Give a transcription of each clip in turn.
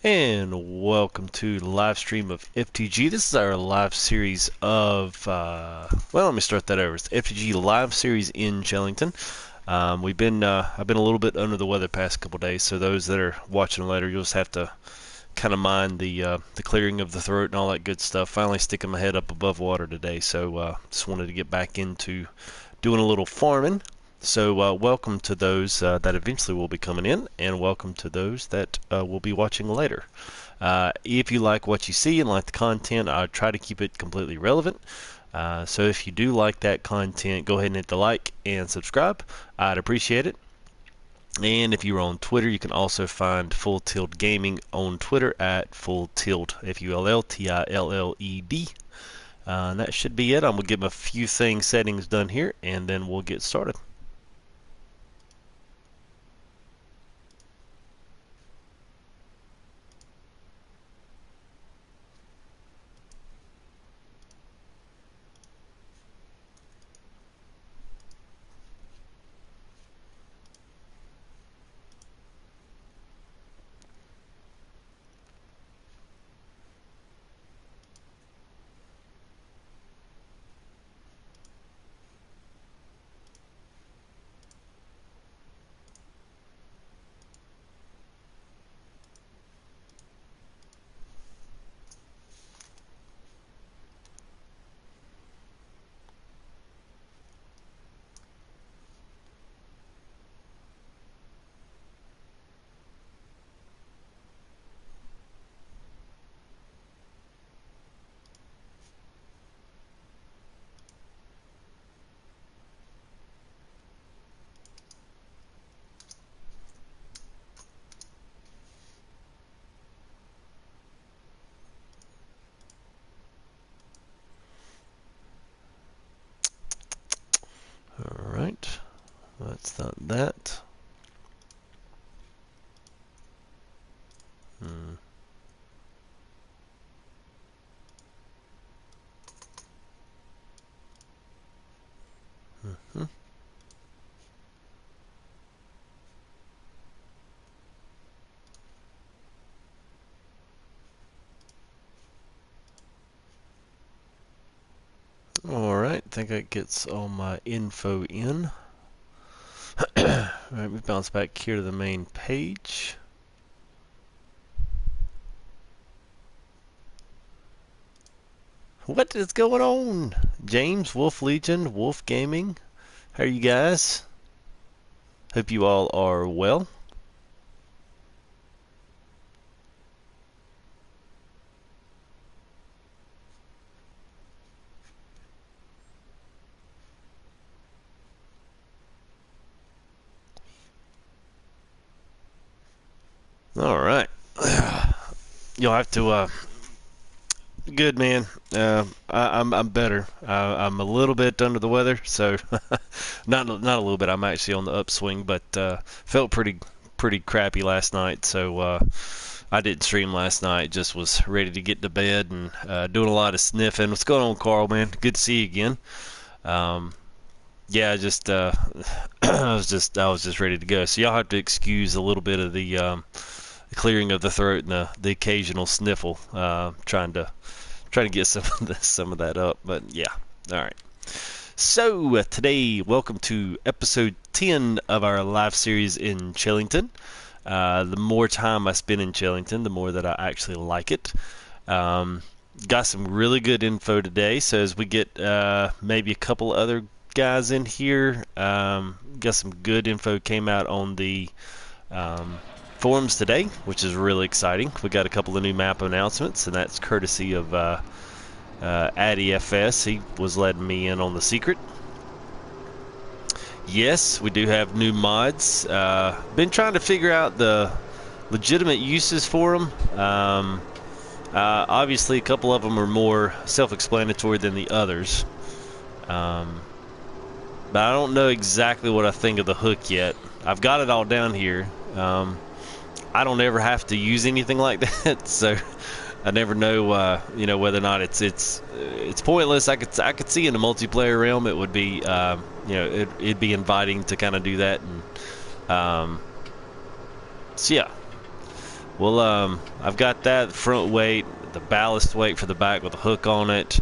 And welcome to the live stream of FTG. This is our live series of, well, let me start that over. It's the FTG live series in Chellington. I've been a little bit under the weather past couple days, so those that are watching later, you'll just have to kind of mind the clearing of the throat and all that good stuff. Finally sticking my head up above water today, so just wanted to get back into doing a little farming. So welcome to those that eventually will be coming in, and welcome to those that will be watching later. If you like what you see and like the content, I try to keep it completely relevant. So if you do like that content, go ahead and hit the like and subscribe. I'd appreciate it. And if you're on Twitter, you can also find Full Tilt Gaming on Twitter at Full Tilt, FULLTILLED. And that should be it. I'm going to get a few settings done here, and then we'll get started. Alright, that's not that. Hmm. Mm-hmm. Alright, I think that gets all my info in. Alright, we bounce back here to the main page. What is going on? James, Wolf Legion, Wolf Gaming. How are you guys? Hope you all are well. Alright. You'll have to, good man. I'm better. I'm a little bit under the weather, so not a little bit. I'm actually on the upswing, but felt pretty crappy last night. So I didn't stream last night. Just was ready to get to bed and doing a lot of sniffing. What's going on, Carl? Man, good to see you again. Yeah, just I was just ready to go. So y'all have to excuse a little bit of the clearing of the throat and the occasional sniffle. Trying to get some of that up, but yeah. All right. So today, welcome to episode 10 of our live series in Chellington. The more time I spend in Chellington, the more that I actually like it. Got some really good info today, so as we get maybe a couple other guys in here, got some good info came out on the forums today, which is really exciting. We got a couple of new map announcements, and that's courtesy of Addy FS. He was letting me in on the secret. Yes, we do have new mods. Been trying to figure out the legitimate uses for them. Obviously, a couple of them are more self-explanatory than the others. But I don't know exactly what I think of the hook yet. I've got it all down here. I don't ever have to use anything like that, so I never know, whether or not it's pointless. I could see in the multiplayer realm it would be, it'd be inviting to kind of do that, and so yeah. Well, I've got that front weight, the ballast weight for the back with a hook on it.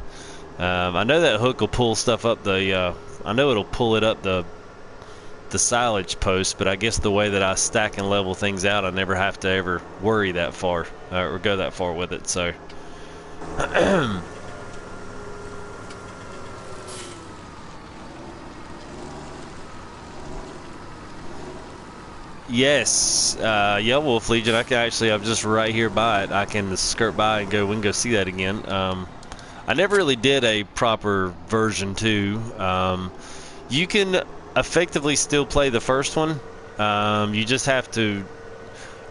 I know that hook will pull stuff up the. I know it'll pull it up the silage post, but I guess the way that I stack and level things out, I never have to ever worry that far or go that far with it. So. Yes, yeah, Wolf Legion. I can actually, I'm just right here by it. I can skirt by and go. We can go see that again. I never really did a proper version 2. You can effectively still play the first one. You just have to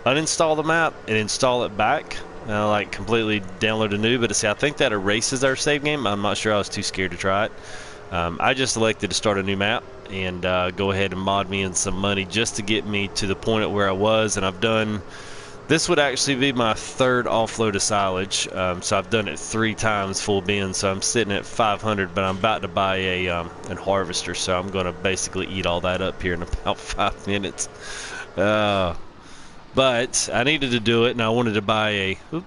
uninstall the map and install it back, like completely download a new. But see, I think that erases our save game. I'm not sure. I was too scared to try it. I just elected to start a new map and go ahead and mod me in some money just to get me to the point at where I was. And I've done, this would actually be my 3rd offload of silage, so I've done it 3 times full bin, so I'm sitting at 500, but I'm about to buy an harvester, so I'm going to basically eat all that up here in about 5 minutes. But I needed to do it, and I wanted to buy a, I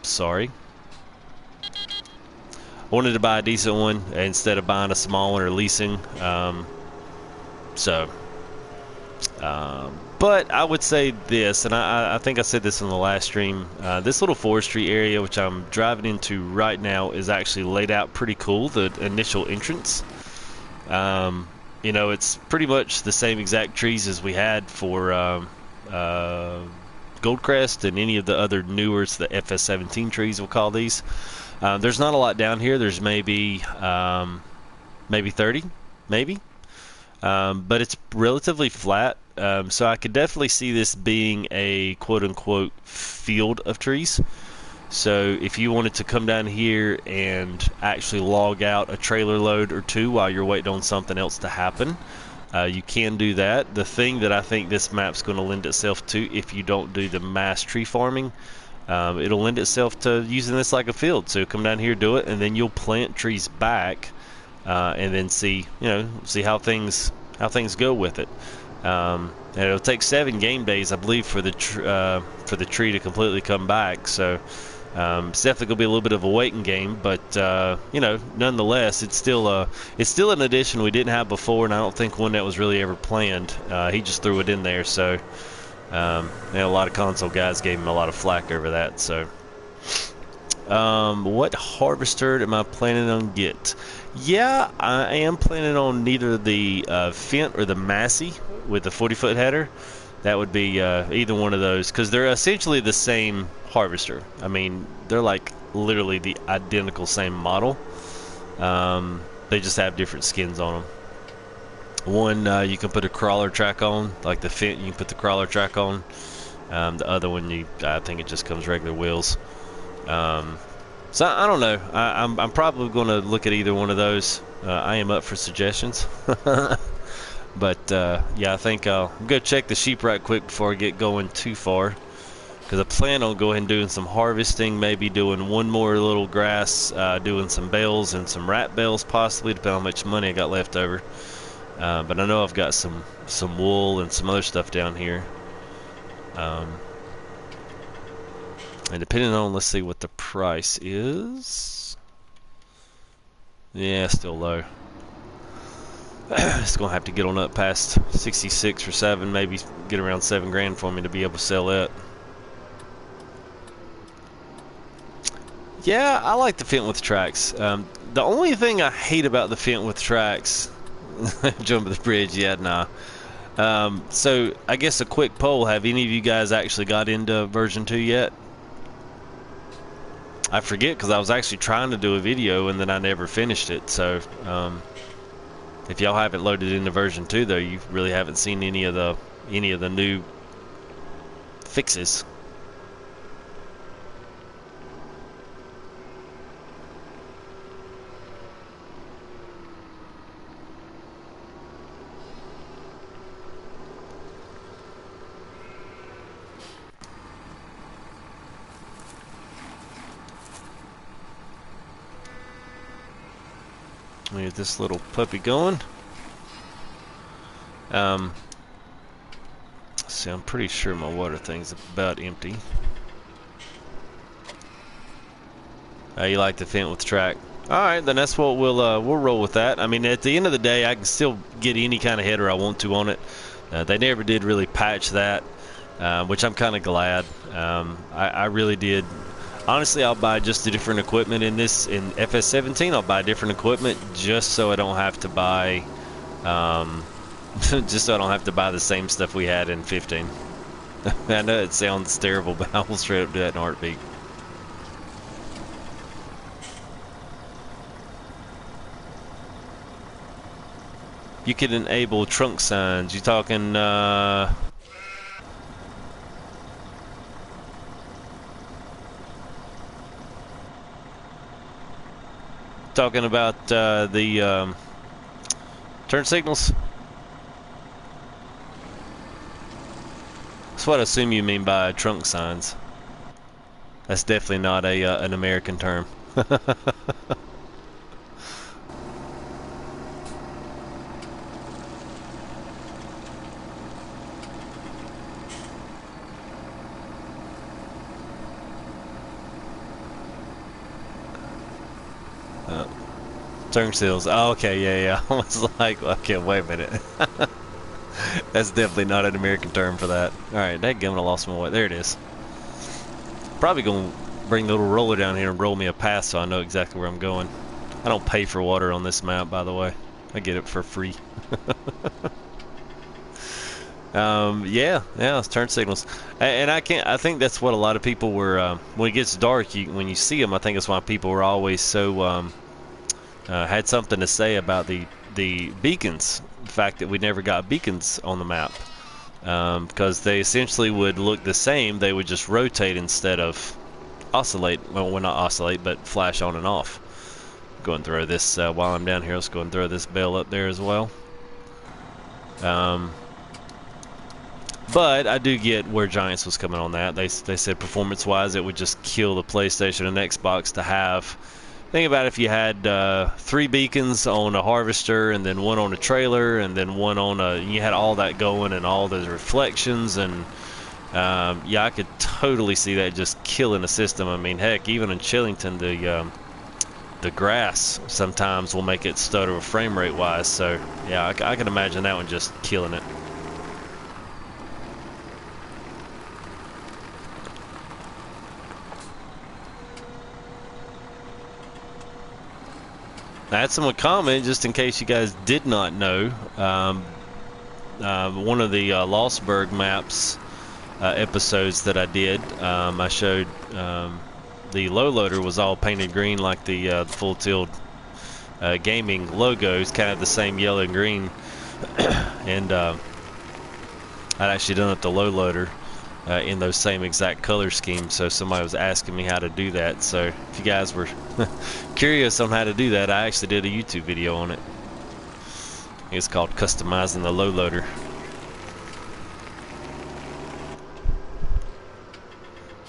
wanted to buy a decent one instead of buying a small one or leasing. But I would say this, and I think I said this in the last stream, this little forestry area, which I'm driving into right now, is actually laid out pretty cool, the initial entrance. You know, it's pretty much the same exact trees as we had for Goldcrest and any of the other newer, the FS17 trees, we'll call these. There's not a lot down here. There's maybe 30, maybe. But it's relatively flat, so I could definitely see this being a quote-unquote field of trees. So if you wanted to come down here and actually log out a trailer load or 2 while you're waiting on something else to happen, you can do that. The thing that I think this map's going to lend itself to, if you don't do the mass tree farming, it'll lend itself to using this like a field. So come down here, do it, and then you'll plant trees back. And then see how things go with it. And it'll take 7 game days, I believe, for the tree to completely come back. So it's definitely gonna be a little bit of a waiting game, but nonetheless, it's still an addition we didn't have before, and I don't think one that was really ever planned. He just threw it in there, so a lot of console guys gave him a lot of flack over that. So. What harvester am I planning on get? Yeah, I am planning on neither the Fent or the Massey with the 40-foot header. That would be either one of those, because they're essentially the same harvester. I mean, they're like literally the identical same model. They just have different skins on them. One you can put a crawler track on, like the Fent you can put the crawler track on. The other one, I think it just comes regular wheels. So I don't know. I'm probably going to look at either one of those. I am up for suggestions. But yeah, I think I'll go check the sheep right quick before I get going too far, because I plan on going and doing some harvesting, maybe doing one more little grass, doing some bales and some rat bales possibly, depending on how much money I got left over. But I know I've got some wool and some other stuff down here. And depending on, let's see what the price is. Yeah, still low. It's gonna have to get on up past 66 or 7, maybe get around 7 grand for me to be able to sell that. Yeah, I like the Fent with tracks. The only thing I hate about the Fent with tracks, jumping the bridge, yeah, nah. So I guess a quick poll: have any of you guys actually got into version 2 yet? I forget, because I was actually trying to do a video and then I never finished it. So if y'all haven't loaded into version 2 though, you really haven't seen any of the new fixes. Let me get this little puppy going. See, I'm pretty sure my water thing's about empty. You like to fence with track. All right, then that's what we'll roll with that. I mean, at the end of the day, I can still get any kind of header I want to on it. They never did really patch that, which I'm kind of glad. I really did. Honestly, I'll buy just the different equipment in FS17. I'll buy different equipment just so I don't have to buy, just so I don't have to buy the same stuff we had in 15. I know it sounds terrible, but I will straight up do that in a heartbeat. You can enable trunk signs. You talking? Talking about the turn signals? That's what I assume you mean by trunk signs. That's definitely not an American term. Turn seals. Oh, okay, yeah. I was like, okay, wait a minute. That's definitely not an American term for that. Alright, dadgummit, I lost my way. There it is. Probably going to bring the little roller down here and roll me a path so I know exactly where I'm going. I don't pay for water on this map, by the way. I get it for free. Yeah, it's turn signals. And I think that's what a lot of people were, when it gets dark, when you see them, I think that's why people were always so, had something to say about the beacons. The fact that we never got beacons on the map, because they essentially would look the same. They would just rotate instead of oscillate. Well, not oscillate, but flash on and off. Go and throw this while I'm down here. Let's go and throw this bale up there as well. But I do get where Giants was coming on that. They said performance-wise, it would just kill the PlayStation and Xbox to have. Think about if you had 3 beacons on a harvester, and then one on a trailer, and then one on a. You had all that going, and all those reflections, and yeah, I could totally see that just killing the system. I mean, heck, even in Chellington, the grass sometimes will make it stutter frame rate wise. So yeah, I can imagine that one just killing it. I had someone comment, just in case you guys did not know, one of the Lostburg maps episodes that I did, I showed the low loader was all painted green like the Full Tilt gaming logo. It's kind of the same yellow and green, and I'd actually done it the low loader in those same exact color schemes. So somebody was asking me how to do that. So if you guys were curious on how to do that, I actually did a YouTube video on it. It's called Customizing the Low Loader.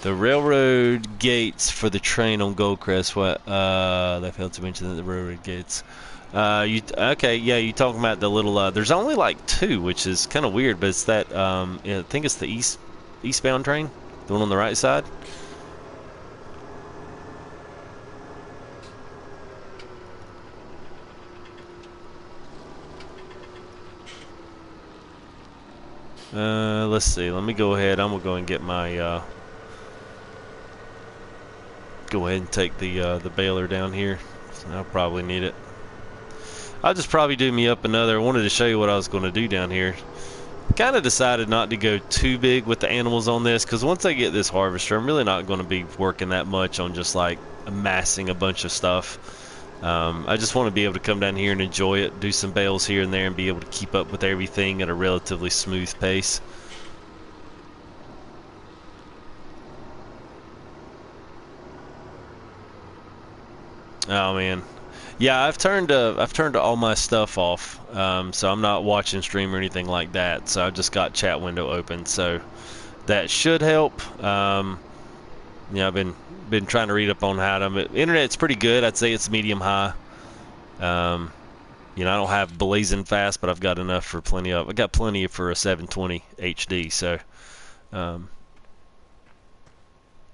The railroad gates for the train on Goldcrest. What? They failed to mention that the railroad gates. Okay, yeah, you talking about the little? There's only like 2, which is kind of weird, but it's that. I think it's the eastbound train, the one on the right side. Let's see. Let me go ahead. I'm gonna go and get my. Go ahead and take the baler down here. I'll probably need it. I'll just probably do me up another. I wanted to show you what I was going to do down here. Kind of decided not to go too big with the animals on this, because once I get this harvester, I'm really not going to be working that much on just like amassing a bunch of stuff. I just want to be able to come down here and enjoy it, do some bales here and there, and be able to keep up with everything at a relatively smooth pace. Oh man, yeah, I've turned all my stuff off, so I'm not watching stream or anything like that. So I just got chat window open, so that should help. Yeah, I've been trying to read up on how to. Internet's pretty good. I'd say it's medium high. You know, I don't have blazing fast, but I've got enough for plenty of. I got plenty for a 720 HD. So,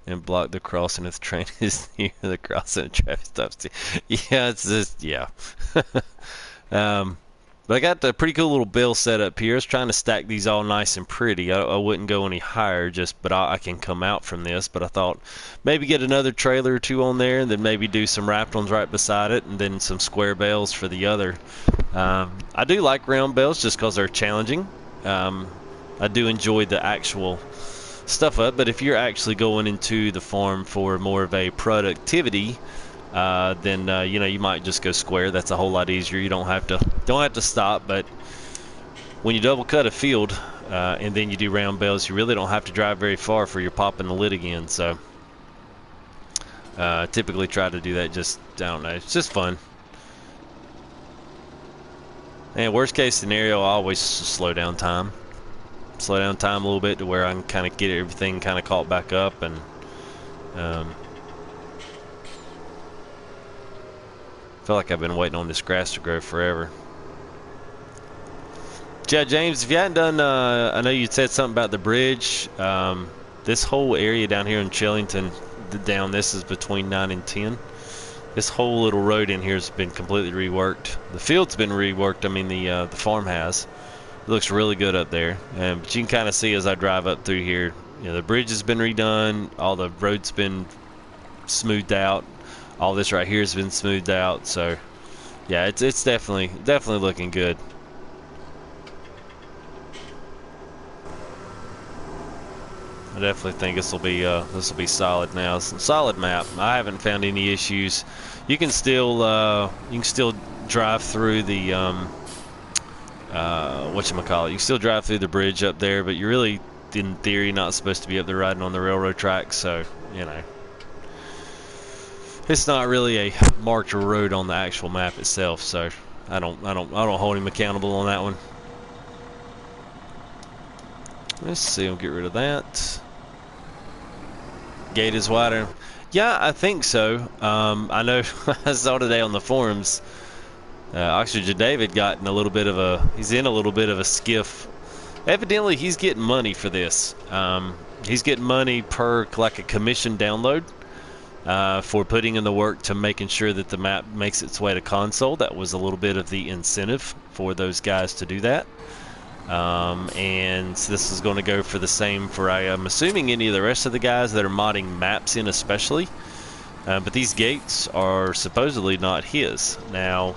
and block the crossing if the train is near the crossing and traffic stops. Yeah, it's just, yeah. But I got a pretty cool little bale set up here. I was trying to stack these all nice and pretty. I wouldn't go any higher, but I can come out from this. But I thought maybe get another trailer or two on there, and then maybe do some wrapped ones right beside it, and then some square bales for the other. I do like round bales just because they're challenging. I do enjoy the actual stuff up, but if you're actually going into the farm for more of a productivity, then you know, you might just go square. That's a whole lot easier. You don't have to stop. But when you double cut a field and then you do round bales, you really don't have to drive very far for you're popping the lid again. So typically try to do that. Just, I don't know, it's just fun. And worst case scenario, I always slow down time a little bit to where I can kind of get everything kind of caught back up. And I feel like I've been waiting on this grass to grow forever. Yeah, James, if you hadn't done, I know you said something about the bridge. This whole area down here in Chellington, this is between 9 and 10. This whole little road in here has been completely reworked. The field's been reworked. I mean, the farm has. It looks really good up there. But you can kind of see as I drive up through here, you know, the bridge has been redone. All the road's been smoothed out. All this right here has been smoothed out. So, yeah, it's definitely looking good. I definitely think this will be solid now. It's a solid map. I haven't found any issues. You can still drive through the whatchamacallit. You can still drive through the bridge up there, but you're really, in theory, not supposed to be up there riding on the railroad tracks. So, you know, it's not really a marked road on the actual map itself. So I don't hold him accountable on that one. Let's see. I'll get rid of that. Gate is wider. Yeah, I think so. I know I saw today on the forums, Oxygen David got in a little bit of a skiff. Evidently, he's getting money for this. He's getting money per like a commission download for putting in the work to making sure that the map makes its way to console. That was a little bit of the incentive for those guys to do that. And this is going to go for the same for, I'm assuming, any of the rest of the guys that are modding maps in especially. But these gates are supposedly not his. Now,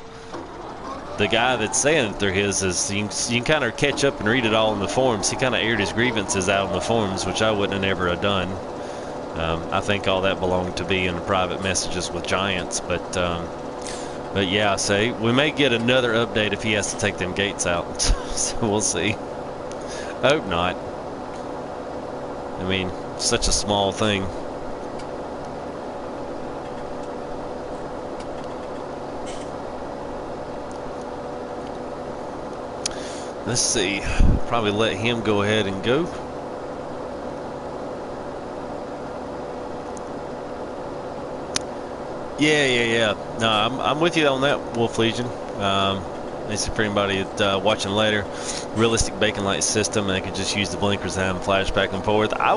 the guy that's saying that they're his is, you can kind of catch up and read it all in the forums. He kind of aired his grievances out in the forums, which I wouldn't have never have done. I think all that belonged to be in the private messages with Giants. But yeah, say we may get another update if he has to take them gates out. So we'll see. I hope not. I mean, such a small thing. Let's see. Probably let him go ahead and go. Yeah. No, I'm with you on that, Wolf Legion. This is for anybody watching later. Realistic bacon light system, and they could just use the blinkers and have them flash back and forth. I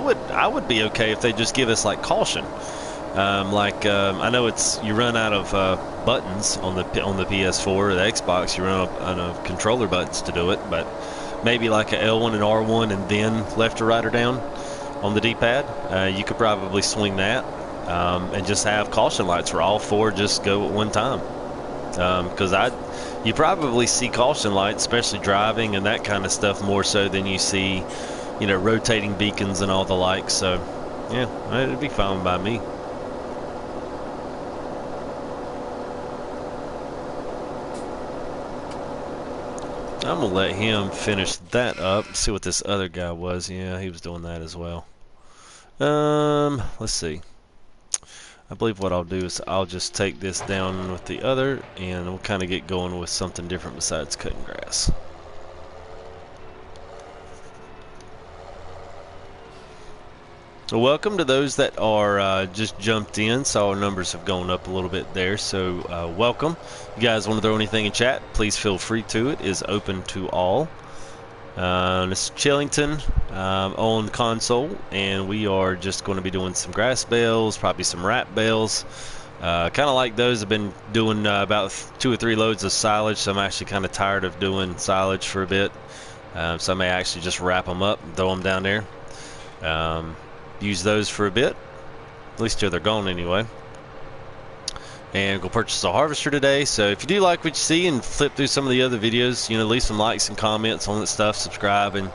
would be okay if they just give us like caution. I know you run out of buttons on the PS4 or the Xbox. You run out of controller buttons to do it, but maybe like a L1 and R1 and then left or right or down on the D-pad. You could probably swing that. And just have caution lights for all four just go at one time, because you probably see caution lights, especially driving and that kind of stuff, more so than you see, you know, rotating beacons and all the like. So yeah, it'd be fine by me. I'm gonna let him finish that up, see what this other guy was. Yeah, he was doing that as well. Let's see. I believe what I'll do is I'll just take this down with the other, and we'll kind of get going with something different besides cutting grass. So welcome to those that are just jumped in. Saw our numbers have gone up a little bit there, so welcome. You guys want to throw anything in chat, please feel free to. It is open to all. This is Chellington on console, and we are just going to be doing some grass bales, probably some wrap bales. Kind of like those. I've been doing about 2 or 3 loads of silage, so I'm actually kind of tired of doing silage for a bit. So I may actually just wrap them up and throw them down there. Use those for a bit, at least till they're gone anyway. And go purchase a harvester today. So if you do like what you see and flip through some of the other videos, you know, leave some likes and comments on that stuff, subscribe, and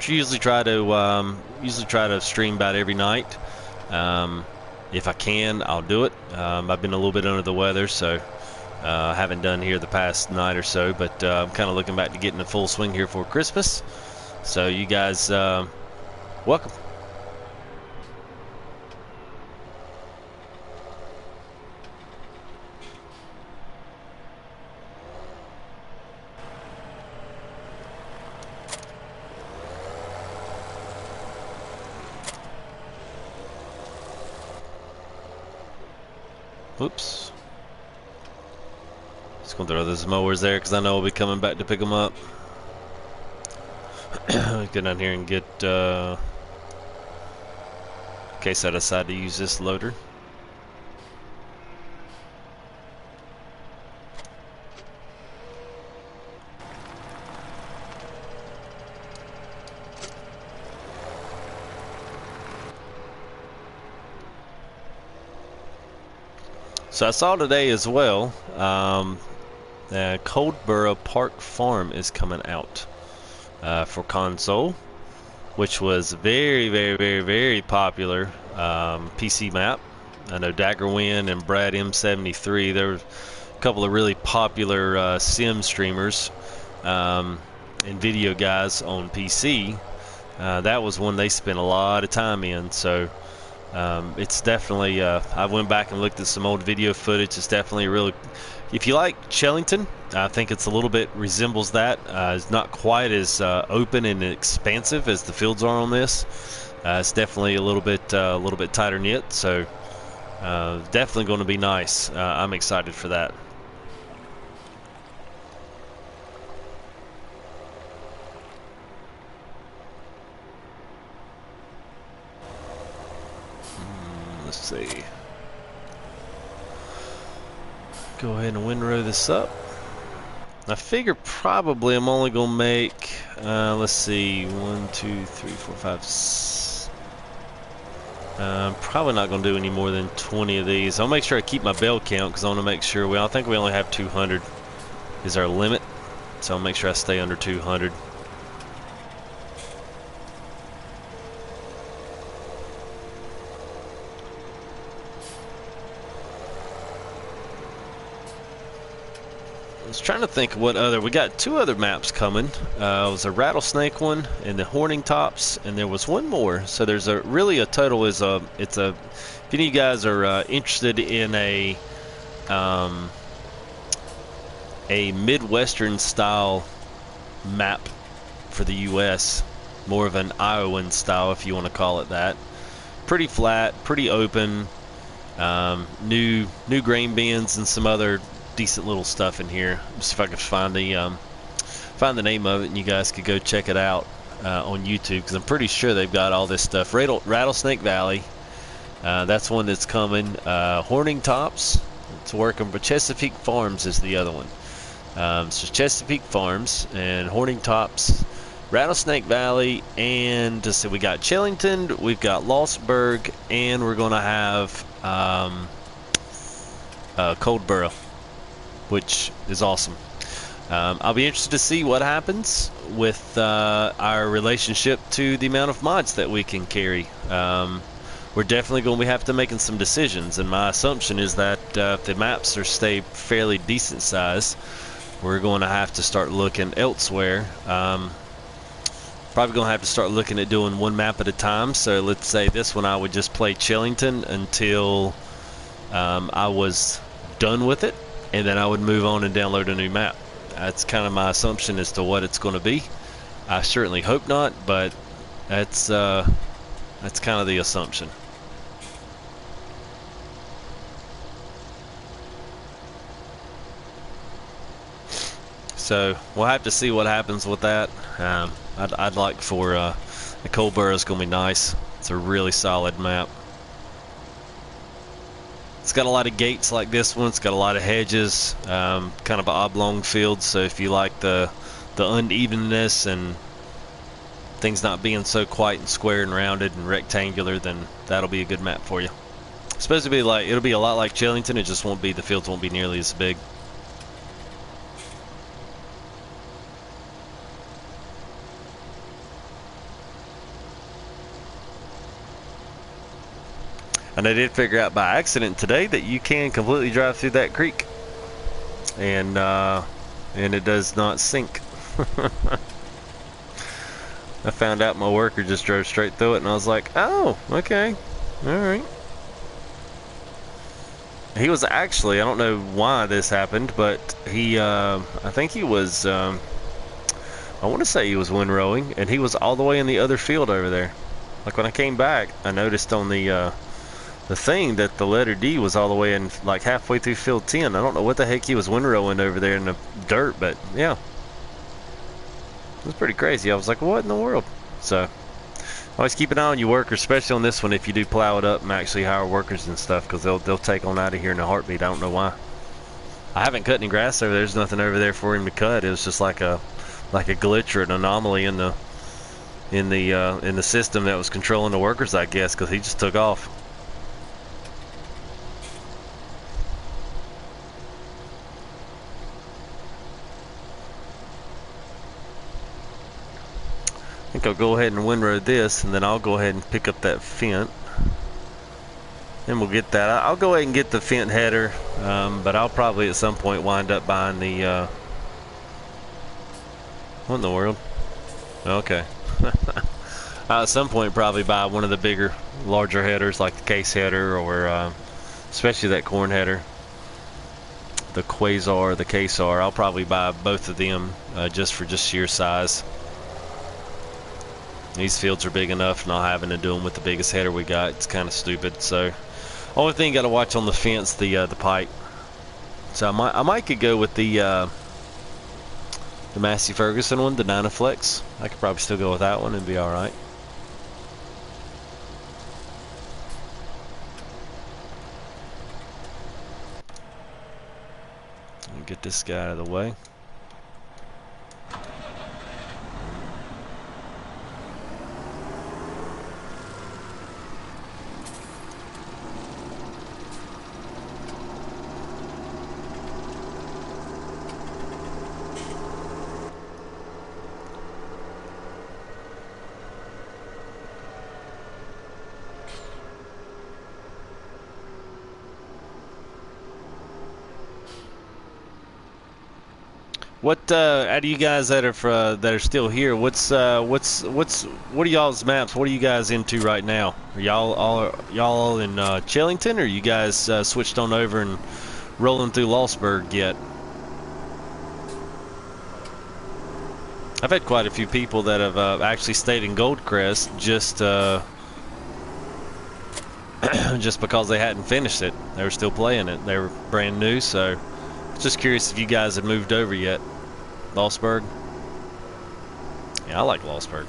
usually try to stream about every night. If I can, I'll do it. I've been a little bit under the weather, so I haven't done here the past night or so, but I'm kind of looking back to getting a full swing here for Christmas. So you guys, welcome. Whoops. Just gonna throw those mowers there because I know I'll be coming back to pick them up. Get down here and get, in case I decide to use this loader. So I saw today as well, Coldborough Park Farm is coming out for console, which was very popular PC map. I know Daggerwin and Brad M73, there were a couple of really popular sim streamers and video guys on PC. That was one they spent a lot of time in, so it's definitely, I went back and looked at some old video footage. It's definitely really, if you like Chellington, I think it's a little bit resembles that. It's not quite as open and expansive as the fields are on this. It's definitely a little bit tighter knit. So definitely going to be nice. I'm excited for that. Let's see. Go ahead and windrow this up. I figure probably I'm only gonna make, let's see, 1, 2, 3, 4, 5. Probably not gonna do any more than 20 of these. I'll make sure I keep my bale count because I want to make sure I think we only have 200 is our limit, so I'll make sure I stay under 200. I was trying to think what other, we got 2 other maps coming. It was a rattlesnake one and the horning tops, and there was one more. So there's a total is a, it's a, if any of you guys are interested in a Midwestern style map for the US, more of an Iowan style if you want to call it that. Pretty flat, pretty open, new grain bins and some other decent little stuff in here. Just if I could find the name of it, and you guys could go check it out on YouTube, because I'm pretty sure they've got all this stuff. Rattlesnake Valley, that's one that's coming. Horning Tops, it's working, but Chesapeake Farms is the other one. So Chesapeake Farms and Horning Tops, Rattlesnake Valley, and just so we got Chellington, we've got Lostburg, and we're going to have Coldborough, which is awesome. I'll be interested to see what happens with our relationship to the amount of mods that we can carry. We're definitely going to have to making some decisions, and my assumption is that if the maps stay fairly decent size, we're going to have to start looking elsewhere. Probably going to have to start looking at doing one map at a time. So let's say this one I would just play Chellington until I was done with it, and then I would move on and download a new map. That's kind of my assumption as to what it's going to be. I certainly hope not, but that's kind of the assumption. So we'll have to see what happens with that. I'd like for the Colborough is going to be nice. It's a really solid map. It's got a lot of gates like this one. It's got a lot of hedges, kind of an oblong field. So if you like the unevenness and things not being so quite and square and rounded and rectangular, then that'll be a good map for you. It's supposed to be like, it'll be a lot like Chellington. It just won't be, the fields won't be nearly as big. And I did figure out by accident today that you can completely drive through that creek, and it does not sink. I found out my worker just drove straight through it, and I was like, oh, okay, all right. He was actually, I don't know why this happened, but he, I think he was, I want to say he was windrowing, and he was all the way in the other field over there. Like when I came back, I noticed on the thing that the letter D was all the way in, like halfway through field 10. I don't know what the heck he was windrowing over there in the dirt, but yeah. It was pretty crazy. I was like, what in the world? So, always keep an eye on your workers, especially on this one if you do plow it up and actually hire workers and stuff, because they'll take on out of here in a heartbeat. I don't know why. I haven't cut any grass over there. There's nothing over there for him to cut. It was just like a glitch or an anomaly in the system that was controlling the workers, I guess, because he just took off. I think I'll go ahead and windrow this, and then I'll go ahead and pick up that fent. Then we'll get that. I'll go ahead and get the fent header, but I'll probably at some point wind up buying the, what in the world? Okay. I'll at some point probably buy one of the bigger, larger headers, like the case header, or especially that corn header. The Quasar, the K-SAR. I'll probably buy both of them just for sheer size. These fields are big enough, not having to do them with the biggest header we got. It's kind of stupid. So, only thing you got to watch on the fence, the pipe. So I might could go with the Massey Ferguson one, the Dynaflex. I could probably still go with that one and be all right. Get this guy out of the way. What out of you guys that are still here? What are y'all's maps? What are you guys into right now? Are y'all in Chellington, or you guys switched on over and rolling through Lostburg yet? I've had quite a few people that have actually stayed in Goldcrest just just because they hadn't finished it. They were still playing it. They were brand new, so just curious if you guys had moved over yet. Lostburg? Yeah, I like Lostburg.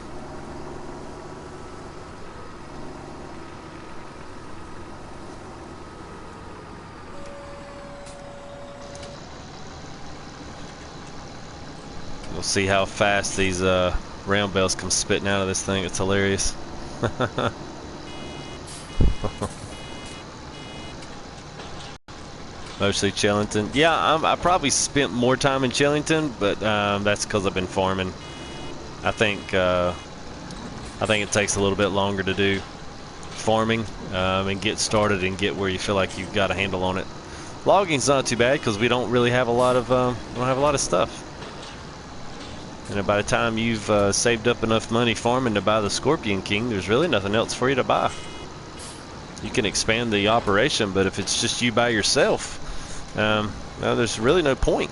We'll see how fast these round bells come spitting out of this thing. It's hilarious. Mostly Chellington. Yeah, I probably spent more time in Chellington, but that's because I've been farming. I think it takes a little bit longer to do farming and get started and get where you feel like you've got a handle on it. Logging's not too bad because we don't really have a lot of stuff. And by the time you've saved up enough money farming to buy the Scorpion King, there's really nothing else for you to buy. You can expand the operation, but if it's just you by yourself, no, there's really no point.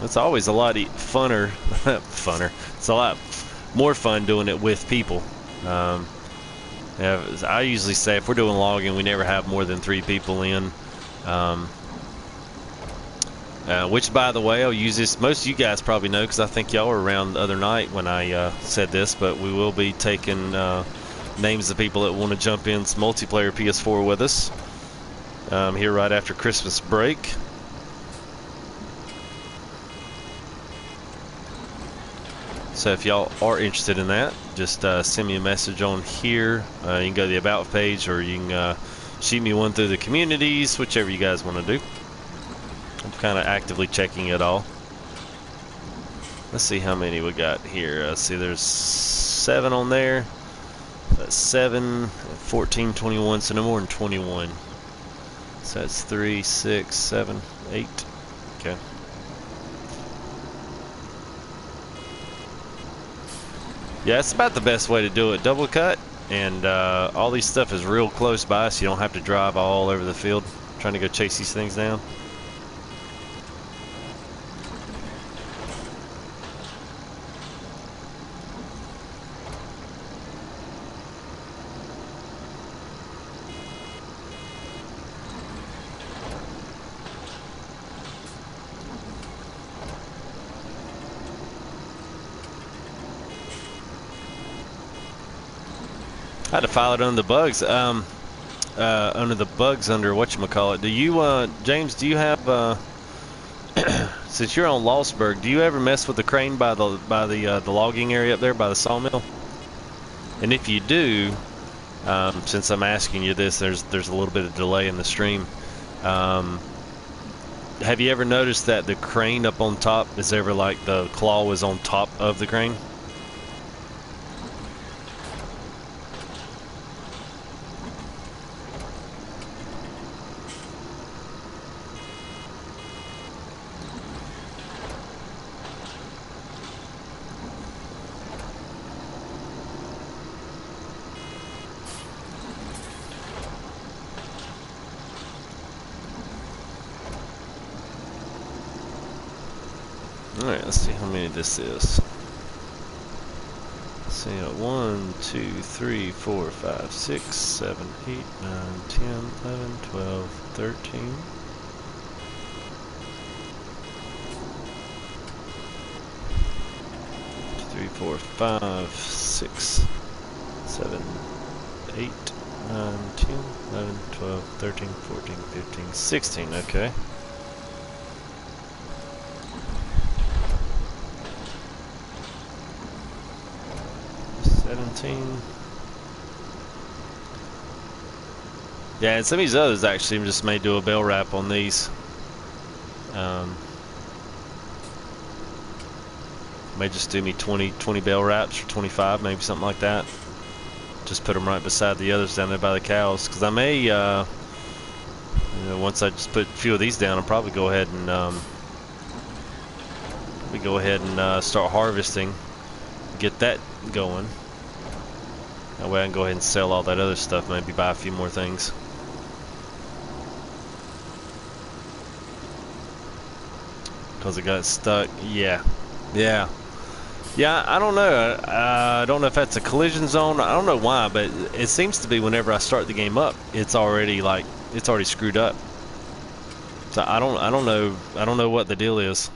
It's always a lot funner. It's a lot more fun doing it with people. I usually say if we're doing logging, we never have more than 3 people in. Which, by the way, I'll use this. Most of you guys probably know because I think y'all were around the other night when I said this, but we will be taking names of people that want to jump in multiplayer PS4 with us here right after Christmas break. So if y'all are interested in that, just send me a message on here. You can go to the About page, or you can shoot me one through the communities, whichever you guys want to do. I'm kind of actively checking it all. Let's see how many we got here. Let's see, there's 7 on there. That's 7, 14, 21, so no more than 21. So that's 3, 6, 7, 8. Okay. Yeah, it's about the best way to do it. Double cut, and all these stuff is real close by, so you don't have to drive all over the field trying to go chase these things down. I had to file it under the bugs. Under the bugs, under whatchamacallit. Do you, James? Do you have? Since you're on Lostburg, do you ever mess with the crane by the logging area up there by the sawmill? And if you do, since I'm asking you this, there's a little bit of delay in the stream. Have you ever noticed that the crane up on top is ever like the claw is on top of the crane? Alright, let's see how many this is. Let's see, 1, 2, 3, 4, 5, 6, 7, 8, 9, 10, 11, 12, 13. Three, 4, 5, 6, 7, 8, 9, 10, 11, 12, 13, 14, 15, 16, okay. 17. Yeah, and some of these others actually just may do a bell wrap on these. May just do me 20 bell wraps or 25, maybe something like that. Just put them right beside the others down there by the cows, because I may, you know, once I just put a few of these down, I'll probably go ahead and start harvesting, get that going. That way I can go ahead and sell all that other stuff, maybe buy a few more things. Because it got stuck. Yeah. I don't know. I don't know if that's a collision zone. I don't know why, but it seems to be whenever I start the game up, it's already screwed up. So I don't know what the deal is.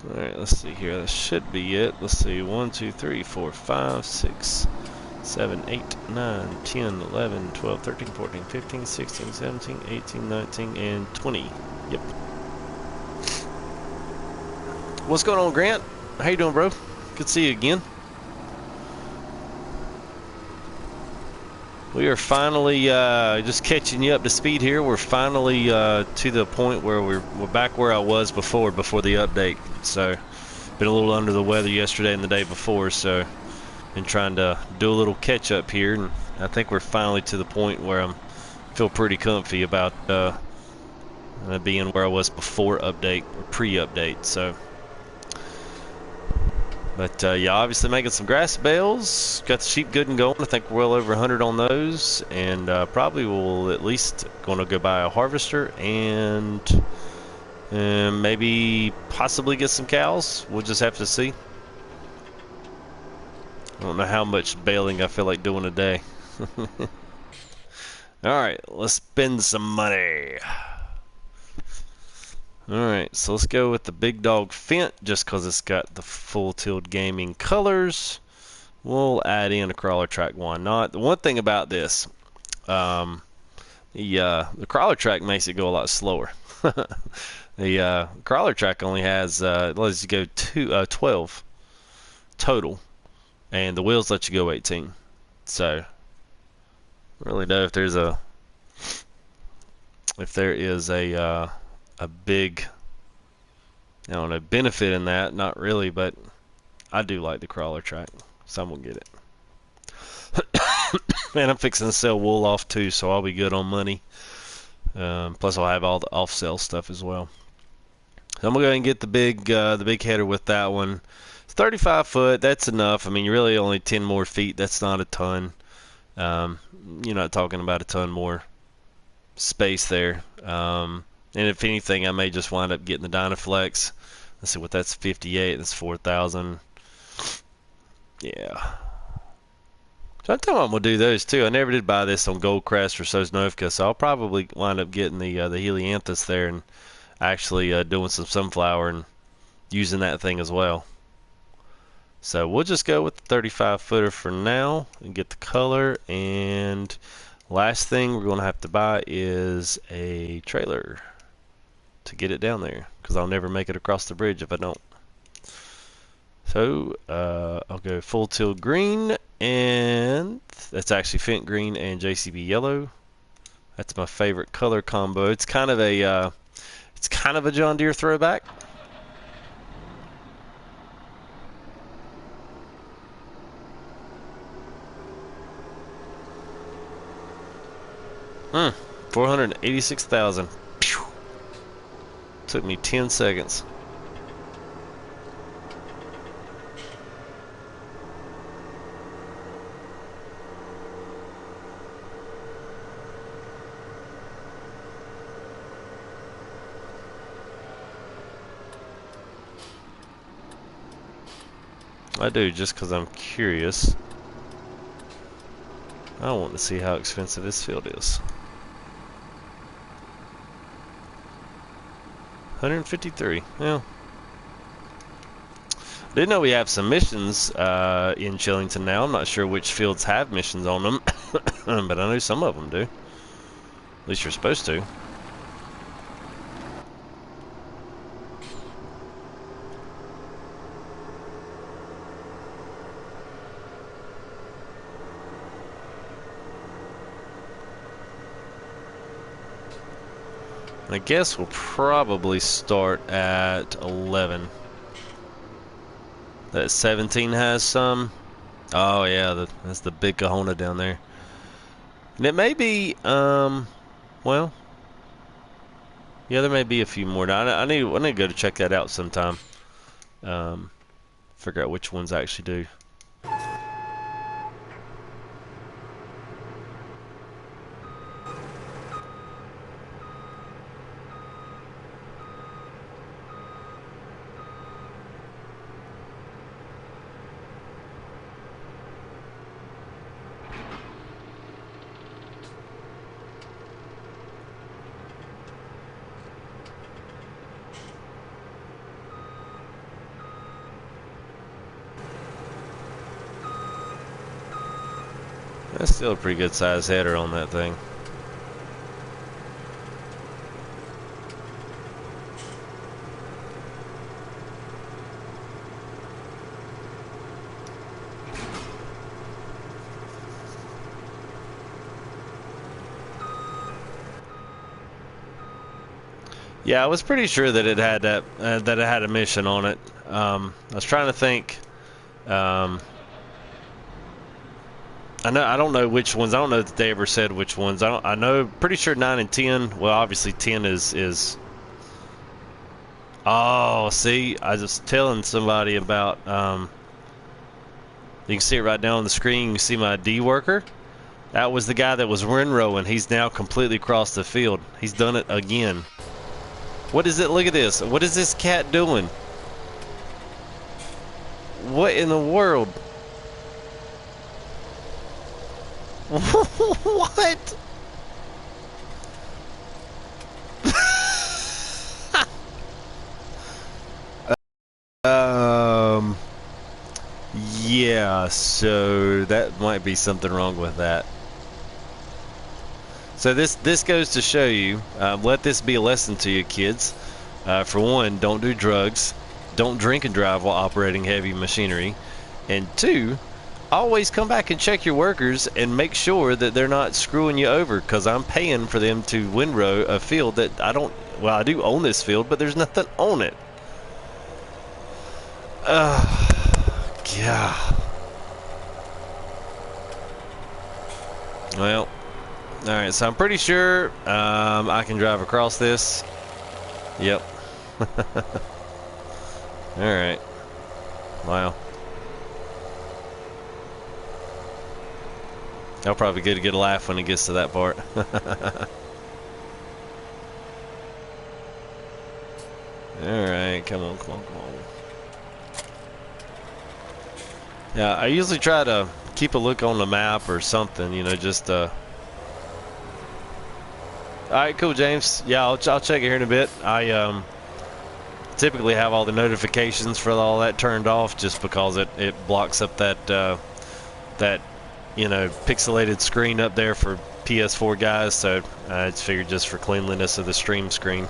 Alright, let's see here. That should be it. Let's see. 1, 2, 3, 4, 5, 6, 7, 8, 9, 10, 11, 12, 13, 14, 15, 16, 17, 18, 19, and 20. Yep. What's going on, Grant? How you doing, bro? Good to see you again. We are finally just catching you up to speed here. We're finally to the point where we're back where I was before the update. So, been a little under the weather yesterday and the day before, so been trying to do a little catch up here, and I think we're finally to the point where I feel pretty comfy about being where I was before update or pre-update. So, But yeah, obviously making some grass bales. Got the sheep good and going. I think we're well over 100 on those, and probably will at least going to go buy a harvester and maybe possibly get some cows. We'll just have to see. I don't know how much baling I feel like doing a day. Alright, let's spend some money. Alright, so let's go with the big dog Fent just because it's got the full tilt gaming colors. We'll add in a crawler track, why not? The one thing about this, the crawler track makes it go a lot slower. The crawler track only has, lets you go 12 total, and the wheels let you go 18. So, I really know if there is a big, I don't know, benefit in that. Not really, but I do like the crawler track, so I'm gonna get it. Man, I'm fixing to sell wool off too, so I'll be good on money. Plus, I'll have all the off-sale stuff as well. So I'm gonna go ahead and get the big header with that one. It's 35 foot. That's enough. I mean, you're really only 10 more feet. That's not a ton. You're not talking about a ton more space there. And if anything, I may just wind up getting the Dynaflex. Let's see what that's 58. That's 4,000. Yeah. So I think I'm gonna do those too. I never did buy this on Goldcrest or Sosnovka, so I'll probably wind up getting the Helianthus there and actually doing some sunflower and using that thing as well. So we'll just go with the 35 footer for now and get the color. And last thing we're gonna have to buy is a trailer to get it down there, because I'll never make it across the bridge if I don't. So I'll go full tilt green, and that's actually Fent green and JCB yellow. That's my favorite color combo. It's kind of a John Deere throwback. Hmm, 486,000. Took me 10 seconds. I do, just because I'm curious. I want to see how expensive this field is. 153. Well, didn't know we have some missions in Chellington now. I'm not sure which fields have missions on them, but I know some of them do. At least you're supposed to. I guess we'll probably start at 11. That 17 has some. Oh yeah, that's the big Kahona down there. And it may be, well, yeah, there may be a few more. I need to go to check that out sometime. Figure out which ones I actually do. That's still a pretty good size header on that thing. Yeah, I was pretty sure that it had that it had a mission on it. I was trying to think. I don't know which ones. I don't know that they ever said which ones. I know. Pretty sure 9 and 10. Well, obviously 10 is. Oh, see, I was just telling somebody about You can see it right now on the screen. You can see my D worker. That was the guy that was windrowing. He's now completely crossed the field. He's done it again. What is it? Look at this. What is this cat doing? What in the world? What? Yeah, so that might be something wrong with that. So this goes to show you, let this be a lesson to you kids. For one, don't do drugs. Don't drink and drive while operating heavy machinery. And two, always come back and check your workers and make sure that they're not screwing you over, because I'm paying for them to windrow a field that I don't, well, I do own this field, but there's nothing on it. Yeah. Well, alright, so I'm pretty sure I can drive across this. Yep. Alright. Wow. I'll probably get a good laugh when it gets to that part. Alright, come on, come on, come on. Yeah, I usually try to keep a look on the map or something, you know, just Alright, cool, James. Yeah, I'll check it here in a bit. I typically have all the notifications for all that turned off just because it blocks up that that, you know, pixelated screen up there for PS4 guys, so I just figured just for cleanliness of the stream screen.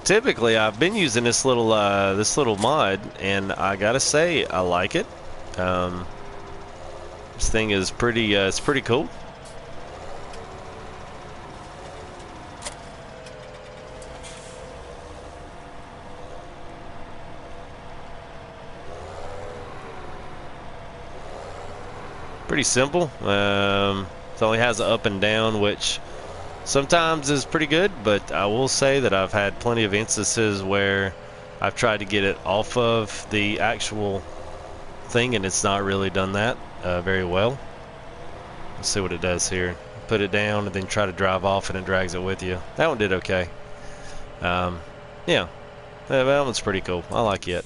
Typically, I've been using this little mod, and I gotta say, I like it. This thing is pretty, it's pretty cool. Pretty simple. It only has an up and down, which sometimes is pretty good, but I will say that I've had plenty of instances where I've tried to get it off of the actual thing and it's not really done that very well. Let's see what it does here. Put it down and then try to drive off and it drags it with you. That one did okay. Yeah, that one's pretty cool. I like it.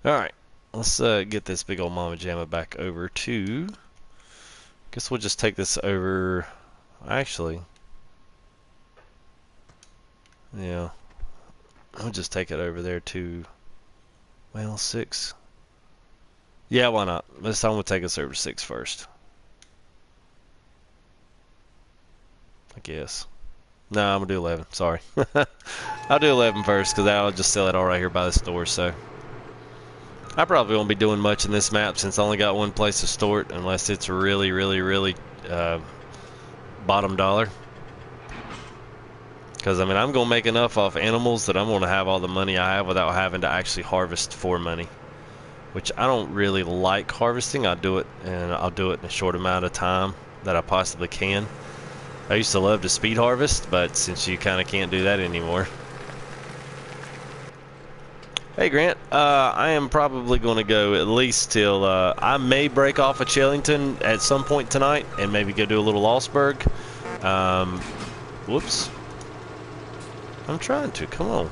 Alright, let's get this big old mama jamma back over to... Guess we'll just take this over... Actually... Yeah, I'll just take it over there to, well, 6. Yeah, why not? This time we'll take us over to 6 first. I guess. No, I'm going to do 11. Sorry. I'll do 11 first because I'll just sell it all right here by the store, so. I probably won't be doing much in this map since I only got one place to store it unless it's really, really, really bottom dollar. Because, I mean, I'm going to make enough off animals that I'm going to have all the money I have without having to actually harvest for money. Which I don't really like harvesting. I'll do it in a short amount of time that I possibly can. I used to love to speed harvest, but since you kind of can't do that anymore. Hey, Grant. I am probably going to go at least till... I may break off of Chellington at some point tonight and maybe go do a little Lostburg. Whoops. I'm trying to, come on.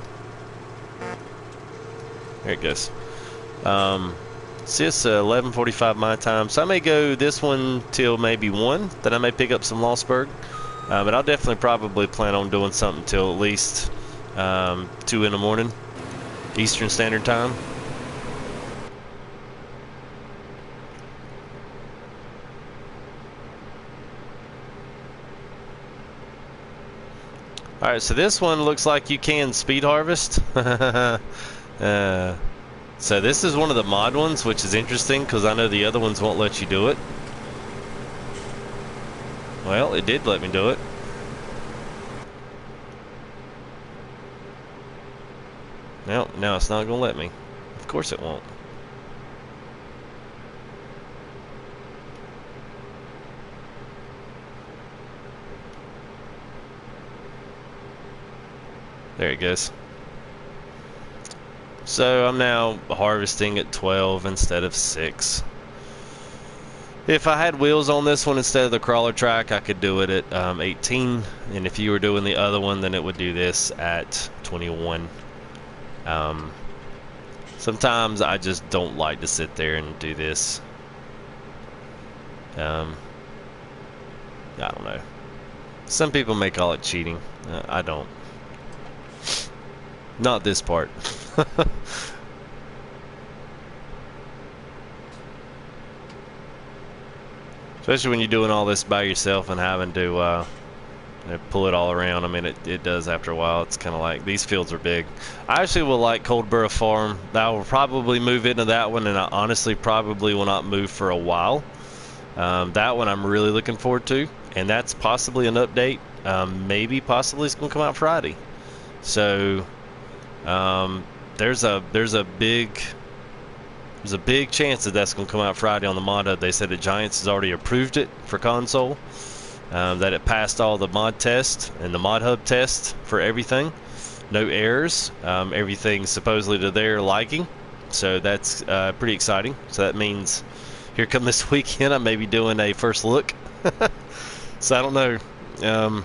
There it goes. See, it's 11:45 my time, so I may go this one till maybe 1. Then I may pick up some Lostburg. But I'll definitely probably plan on doing something till at least 2 in the morning, Eastern Standard Time. Alright, so this one looks like you can speed harvest. So this is one of the mod ones, which is interesting because I know the other ones won't let you do it. Well, it did let me do it. No, now it's not going to let me. Of course it won't. There it goes. So I'm now harvesting at 12 instead of 6. If I had wheels on this one instead of the crawler track, I could do it at 18. And if you were doing the other one, then it would do this at 21. Sometimes I just don't like to sit there and do this. I don't know. Some people may call it cheating. I don't. Not this part. Especially when you're doing all this by yourself and having to pull it all around. I mean, it does after a while. It's kind of like, these fields are big. I actually will like Coldborough Farm. I will probably move into that one, and I honestly probably will not move for a while. That one I'm really looking forward to, and that's possibly an update. Maybe possibly it's going to come out Friday. So there's a big chance that that's going to come out Friday on the mod hub. They said that Giants has already approved it for console, that it passed all the mod tests and the mod hub test for everything. No errors. Everything's supposedly to their liking. So that's pretty exciting. So that means here come this weekend I may be doing a first look. So I don't know.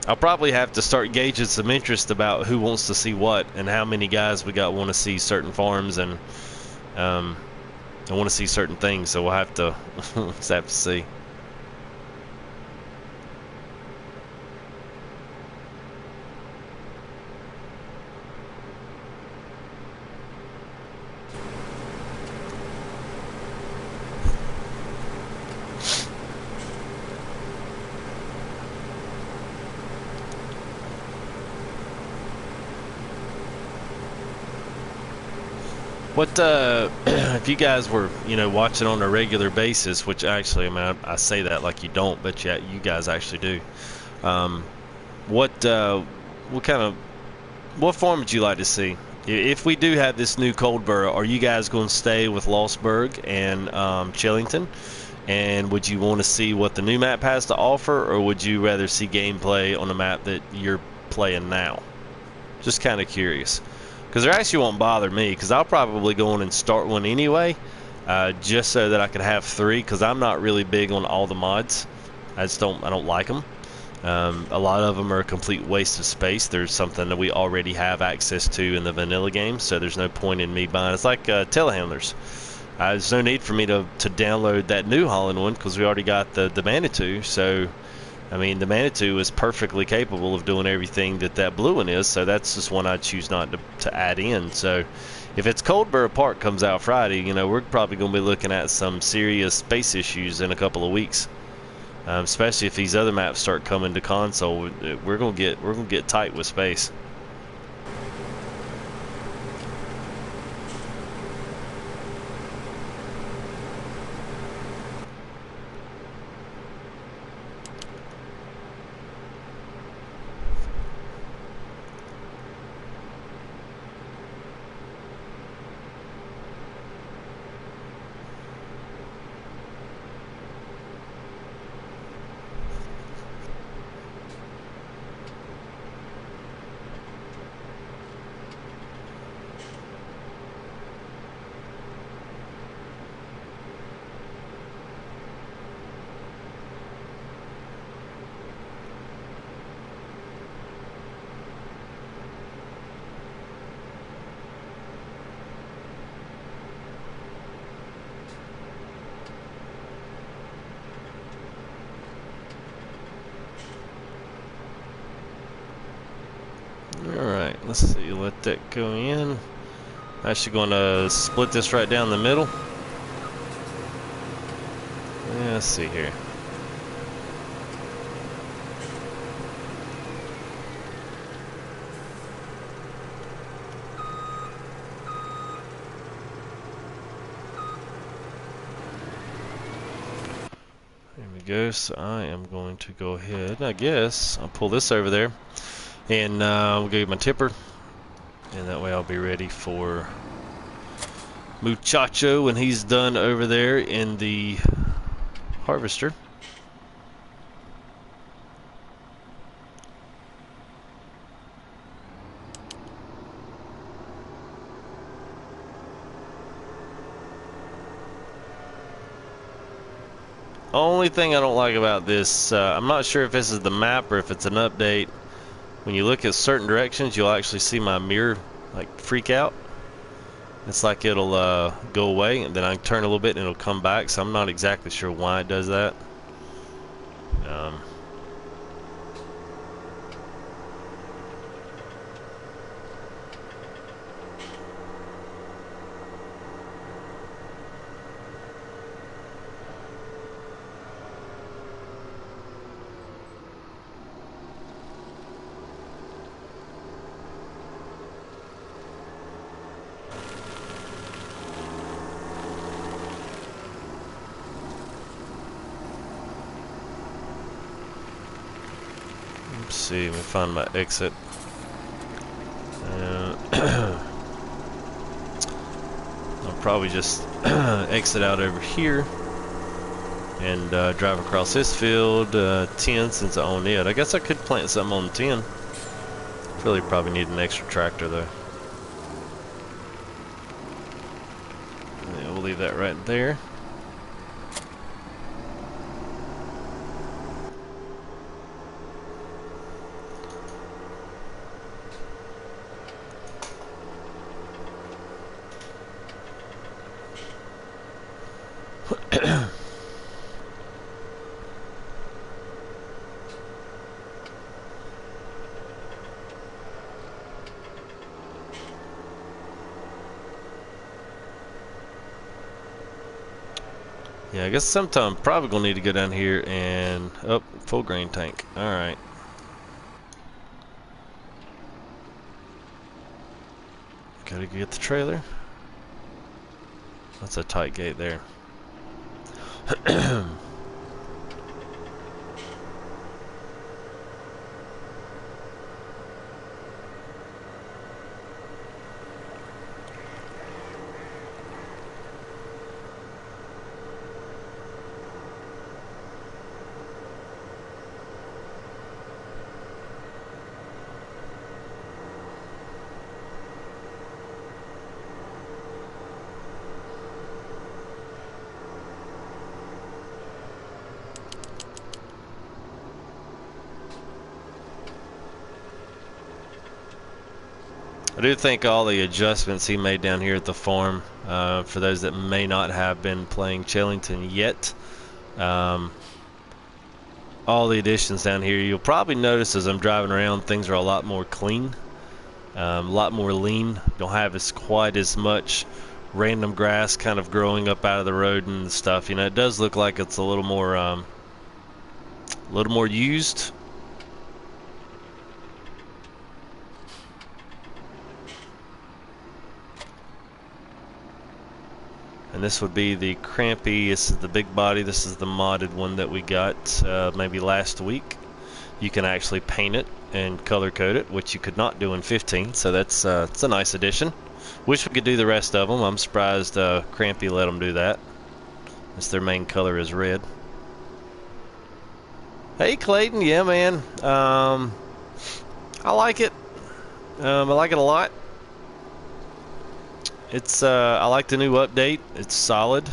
I'll probably have to start gauging some interest about who wants to see what and how many guys we got want to see certain farms, and I want to see certain things. So we'll have to just have to see. What if you guys were, watching on a regular basis, which actually, I mean, I say that like you don't, but yeah, you guys actually do. What farm would you like to see? If we do have this new Coldborough, are you guys going to stay with Lostburg and Chellington? And would you want to see what the new map has to offer, or would you rather see gameplay on the map that you're playing now? Just kind of curious. Because they actually won't bother me, because I'll probably go in and start one anyway, just so that I could have 3, because I'm not really big on all the mods. I don't like them. A lot of them are a complete waste of space. There's something that we already have access to in the vanilla game, so there's no point in me buying. It's like telehandlers. There's no need for me to download that New Holland one, because we already got the Manitou. So I mean, the Manitou is perfectly capable of doing everything that blue one is, so that's just one I choose not to add in. So if it's Coldborough Park comes out Friday, we're probably going to be looking at some serious space issues in a couple of weeks. Especially if these other maps start coming to console, we're going to get tight with space. Alright, let's see, let that go in. Actually going to split this right down the middle. Yeah, let's see here. There we go, so I am going to go ahead, I guess, I'll pull this over there. And we'll get my tipper, and that way I'll be ready for Muchacho when he's done over there in the harvester. Only thing I don't like about this, I'm not sure if this is the map or if it's an update. When you look at certain directions, you'll actually see my mirror like freak out. It's like it'll go away, and then I turn a little bit and it'll come back. So I'm not exactly sure why it does that. Let's see, let me find my exit. I'll probably just exit out over here and drive across this field. 10 since I own it. I guess I could plant something on 10. Really probably need an extra tractor though. Yeah, we'll leave that right there. Yeah, I guess sometime I'm probably gonna need to go down here and full grain tank. All right. Gotta get the trailer. That's a tight gate there. I do think all the adjustments he made down here at the farm, for those that may not have been playing Chellington yet, all the additions down here, you'll probably notice as I'm driving around, things are a lot more clean, a lot more lean. Don't have quite as much random grass kind of growing up out of the road and stuff. You know, it does look like it's a little more used. And this would be the Crampy. This is the big body. This is the modded one that we got maybe last week. You can actually paint it and color code it, which you could not do in 15. So that's it's a nice addition. Wish we could do the rest of them. I'm surprised Crampy let them do that. That's their main color is red. Hey Clayton, yeah man. I like it. I like it a lot. It's I like the new update. It's solid.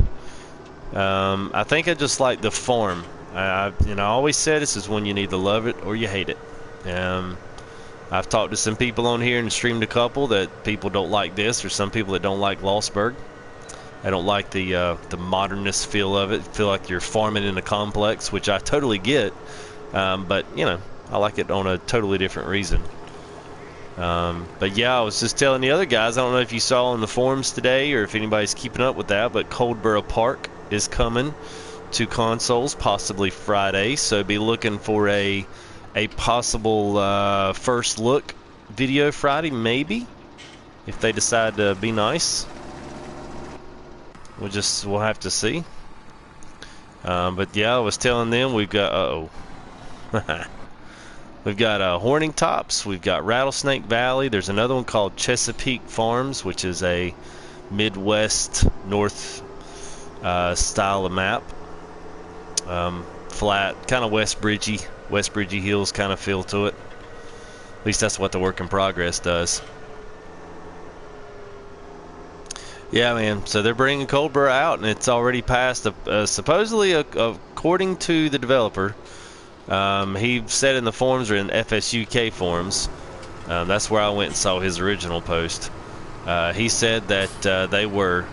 I think I just like the farm. I always said this is when you need to love it or you hate it. I've talked to some people on here and streamed a couple that people don't like this, or some people that don't like Lostburg. I don't like the modernist feel of it. Feel like you're farming in a complex, which I totally get. But you know, I like it on a totally different reason. But yeah, I was just telling the other guys, I don't know if you saw on the forums today or if anybody's keeping up with that, but Coldborough Park is coming to consoles possibly Friday, so be looking for a possible first look video Friday, maybe, if they decide to be nice. We'll have to see. But yeah, I was telling them we've got we've got Horning Tops, we've got Rattlesnake Valley. There's another one called Chesapeake Farms, which is a Midwest North style of map. Flat, kind of West Bridgey Hills kind of feel to it. At least that's what the work in progress does. Yeah, man. So they're bringing Coldborough out, and it's already passed supposedly a according to the developer, he said in the forums, or in FSUK forums, that's where I went and saw his original post. He said that they were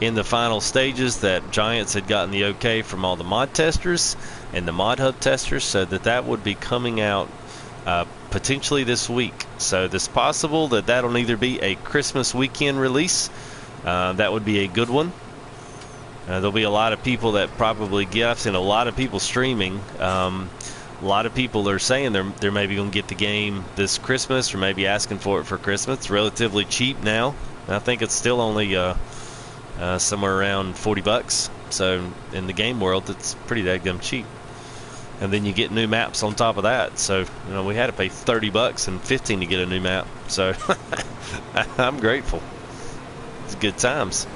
in the final stages, that Giants had gotten the okay from all the mod testers and the mod hub testers, so that would be coming out potentially this week. So it's possible that that'll either be a Christmas weekend release. That would be a good one. There'll be a lot of people that probably get. I've seen a lot of people streaming. A lot of people are saying they're maybe going to get the game this Christmas, or maybe asking for it for Christmas. It's relatively cheap now. I think it's still only somewhere around $40. So in the game world, it's pretty daggum cheap. And then you get new maps on top of that. So we had to pay $30 and $15 to get a new map. So I'm grateful. It's good times.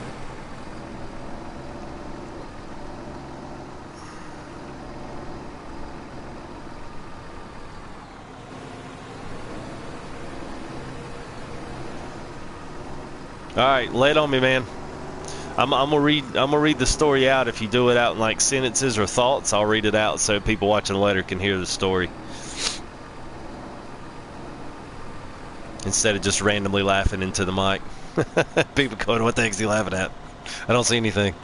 All right, lay it on me, man. I'm gonna read the story out. If you do it out in like sentences or thoughts, I'll read it out so people watching later can hear the story instead of just randomly laughing into the mic. People going, "What the heck's he laughing at?" I don't see anything.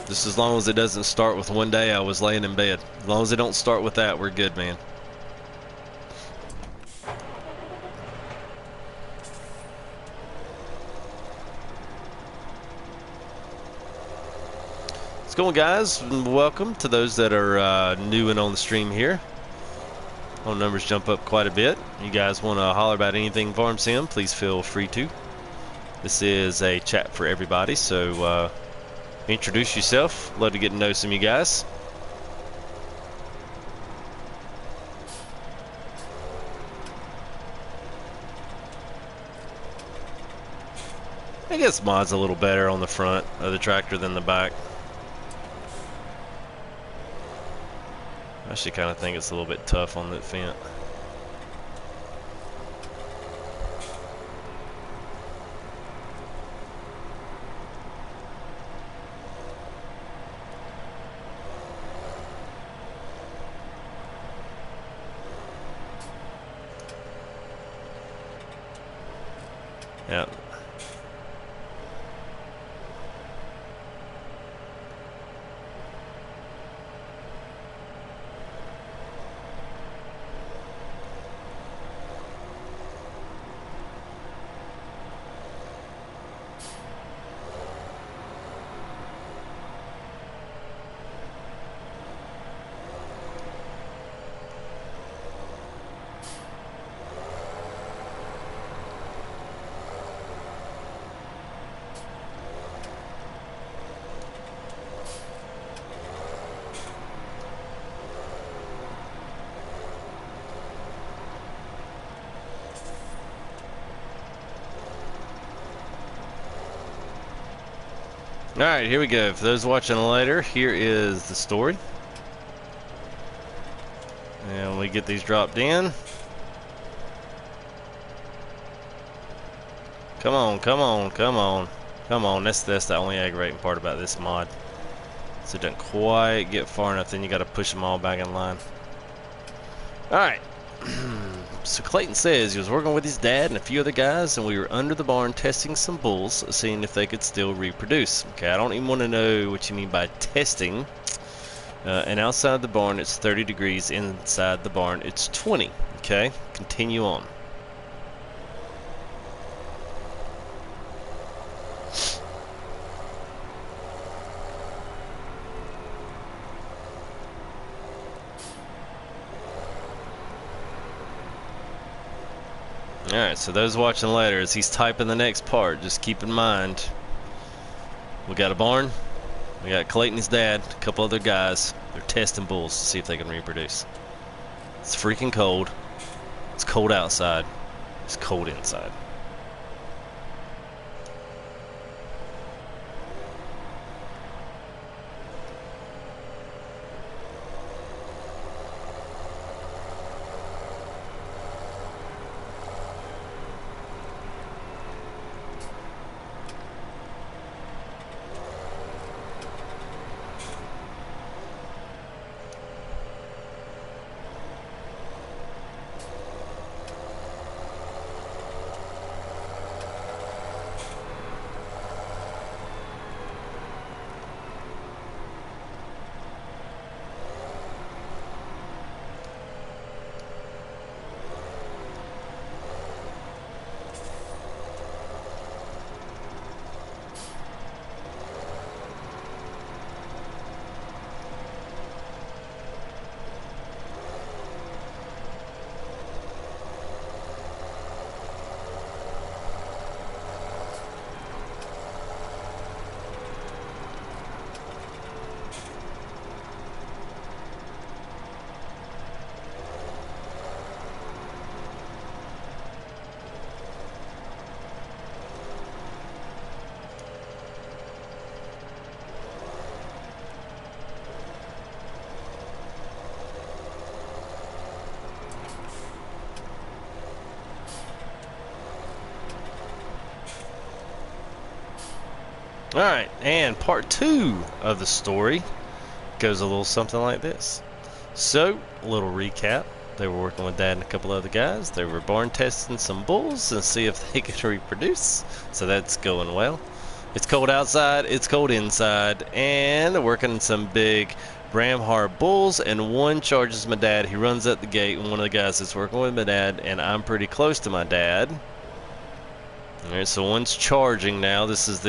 Just as long as it doesn't start with one day I was laying in bed. As long as it don't start with that, we're good, man. What's going, guys? Welcome to those that are new and on the stream here. Phone numbers jump up quite a bit. You guys want to holler about anything Farm Sim, please feel free to. This is a chat for everybody, so introduce yourself. Love to get to know some of you guys. I guess mod's a little better on the front of the tractor than the back. I actually kind of think it's a little bit tough on that fence. Yeah. Alright, here we go. For those watching later, here is the story. And we get these dropped in. Come on, come on, come on. Come on, that's the only aggravating part about this mod. So it doesn't quite get far enough, then you gotta push them all back in line. Alright. So Clayton says he was working with his dad and a few other guys, and we were under the barn testing some bulls, seeing if they could still reproduce. Okay, I don't even want to know what you mean by testing. And outside the barn it's 30 degrees, inside the barn it's 20. Okay, continue on. Alright, so those watching later, as he's typing the next part, just keep in mind, we got a barn, we got Clayton's dad, a couple other guys. They're testing bulls to see if they can reproduce. It's freaking cold. It's cold outside. It's cold inside. Alright, and part 2 of the story goes a little something like this. So, a little recap. They were working with Dad and a couple other guys. They were barn testing some bulls and see if they could reproduce. So that's going well. It's cold outside, it's cold inside, and they're working some big Bramhar bulls, and one charges my dad. He runs up the gate, and one of the guys that's working with my dad, and I'm pretty close to my dad. Alright, so one's charging now. This is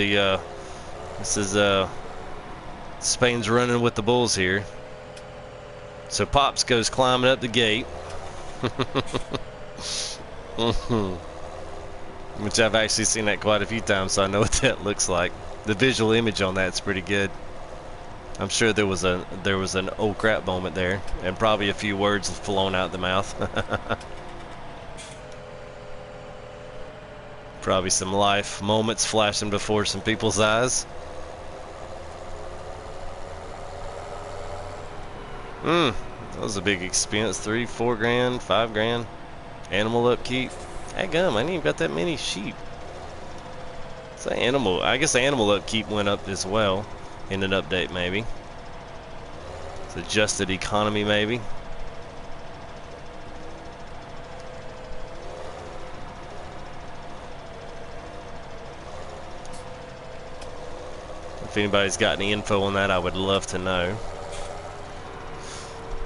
Spain's running with the bulls here. So Pops goes climbing up the gate. Which I've actually seen that quite a few times, so I know what that looks like. The visual image on that's pretty good. I'm sure there was an oh crap moment there, and probably a few words flown out the mouth. Probably some life moments flashing before some people's eyes. That was a big expense. 3, 4 grand, 5 grand. Animal upkeep. Daggum, I ain't even got that many sheep. It's an animal. I guess animal upkeep went up as well in an update, maybe. It's adjusted economy, maybe. If anybody's got any info on that, I would love to know.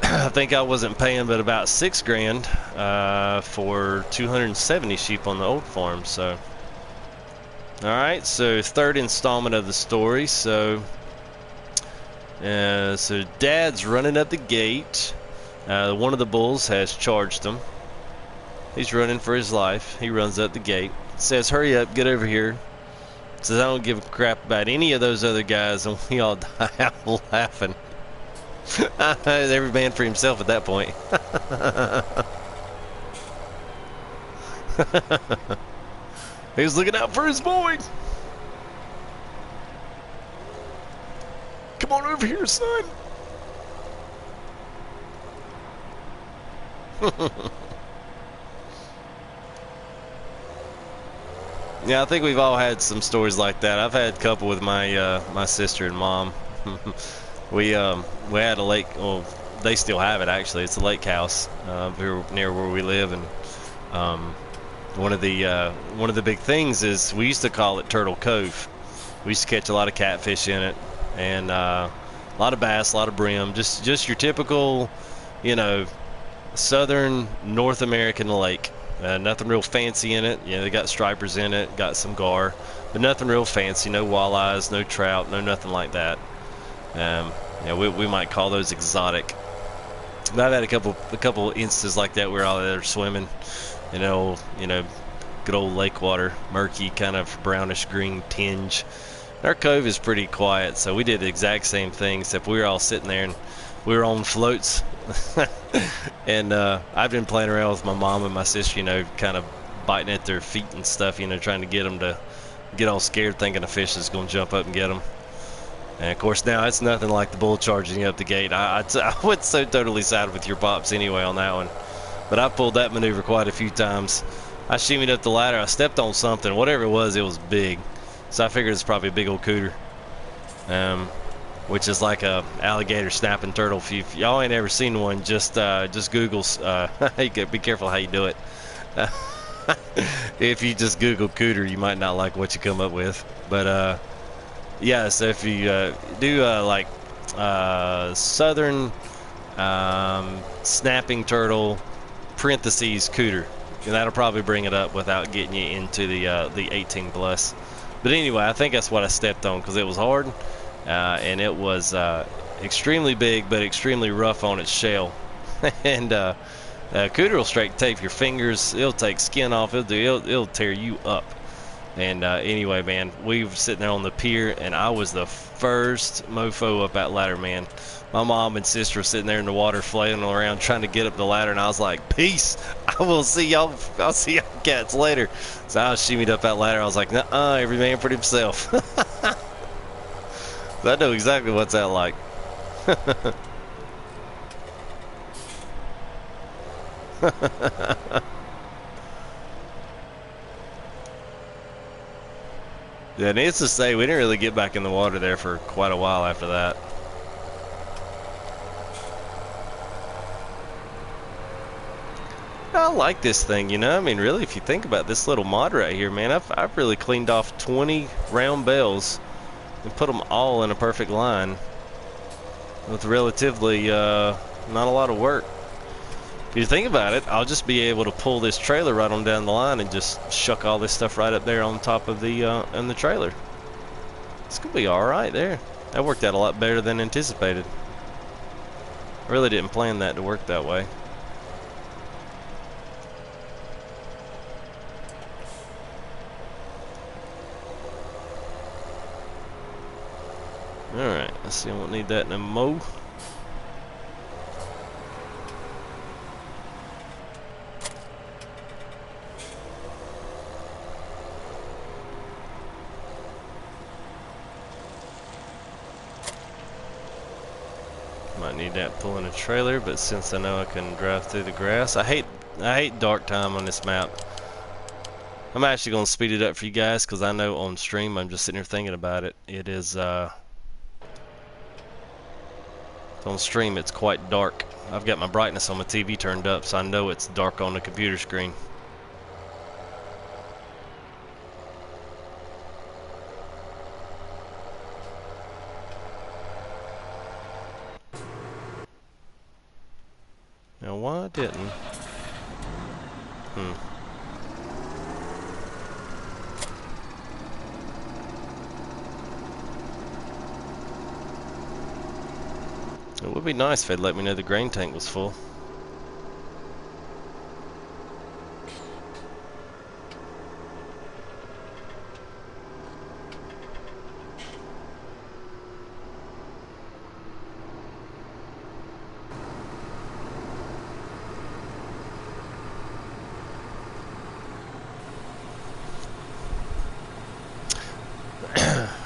I think I wasn't paying but about 6 grand for 270 sheep on the old farm. So, all right. So third installment of the story. So Dad's running up the gate. One of the bulls has charged him. He's running for his life. He runs up the gate. Says, "Hurry up, get over here." Says, "I don't give a crap about any of those other guys," and we all die out laughing. Every man for himself at that point. He was looking out for his boy. Come on over here, son. Yeah, I think we've all had some stories like that. I've had a couple with my my sister and mom. We had a lake. Well, they still have it actually. It's a lake house here near where we live, and one of the big things is we used to call it Turtle Cove. We used to catch a lot of catfish in it, and a lot of bass, a lot of brim. Just your typical, southern North American lake. Nothing real fancy in it. They got stripers in it, got some gar, but nothing real fancy. No walleyes, no trout, no nothing like that. We might call those exotic. But I've had a couple instances like that where all there swimming, good old lake water, murky, kind of brownish green tinge. Our cove is pretty quiet, so we did the exact same thing, except we were all sitting there and we were on floats. And I've been playing around with my mom and my sister, kind of biting at their feet and stuff, trying to get them to get all scared, thinking a fish is going to jump up and get them. And of course now it's nothing like the bull charging up the gate. I would so totally side with your Pops anyway on that one. But I pulled that maneuver quite a few times. I shimmied up the ladder. I stepped on something. Whatever it was big. So I figured it's probably a big old cooter. Which is like a alligator snapping turtle. If y'all ain't ever seen one, just Google. You gotta be careful how you do it. If you just Google cooter, you might not like what you come up with. But yeah, so if you do southern snapping turtle parentheses cooter, and that'll probably bring it up without getting you into the 18 plus. But anyway, I think that's what I stepped on because it was hard, and it was extremely big but extremely rough on its shell. And cooter will straight tape your fingers. It'll take skin off. It'll tear you up. And anyway, man, we were sitting there on the pier, and I was the first mofo up that ladder, man. My mom and sister were sitting there in the water flailing around trying to get up the ladder, and I was like, "Peace! I'll see y'all cats later." So I was shimmied up that ladder. I was like, "Nuh-uh, every man for himself." So I know exactly what's that like. Yeah, needless to say, we didn't really get back in the water there for quite a while after that. I like this thing, you know. I mean, really, if you think about this little mod right here, man, I've really cleaned off 20 round bells and put them all in a perfect line with relatively not a lot of work. If you think about it, I'll just be able to pull this trailer right on down the line and just shuck all this stuff right up there on top of the in the trailer. It's gonna be all right there. That worked out a lot better than anticipated. I really didn't plan that to work that way. Alright, let's see, I won't need that no more. Might need that pulling a trailer, but since I know I can drive through the grass, I hate dark time on this map. I'm actually gonna speed it up for you guys because I know on stream I'm just sitting here thinking about it. It is on stream it's quite dark. I've got my brightness on my TV turned up, so I know it's dark on the computer screen. Now why didn't? It would be nice if they'd let me know the grain tank was full.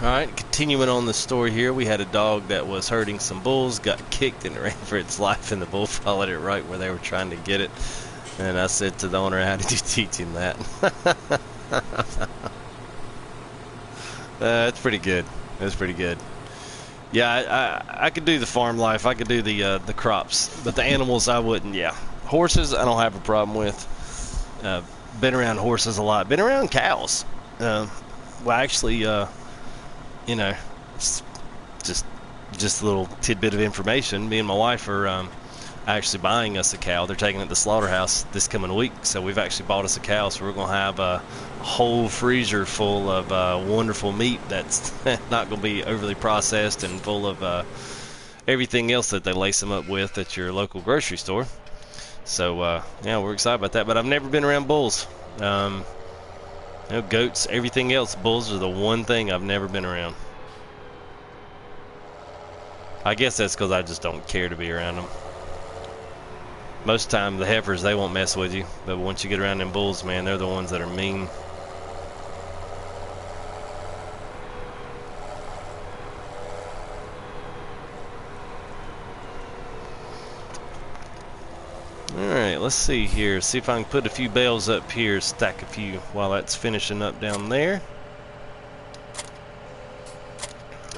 Alright, continuing on the story here, we had a dog that was herding some bulls, got kicked and ran for its life, and the bull followed it right where they were trying to get it. And I said to the owner, how did you teach him that? That's pretty good. That's pretty good. Yeah, I could do the farm life. I could do the crops, but the animals I wouldn't. Yeah, horses I don't have a problem with. Been around horses a lot. Been around cows. Well, actually, you know, just a little tidbit of information. Me and my wife are actually buying us a cow. They're taking it to the slaughterhouse this coming week, so we've actually bought us a cow. So we're gonna have a whole freezer full of wonderful meat that's not gonna be overly processed and full of everything else that they lace them up with at your local grocery store. So yeah, we're excited about that. But I've never been around bulls. You know, goats, everything else. Bulls are the one thing I've never been around. I guess that's because I just don't care to be around them. Most of the time, the heifers, they won't mess with you. But once you get around them bulls, man, they're the ones that are mean. Alright, let's see here. See if I can put a few bales up here, stack a few while that's finishing up down there.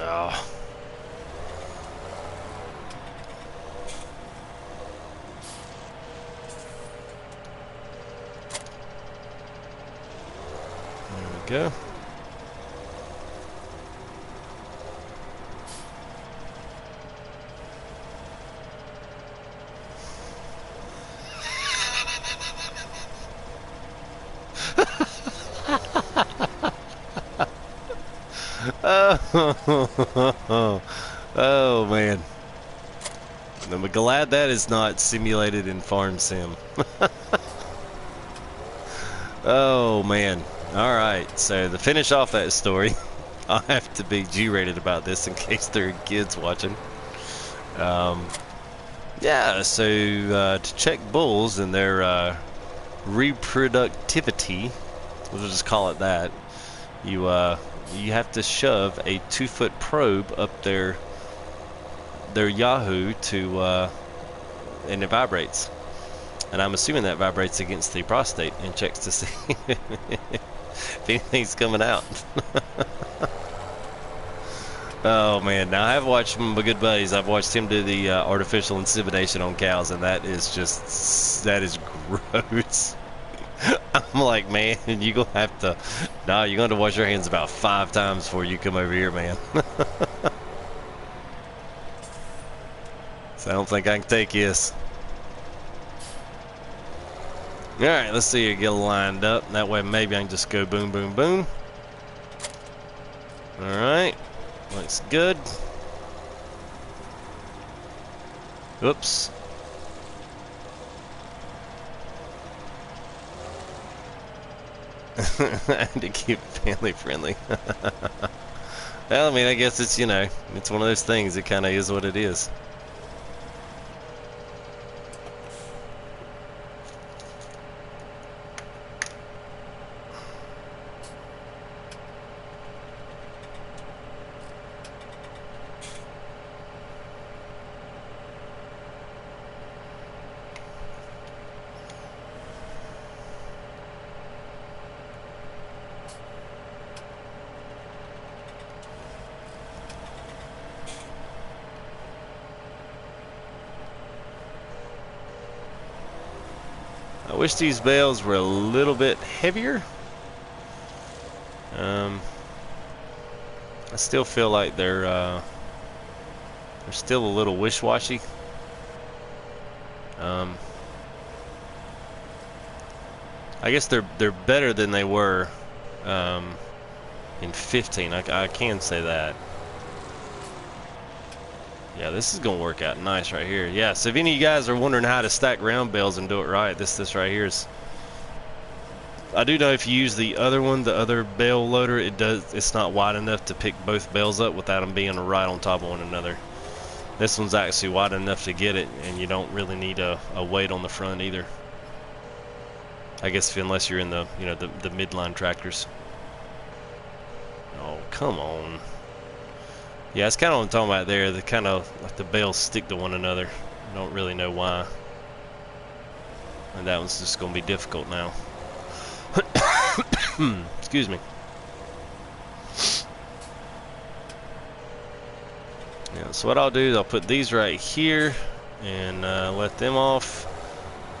Oh. There we go. Oh man, I'm glad that is not simulated in Farm Sim. Oh man. Alright, so to finish off that story, I'll have to be G-rated about this in case there are kids watching. Yeah, so to check bulls and their reproductivity, we'll just call it that, you have to shove a 2-foot probe up their Yahoo to and it vibrates, and I'm assuming that vibrates against the prostate and checks to see if anything's coming out. Oh man, now I've watched my good buddies. I've watched him do the artificial insemination on cows, and that is gross. I'm like, man, you gonna have to, nah, you're gonna have to wash your hands about 5 times before you come over here, man. So I don't think I can take this. All right, let's see you get lined up. That way, maybe I can just go boom, boom, boom. All right. Looks good. Oops. I had to keep it family friendly. Well, I mean, I guess it's, you know, it's one of those things. It kind of is what it is. I wish these bales were a little bit heavier. I still feel like they're still a little wish-washy. I guess they're better than they were in 15. I can say that. Yeah, this is gonna work out nice right here. Yeah, so if any of you guys are wondering how to stack round bales and do it right, this right here is. I do know if you use the other one, the other bale loader, it's not wide enough to pick both bales up without them being right on top of one another. This one's actually wide enough to get it, and you don't really need a weight on the front either. I guess unless you're in the, you know, the midline tractors. Oh, come on. Yeah, it's kind of what I'm talking about there. The kind of like the bales stick to one another. I don't really know why. And that one's just going to be difficult now. Excuse me. Yeah, so what I'll do is I'll put these right here and let them off.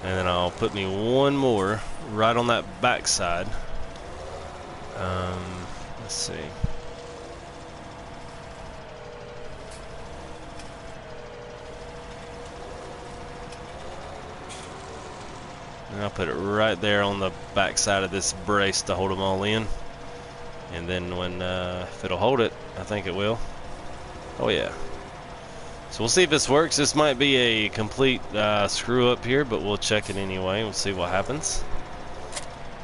And then I'll put me one more right on that back side. Let's see. And I'll put it right there on the back side of this brace to hold them all in. And then when, if it'll hold it, I think it will. Oh yeah. So we'll see if this works. This might be a complete screw up here, but we'll check it anyway. We'll see what happens.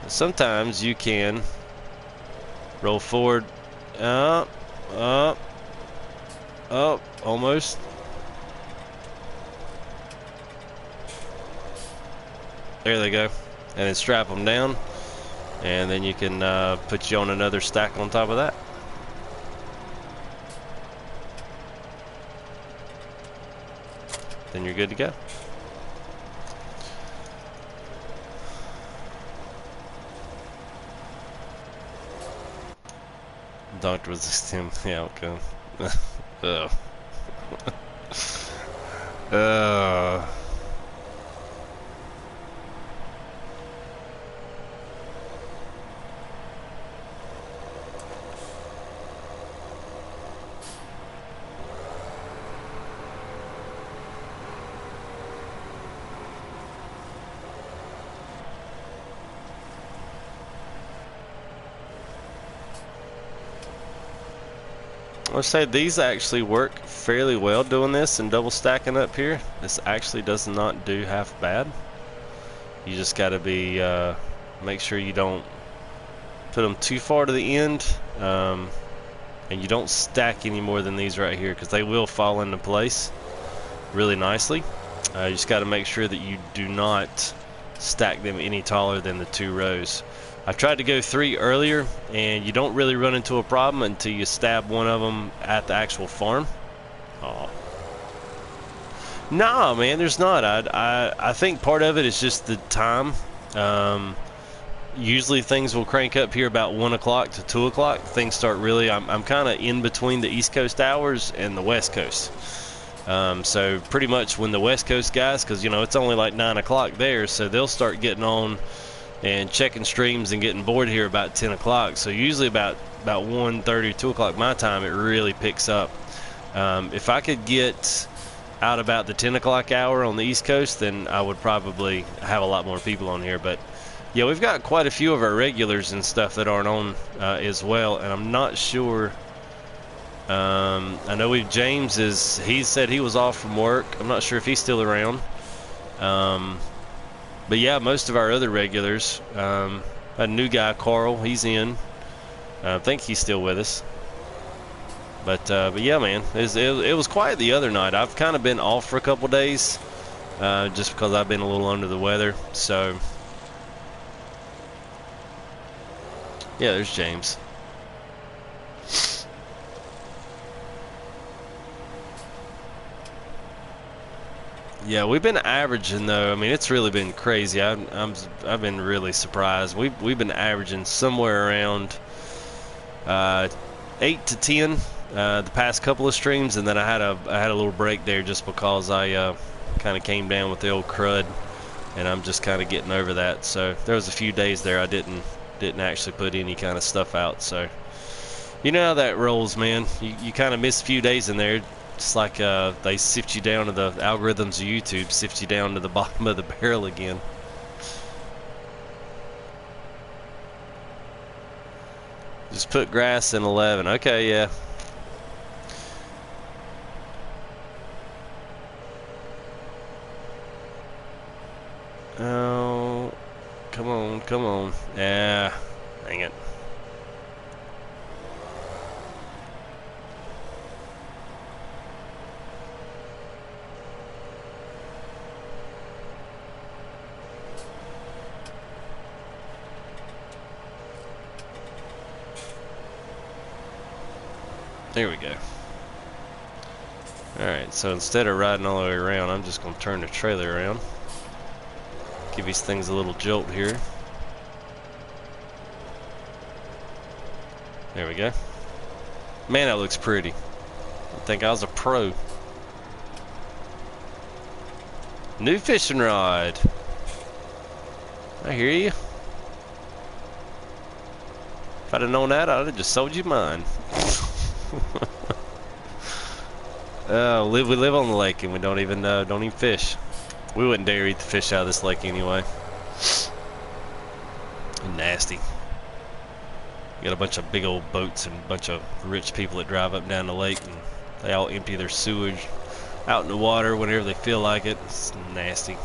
Sometimes you can roll forward, up, almost. There they go. And then strap them down, and then you can put you on another stack on top of that. Then you're good to go. Doctor was just him. Yeah, okay. I'll say these actually work fairly well doing this and double stacking up here. This actually does not do half bad. You just got to be make sure you don't put them too far to the end, and you don't stack any more than these right here, because they will fall into place really nicely. You just got to make sure that you do not stack them any taller than the 2 rows. I tried to go 3 earlier, and you don't really run into a problem until you stab one of them at the actual farm. Oh. Nah, man, there's not. I think part of it is just the time. Usually things will crank up here about 1 o'clock to 2 o'clock. Things start really, I'm kind of in between the East Coast hours and the West Coast. So pretty much when the West Coast guys, because you know it's only like 9 o'clock there, so they'll start getting on and checking streams and getting bored here about 10 o'clock. So usually about 1:30, 2 o'clock my time, it really picks up. If I could get out about the 10 o'clock hour on the East Coast, then I would probably have a lot more people on here. But yeah, we've got quite a few of our regulars and stuff that aren't on as well, and I'm not sure. I know James he said he was off from work. I'm not sure if he's still around. But yeah, most of our other regulars, a new guy, Carl, he's in. I think he's still with us. But yeah, man, it was quiet the other night. I've kind of been off for a couple days, just because I've been a little under the weather. So yeah, there's James. Yeah, we've been averaging though. I mean, it's really been crazy. I've been really surprised. We've been averaging somewhere around 8 to 10 the past couple of streams, and then I had a little break there just because I kind of came down with the old crud, and I'm just kind of getting over that. So there was a few days there I didn't actually put any kind of stuff out. So you know how that rolls, man. You kind of miss a few days in there. It's like they sift you down to the algorithms of YouTube, sift you down to the bottom of the barrel again. Just put grass in 11. Okay, yeah. Oh, come on, come on. Yeah, dang it. There we go. Alright, so instead of riding all the way around, I'm just going to turn the trailer around. Give these things a little jolt here. There we go. Man, that looks pretty. I think I was a pro. New fishing rod. I hear you. If I'd have known that, I'd have just sold you mine. We live on the lake and we don't even fish. We wouldn't dare eat the fish out of this lake anyway. Nasty. You got a bunch of big old boats and a bunch of rich people that drive up and down the lake, and they all empty their sewage out in the water whenever they feel like it. It's nasty.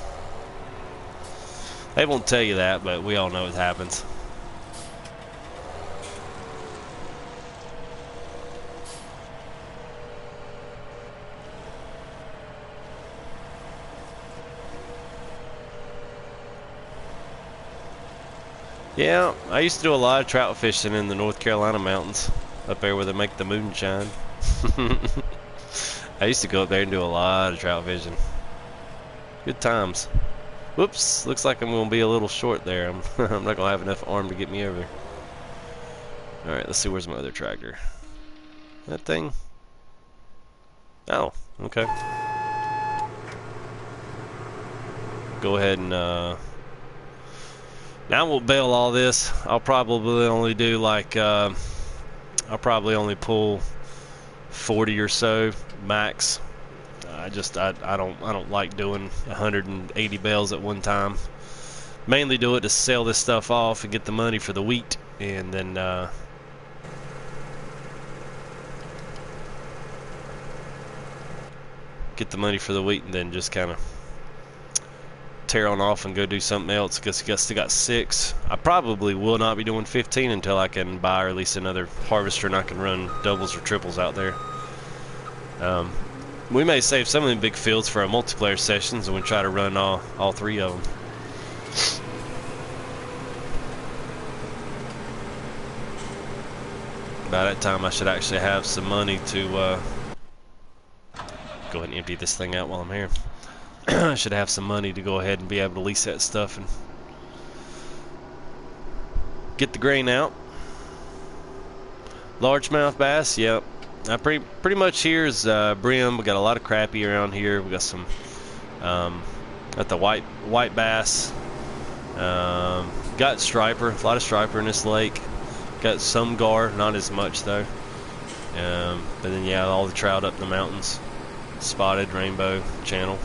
They won't tell you that, but we all know it happens. Yeah, I used to do a lot of trout fishing in the North Carolina mountains, up there where they make the moonshine. I used to go up there and do a lot of trout fishing. Good times. Whoops, looks like I'm going to be a little short there. I'm not going to have enough arm to get me over. Alright, let's see, where's my other tractor? That thing? Oh, okay. Go ahead and now I won't bale all this. I'll probably only do like I'll probably only pull 40 or so max. I don't like doing 180 bales at one time. Mainly do it to sell this stuff off and get the money for the wheat, and then get the money for the wheat, and then just kind of tear on off and go do something else. Because I still got 6. I probably will not be doing 15 until I can buy or at least another harvester and I can run doubles or triples out there. We may save some of the big fields for our multiplayer sessions, and we try to run all 3 of them. By that time I should actually have some money to go ahead and empty this thing out while I'm here. I should have some money to go ahead and be able to lease that stuff and get the grain out. Largemouth bass, yep. Pretty much here is brim. We got a lot of crappie around here. We got some got the white bass. Got striper, a lot of striper in this lake. Got some gar, not as much though. But then yeah, all the trout up in the mountains. Spotted, rainbow, channel.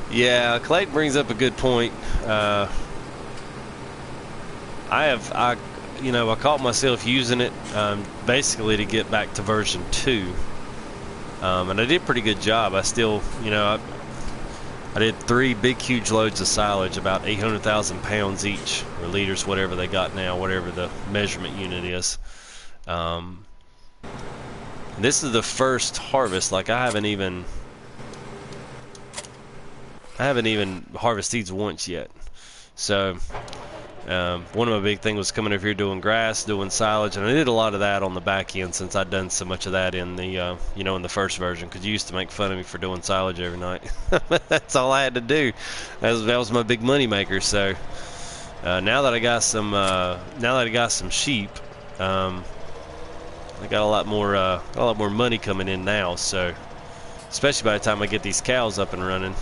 Yeah, Clayton brings up a good point. I caught myself using it basically to get back to version 2, and I did a pretty good job. I still, I did 3 big, huge loads of silage, about 800,000 pounds each, or liters, whatever they got now, whatever the measurement unit is. This is the first harvest. Like I haven't even harvested seeds once yet. So one of my big things was coming over here doing grass, doing silage, and I did a lot of that on the back end since I'd done so much of that in the in the first version, because you used to make fun of me for doing silage every night. That's all I had to do. That was my big money maker. So now that I got some sheep, I got a lot more money coming in now. So especially by the time I get these cows up and running,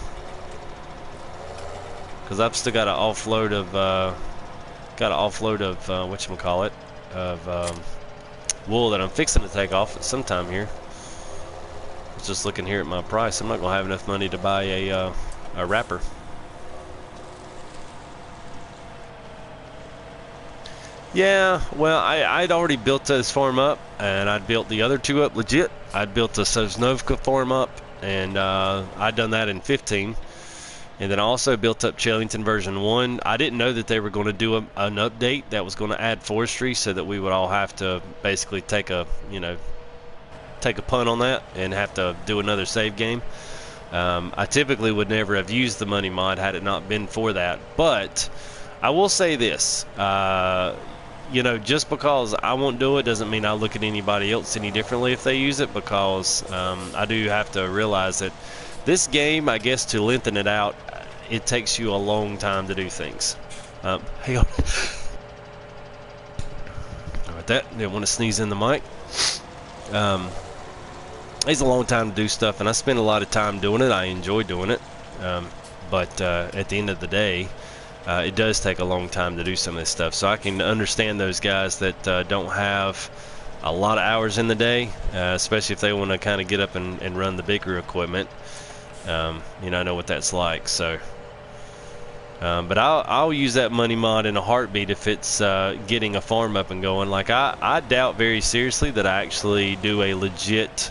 because I've still got an offload of whatchamacallit, of wool that I'm fixing to take off at some time here. I was just looking here at my price. I'm not gonna have enough money to buy a wrapper. Yeah, well, I'd already built this farm up, and I'd built the other 2 up legit. I'd built the Sosnovka farm up, and I'd done that in 15. And then I also built up Chellington version 1. I didn't know that they were going to do an update that was going to add forestry, so that we would all have to basically take a punt on that and have to do another save game. I typically would never have used the money mod had it not been for that. But I will say this, just because I won't do it doesn't mean I look at anybody else any differently if they use it, because I do have to realize that this game, I guess, to lengthen it out, it takes you a long time to do things. Hang on. Alright, didn't want to sneeze in the mic. It's a long time to do stuff, and I spend a lot of time doing it. I enjoy doing it. But at the end of the day, it does take a long time to do some of this stuff. So I can understand those guys that don't have a lot of hours in the day, especially if they want to kind of get up and run the bigger equipment. I know what that's like. So, but I'll use that money mod in a heartbeat if it's getting a farm up and going. Like I doubt very seriously that I actually do a legit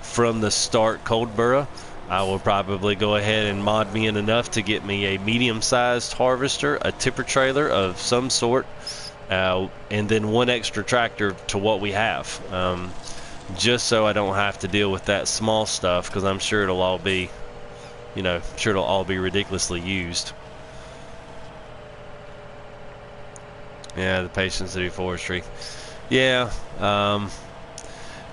from the start cold burrow. I will probably go ahead and mod me in enough to get me a medium-sized harvester, a tipper trailer of some sort, and then 1 extra tractor to what we have, just so I don't have to deal with that small stuff, because I'm sure it'll all be ridiculously used. Yeah, the patience to do forestry. Yeah,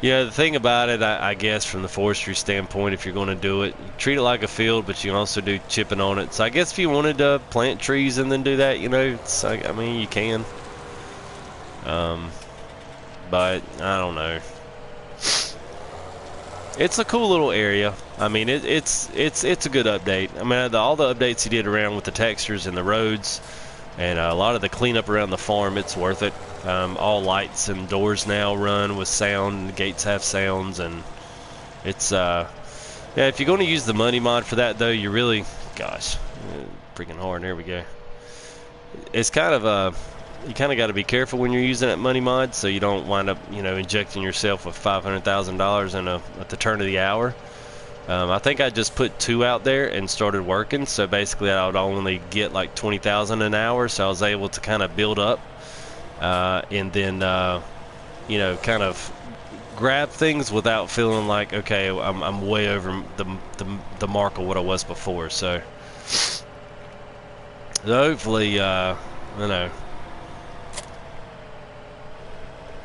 the thing about it, I guess, from the forestry standpoint, if you're going to do it, treat it like a field, but you can also do chipping on it. So I guess if you wanted to plant trees and then do that, you can. But I don't know. It's a cool little area. I mean, it's a good update. I mean, all the updates he did around with the textures and the roads, and a lot of the cleanup around the farm, it's worth it. All lights and doors now run with sound. The gates have sounds, and it's if you're going to use the money mod for that, though, you really, gosh, freaking hard. There we go. It's kind of you kind of got to be careful when you're using that money mod, so you don't wind up injecting yourself with $500,000 at the turn of the hour. I think I just put 2 out there and started working, so basically I would only get like 20,000 an hour, so I was able to kind of build up and then kind of grab things without feeling like, okay, I'm way over the mark of what I was before. So hopefully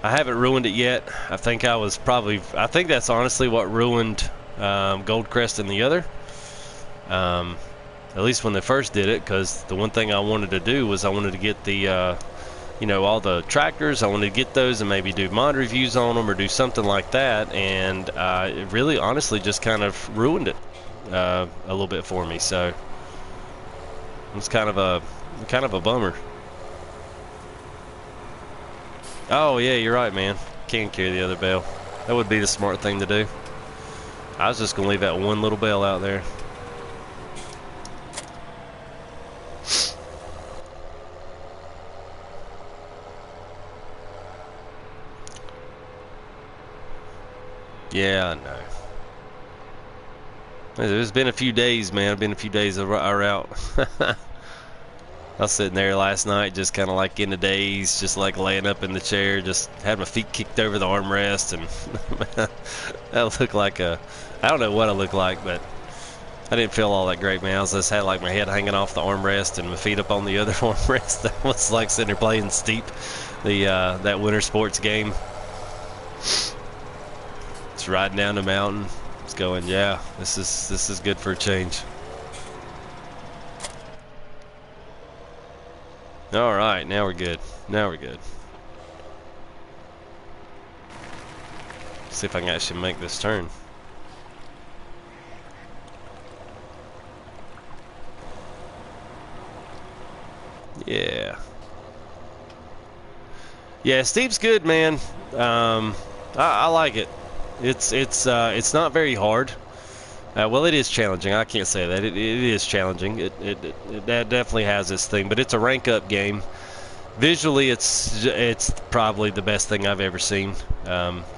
I haven't ruined it yet. I think I think that's honestly what ruined Goldcrest and the other. At least when they first did it, because the one thing I wanted to do was I wanted to get the, all the tractors. I wanted to get those and maybe do mod reviews on them or do something like that. And it really, honestly, just kind of ruined it a little bit for me. So it's kind of a bummer. Oh yeah, you're right, man. Can't carry the other bale. That would be the smart thing to do. I was just gonna leave that one little bale out there. Yeah, I know. There's been a few days, man. It's been a few days of our route. I was sitting there last night just kind of like in a daze, just like laying up in the chair, just had my feet kicked over the armrest, and that looked like I don't know what I looked like, but I didn't feel all that great, man. I just had like my head hanging off the armrest and my feet up on the other armrest. That was like sitting there playing Steep, that winter sports game. It's riding down the mountain. It's going, yeah, this is good for a change. All right, now we're good. Now we're good. See if I can actually make this turn. Yeah. Yeah, Steep's good, man. I like it. It's not very hard. Well, it is challenging. I can't say that. It is challenging. It definitely has this thing, but it's a rank up game. Visually, it's probably the best thing I've ever seen.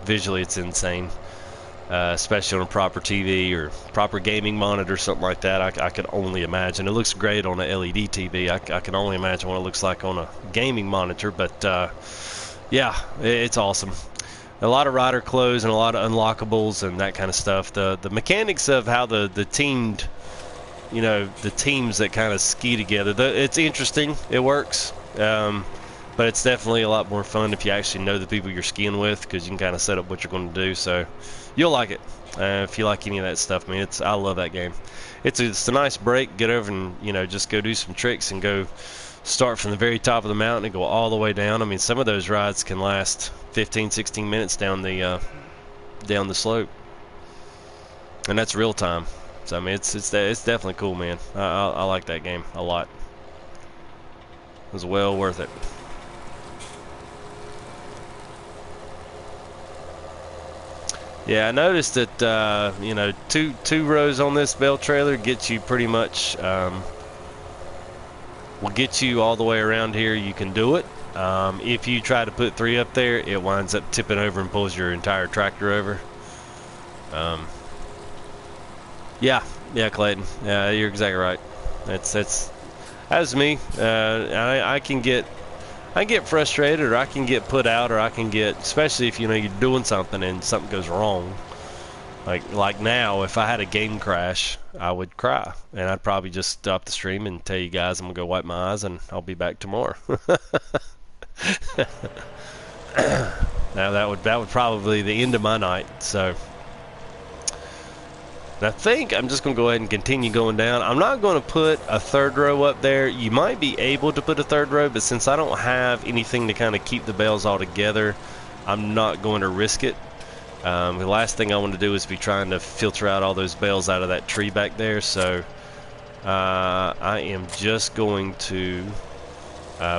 Visually, it's insane, especially on a proper TV or proper gaming monitor, something like that. I could only imagine. It looks great on a LED TV. I can only imagine what it looks like on a gaming monitor. But yeah, it's awesome. A lot of rider clothes and a lot of unlockables and that kind of stuff. The mechanics of how the teamed, the teams that kind of ski together, it's interesting. It works, but it's definitely a lot more fun if you actually know the people you're skiing with, because you can kind of set up what you're going to do. So you'll like it if you like any of that stuff. I mean, I love that game. It's a nice break. Get over and just go do some tricks and go start from the very top of the mountain and go all the way down. I mean, some of those rides can last 15, 16 minutes down the slope, and that's real time. So I mean, it's definitely cool, man. I like that game a lot. It was well worth it. Yeah, I noticed that two rows on this bale trailer gets you pretty much will get you all the way around here. You can do it. If you try to put 3 up there, it winds up tipping over and pulls your entire tractor over. Yeah, Clayton. Yeah, you're exactly right. That's me. I can get frustrated, or I can get put out, or I can get, especially if you're doing something and something goes wrong. Like now, if I had a game crash, I would cry, and I'd probably just stop the stream and tell you guys I'm gonna go wipe my eyes and I'll be back tomorrow. Now that would probably be the end of my night. So I think I'm just gonna go ahead and continue going down. I'm not gonna put a 3rd row up there. You might be able to put a 3rd row, but since I don't have anything to kind of keep the bales all together, I'm not going to risk it. The last thing I want to do is be trying to filter out all those bales out of that tree back there. So I am just going to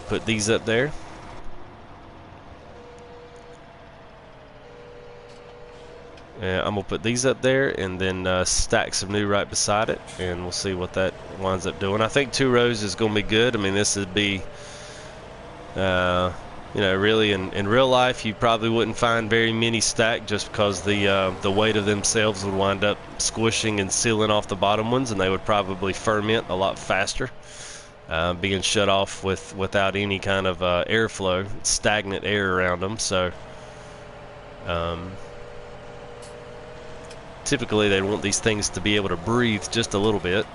put these up there. I'm going to put these up there and then stack some new right beside it, and we'll see what that winds up doing. I think 2 rows is going to be good. I mean, this would be, really in real life, you probably wouldn't find very many stacked, just because the weight of themselves would wind up squishing and sealing off the bottom ones, and they would probably ferment a lot faster, being shut off without any kind of airflow, stagnant air around them. So typically they want these things to be able to breathe just a little bit.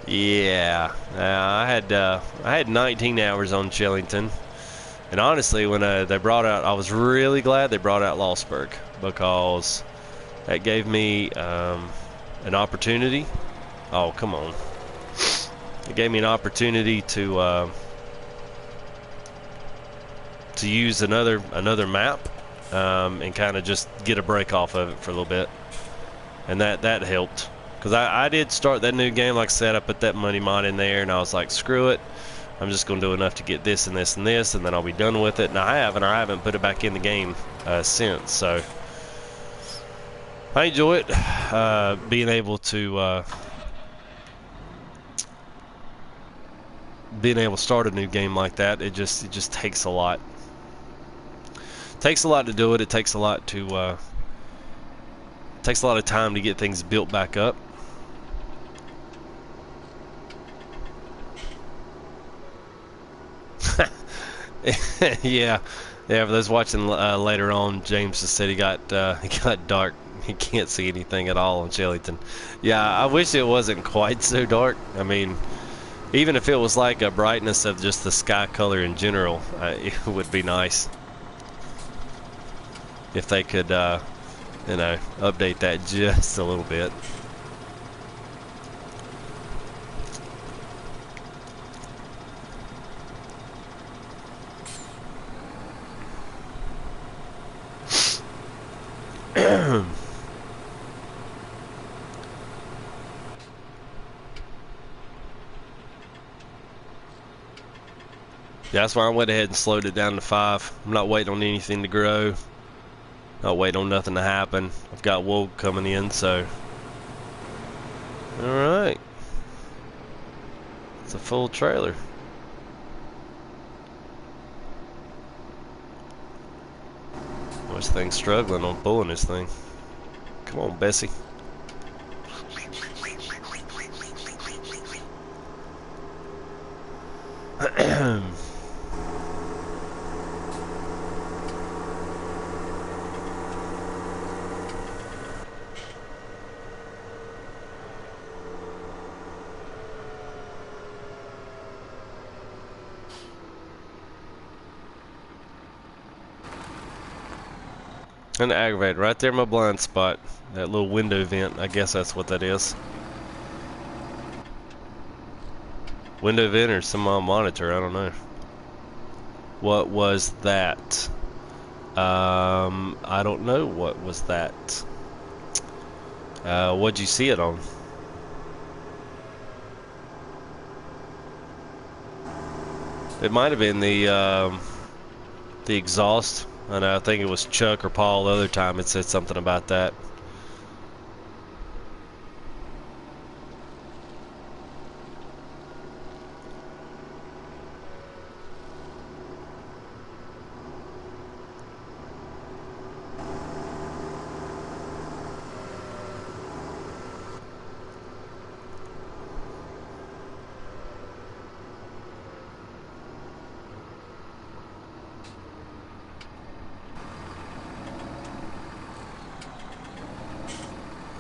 Yeah, I had 19 hours on Chellington, and honestly, when they brought out, I was really glad they brought out Lostburg, because that gave me an opportunity. Oh, come on! It gave me an opportunity to use another map and kind of just get a break off of it for a little bit, and that helped. Because I did start that new game, like I said, I put that money mod in there, and I was like, screw it, I'm just going to do enough to get this and this and this, and then I'll be done with it. And I haven't put it back in the game since, so I enjoy it, being able to start a new game like that. It just takes a lot. Takes a lot to do it. It takes a lot to takes a lot of time to get things built back up. Yeah, for those watching later on, James just said he got dark. He can't see anything at all on Chellington. Yeah, I wish it wasn't quite so dark. I mean, even if it was like a brightness of just the sky color in general, it would be nice if they could, you know, update that just a little bit. Yeah, that's why I went ahead and slowed it down to 5. I'm not waiting on anything to grow. Not waiting on nothing to happen. I've got wool coming in, so. Alright. It's a full trailer. Well, this thing's struggling on pulling this thing. Come on, Bessie. And aggravated right there in my blind spot. That little window vent, I guess that's what that is. Window vent or some monitor, I don't know. What was that? I don't know what was that. What'd you see it on? It might have been the exhaust. I think it was Chuck or Paul the other time it said something about that.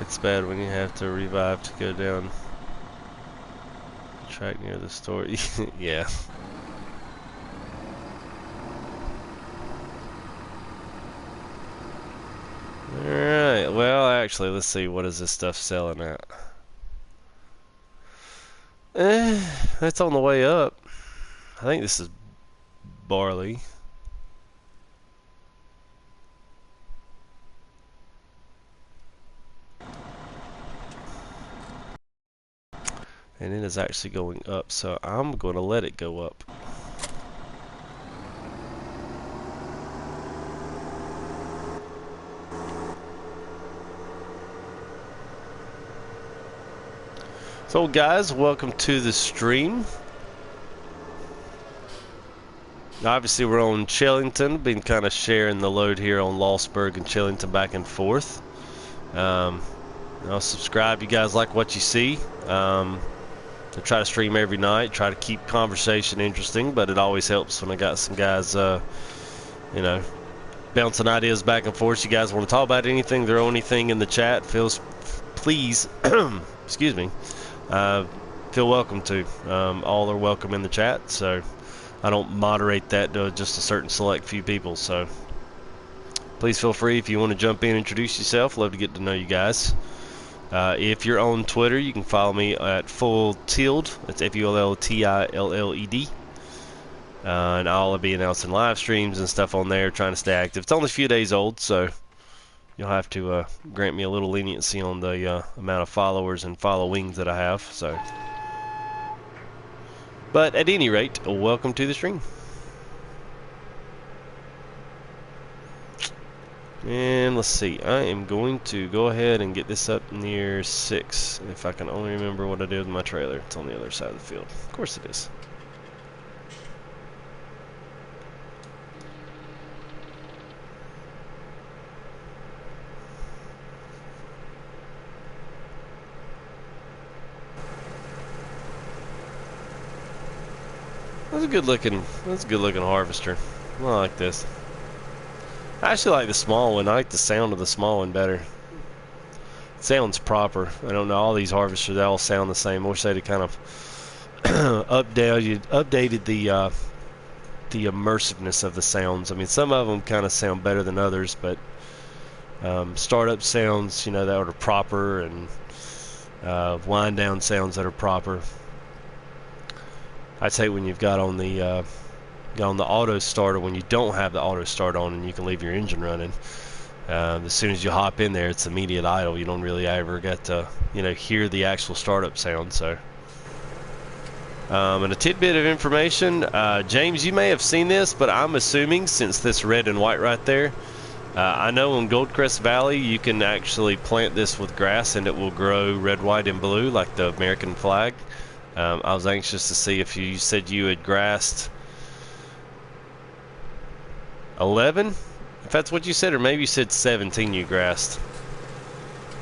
It's bad when you have to revive to go down the track near the store. Yeah. Alright, well actually let's see, what is this stuff selling at? That's on the way up. I think this is barley. And it is actually going up, so I'm going to let it go up. So guys, welcome to the stream. Obviously we're on Chellington, been kind of sharing the load here on Lostburg and Chellington back and forth. I'll subscribe, you guys like what you see. I try to stream every night, try to keep conversation interesting, but it always helps when I got some guys, you know, bouncing ideas back and forth. You guys want to talk about anything, throw anything in the chat, please, excuse me, feel welcome to. All are welcome in the chat, so I don't moderate that to just a certain select few people. So please feel free if you want to jump in and introduce yourself. Love to get to know you guys. If you're on Twitter, you can follow me at FullTilled. That's FullTilled. And I'll be announcing live streams and stuff on there, trying to stay active. It's only a few days old, so you'll have to grant me a little leniency on the amount of followers and followings that I have. So, but at any rate, welcome to the stream. And let's see, I am going to go ahead and get this up near 6. If I can only remember what I did with my trailer. It's on the other side of the field. Of course it is. That's a good looking harvester. I like this. I actually like the small one. I like the sound of the small one better. It sounds proper. I don't know, all these harvesters, they all sound the same. I wish they'd kind of updated the immersiveness of the sounds. I mean, some of them kind of sound better than others, but startup sounds, you know, that are proper, and wind down sounds that are proper. I'd say when you've got on the auto starter, when you don't have the auto start on and you can leave your engine running, as soon as you hop in there, it's immediate idle. You don't really ever get to, you know, hear the actual startup sound. So, and a tidbit of information, James, you may have seen this, but I'm assuming since this red and white right there, I know in Goldcrest Valley you can actually plant this with grass and it will grow red, white, and blue like the American flag. I was anxious to see if you said you had grassed 11, if that's what you said, or maybe you said 17 you grassed.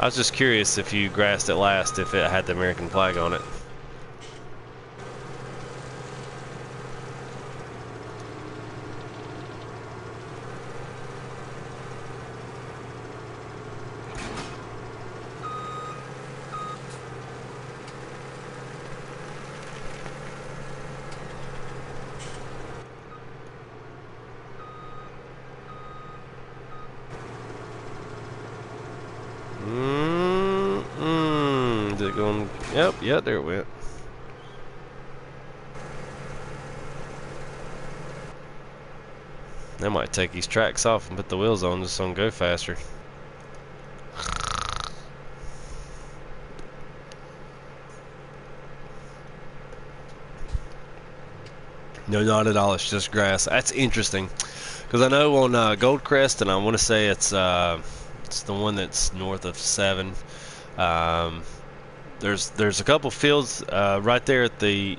I was just curious if you grassed it last, if it had the American flag on it. Is it going? Yep, there it went. I might take these tracks off and put the wheels on just so I can go faster. No, not at all. It's just grass. That's interesting, because I know on Goldcrest, and I want to say it's the one that's north of 7. There's a couple fields right there at the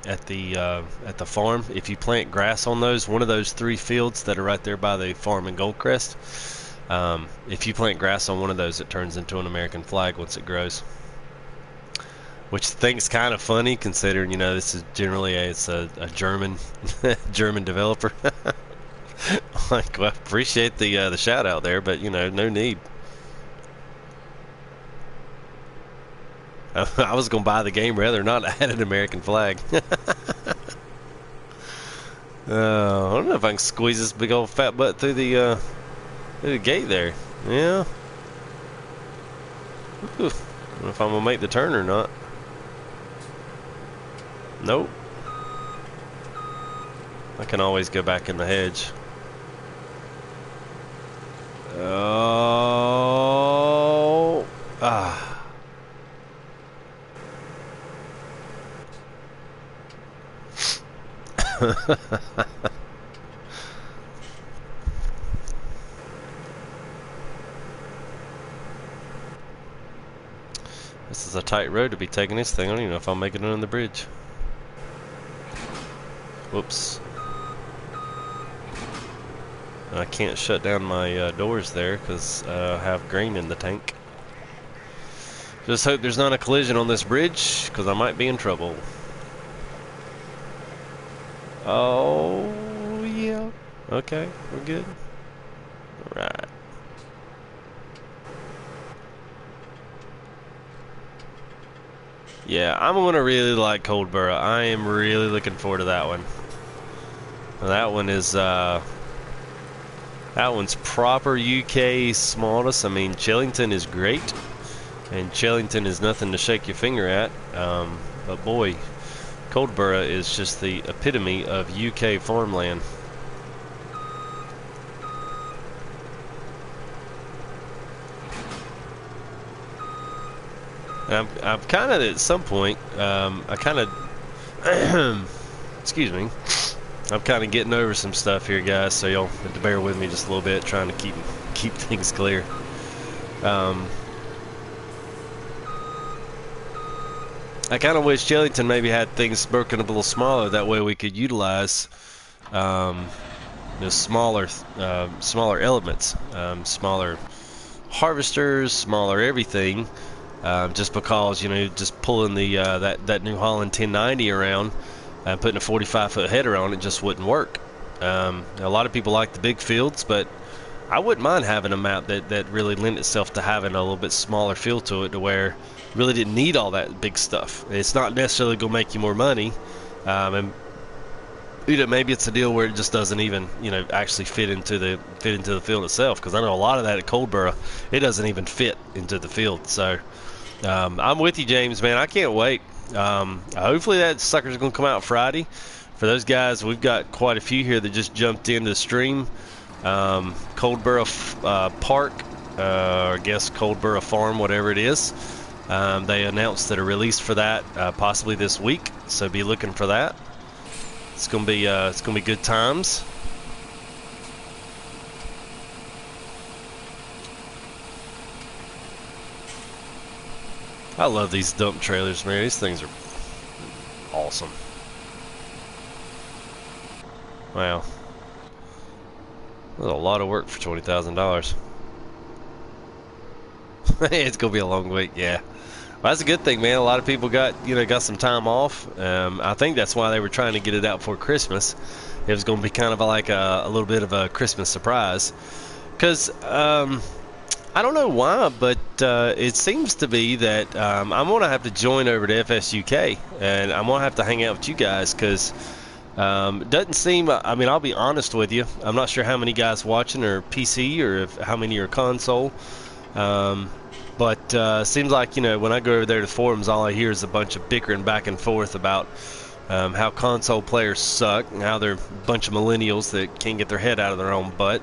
farm. If you plant grass on those, one of those 3 fields that are right there by the farm in Goldcrest, if you plant grass on one of those, it turns into an American flag once it grows. Which I think is kind of funny, considering, you know, this is generally it's a German German developer. Like, well, appreciate the shout out there, but you know, no need. I was gonna buy the game rather not add an American flag. I don't know if I can squeeze this big old fat butt through the gate there. Yeah. Ooh. I don't know if I'm gonna make the turn or not. Nope. I can always go back in the hedge. Oh. Ah. This is a tight road to be taking this thing. I don't even know if I'll make it on the bridge. Whoops. I can't shut down my doors there because I have grain in the tank. Just hope there's not a collision on this bridge, because I might be in trouble. Oh, yeah. Okay, we're good. Alright. Yeah, I'm gonna really like Coldborough. I am really looking forward to that one. That one is that one's proper UK smallness. I mean, Chellington is great, and Chellington is nothing to shake your finger at. But boy, Coldborough is just the epitome of UK farmland. And I'm kind of at some point. I kind of excuse me. I'm kind of getting over some stuff here, guys. So y'all have to bear with me just a little bit, trying to keep things clear. I kind of wish Chellington maybe had things broken up a little smaller. That way we could utilize the smaller elements, smaller harvesters, smaller everything. Just because, you know, just pulling the that New Holland 1090 around and putting a 45-foot header on it just wouldn't work. A lot of people like the big fields, but I wouldn't mind having a map that really lent itself to having a little bit smaller feel to it, to where you really didn't need all that big stuff. It's not necessarily going to make you more money, and you know, maybe it's a deal where it just doesn't even, you know, actually fit into the field itself. Because I know a lot of that at Coldborough, it doesn't even fit into the field. So I'm with you, James, man. I can't wait. Hopefully that sucker's going to come out Friday. For those guys, we've got quite a few here that just jumped into the stream. Coldborough Park, or I guess Coldborough Farm, whatever it is. They announced that a release for that possibly this week, so be looking for that. It's gonna be good times. I love these dump trailers, man. These things are awesome. Wow. That's a lot of work for $20,000. It's gonna be a long week, yeah. Well, that's a good thing, man. A lot of people got some time off. I think that's why they were trying to get it out before Christmas. It was going to be kind of like a little bit of a Christmas surprise. Because I don't know why, but it seems to be that I'm going to have to join over to FSUK, and I'm going to have to hang out with you guys because it doesn't seem. I mean, I'll be honest with you. I'm not sure how many guys watching are PC or how many are console. But seems like, you know, when I go over there to forums, all I hear is a bunch of bickering back and forth about how console players suck and how they're a bunch of millennials that can't get their head out of their own butt.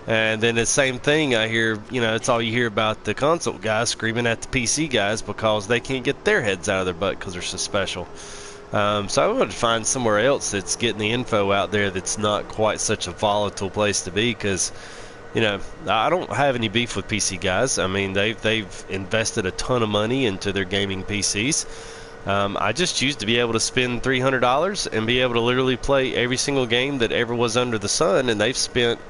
And then the same thing I hear, you know, it's all you hear about the console guys screaming at the PC guys because they can't get their heads out of their butt because they're so special. So I wanted to find somewhere else that's getting the info out there that's not quite such a volatile place to be, because you know, I don't have any beef with PC guys. I mean, they've invested a ton of money into their gaming PCs. I just choose to be able to spend $300 and be able to literally play every single game that ever was under the sun, and they've spent,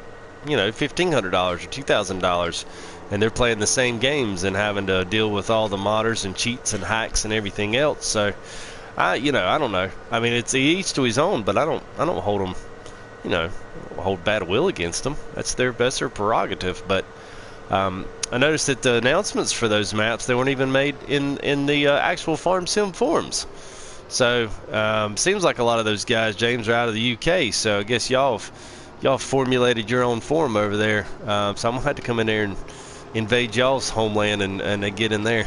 you know, $1,500 or $2,000, and they're playing the same games and having to deal with all the modders and cheats and hacks and everything else. So, I don't know. I mean, it's each to his own, but I don't hold them, you know, hold bad will against them. That's their prerogative. But I noticed that the announcements for those maps, they weren't even made in the actual farm sim forums. So seems like a lot of those guys, James, are out of the UK. So I guess y'all formulated your own forum over there. So I'm gonna have to come in there and invade y'all's homeland and get in there.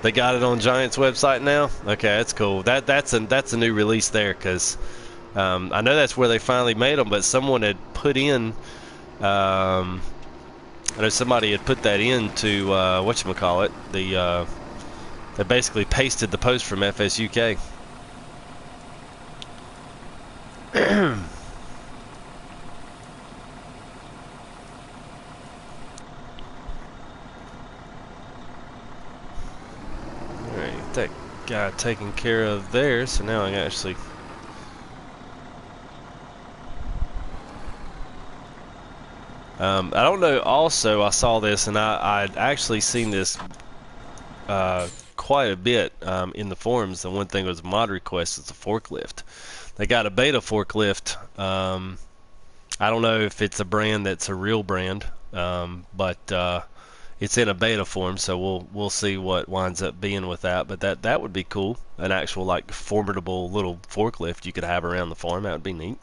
They got it on Giant's website now. Okay, that's cool. That's a new release there, because I know that's where they finally made them. But someone had put in, I know somebody had put that into whatchamacallit. They basically pasted the post from FSUK. That guy taken care of there, so now I can actually I don't know. Also, I saw this, and I'd actually seen this quite a bit in the forums. The one thing was mod request is a forklift. They got a beta forklift. I don't know if it's a brand that's a real brand, but It's in a beta form, so we'll see what winds up being with that. But that would be cool. An actual like formidable little forklift you could have around the farm. That would be neat.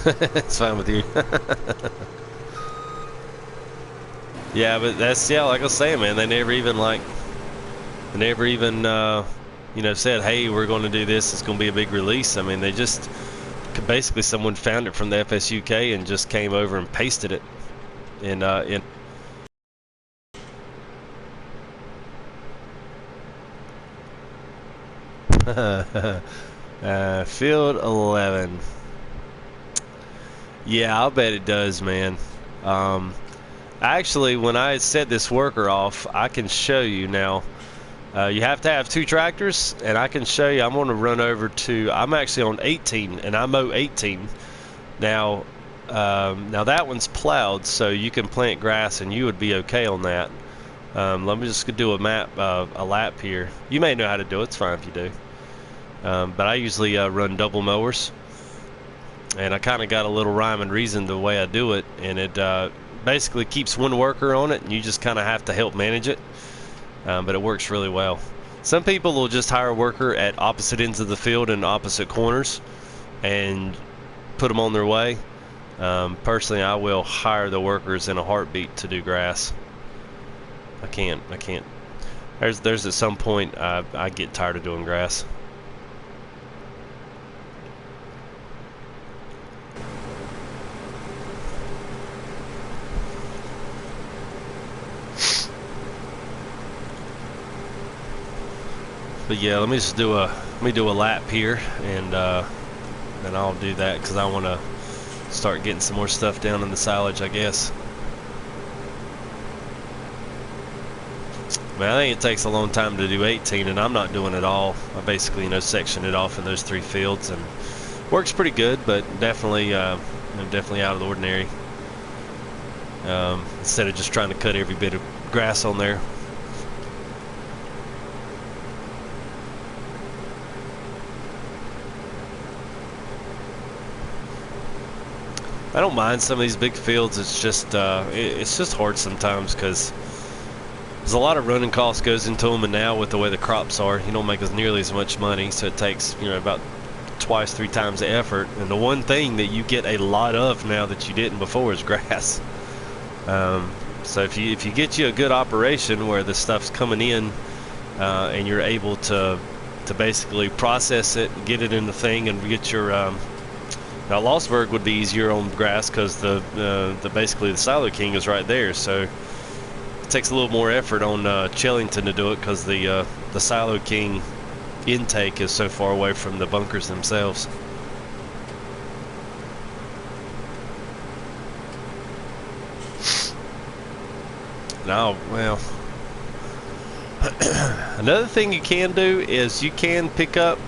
It's fine with you. Yeah, but that's, yeah, like I was saying, man, they never even you know, said, hey, we're going to do this. It's going to be a big release. I mean, they just basically someone found it from the FSUK and just came over and pasted it in field 11. Yeah, I'll bet it does, man. Actually, when I set this worker off, I can show you now. You have to have 2 tractors, and I can show you. I'm going to run over to. I'm actually on 18, and I mow 18. Now that one's plowed, so you can plant grass, and you would be okay on that. Let me just do a lap here. You may know how to do it. It's fine if you do. But I usually run double mowers, and I kind of got a little rhyme and reason the way I do it, and it basically keeps one worker on it, and you just kind of have to help manage it. But it works really well. Some people will just hire a worker at opposite ends of the field and opposite corners and put them on their way. Personally, I will hire the workers in a heartbeat to do grass. I can't. There's at some point I get tired of doing grass. But yeah, let me do a lap here, and I'll do that because I want to start getting some more stuff down in the silage, I guess. I mean, I think it takes a long time to do 18, and I'm not doing it all. I basically, section it off in those 3 fields, and works pretty good, but definitely definitely out of the ordinary. Instead of just trying to cut every bit of grass on there. I don't mind some of these big fields. It's just hard sometimes because there's a lot of running costs goes into them, and now with the way the crops are, you don't make as nearly as much money, so it takes about twice, 3 times the effort. And the one thing that you get a lot of now that you didn't before is grass. So if you get you a good operation where the stuff's coming in and you're able to basically process it, get it in the thing, and get your now Lostburg would be easier on grass because basically the Silo King is right there, so it takes a little more effort on Chellington to do it because the Silo King intake is so far away from the bunkers themselves. Now, well, another thing you can do is you can pick up.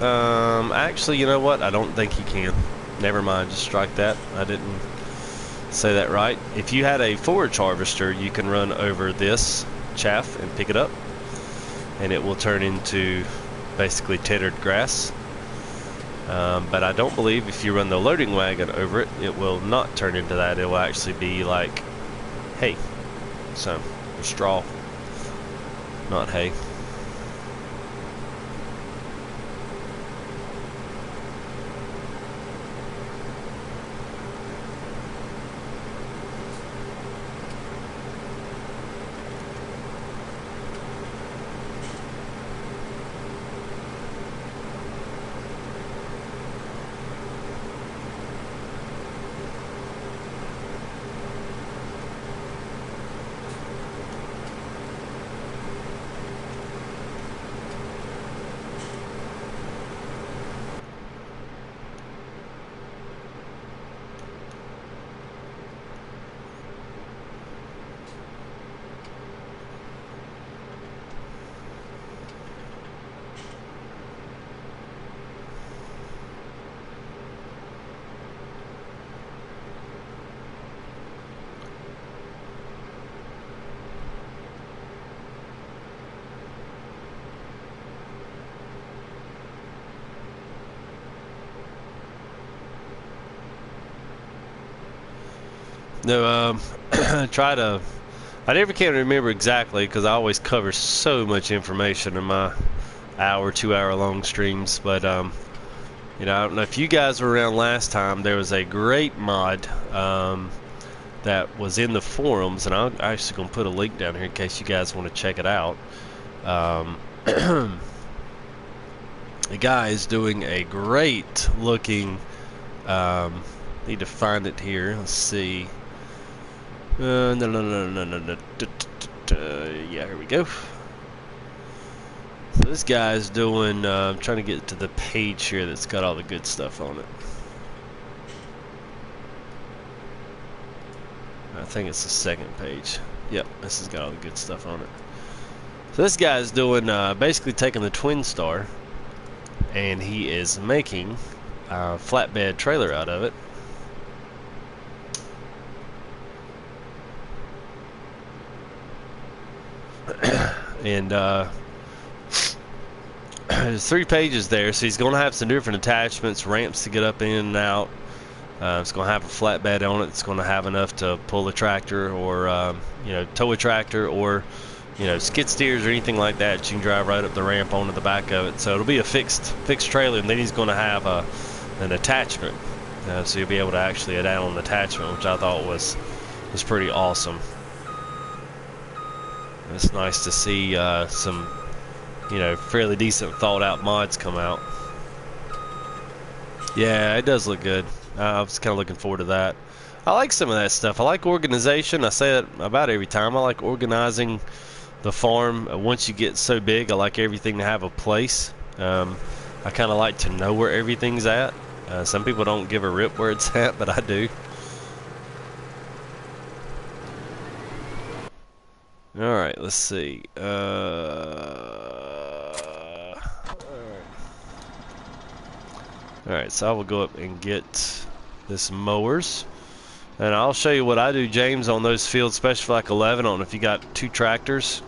Actually, you know what? I don't think you can. Never mind, just strike that. I didn't say that right. If you had a forage harvester, you can run over this chaff and pick it up, and it will turn into basically tethered grass. But I don't believe if you run the loading wagon over it, it will not turn into that. It will actually be like hay, so straw, not hay. No, try to. I never can remember exactly because I always cover so much information in my hour, 2 hour long streams. But you know, I don't know if you guys were around last time. There was a great mod that was in the forums, and I'm actually gonna put a link down here in case you guys want to check it out. The guy is doing a great looking. Need to find it here. Let's see. No. Yeah, here we go. So this guy's doing. I'm trying to get to the page here that's got all the good stuff on it. I think it's the second page. Yep, this has got all the good stuff on it. So this guy's doing basically taking the Twin Star, and he is making a flatbed trailer out of it. And there's 3 pages there, so he's going to have some different attachments, ramps to get up in and out. It's going to have a flatbed on it. It's going to have enough to pull a tractor or you know, tow a tractor, or you know, skid steers or anything like that. You can drive right up the ramp onto the back of it. So it'll be a fixed trailer, and then he's going to have an attachment, so you'll be able to actually add on an attachment, which I thought was pretty awesome. It's nice to see some, you know, fairly decent thought out mods come out. Yeah, it does look good. I was kind of looking forward to that. I like some of that stuff. I like organization. I say that about every time. I like organizing the farm. Once you get so big, I like everything to have a place. I kind of like to know where everything's at. Some people don't give a rip where it's at, but I do. Alright, let's see. Alright, so I will go up and get this mowers. And I'll show you what I do, James, on those fields, especially for like 11. I don't know if you got 2 tractors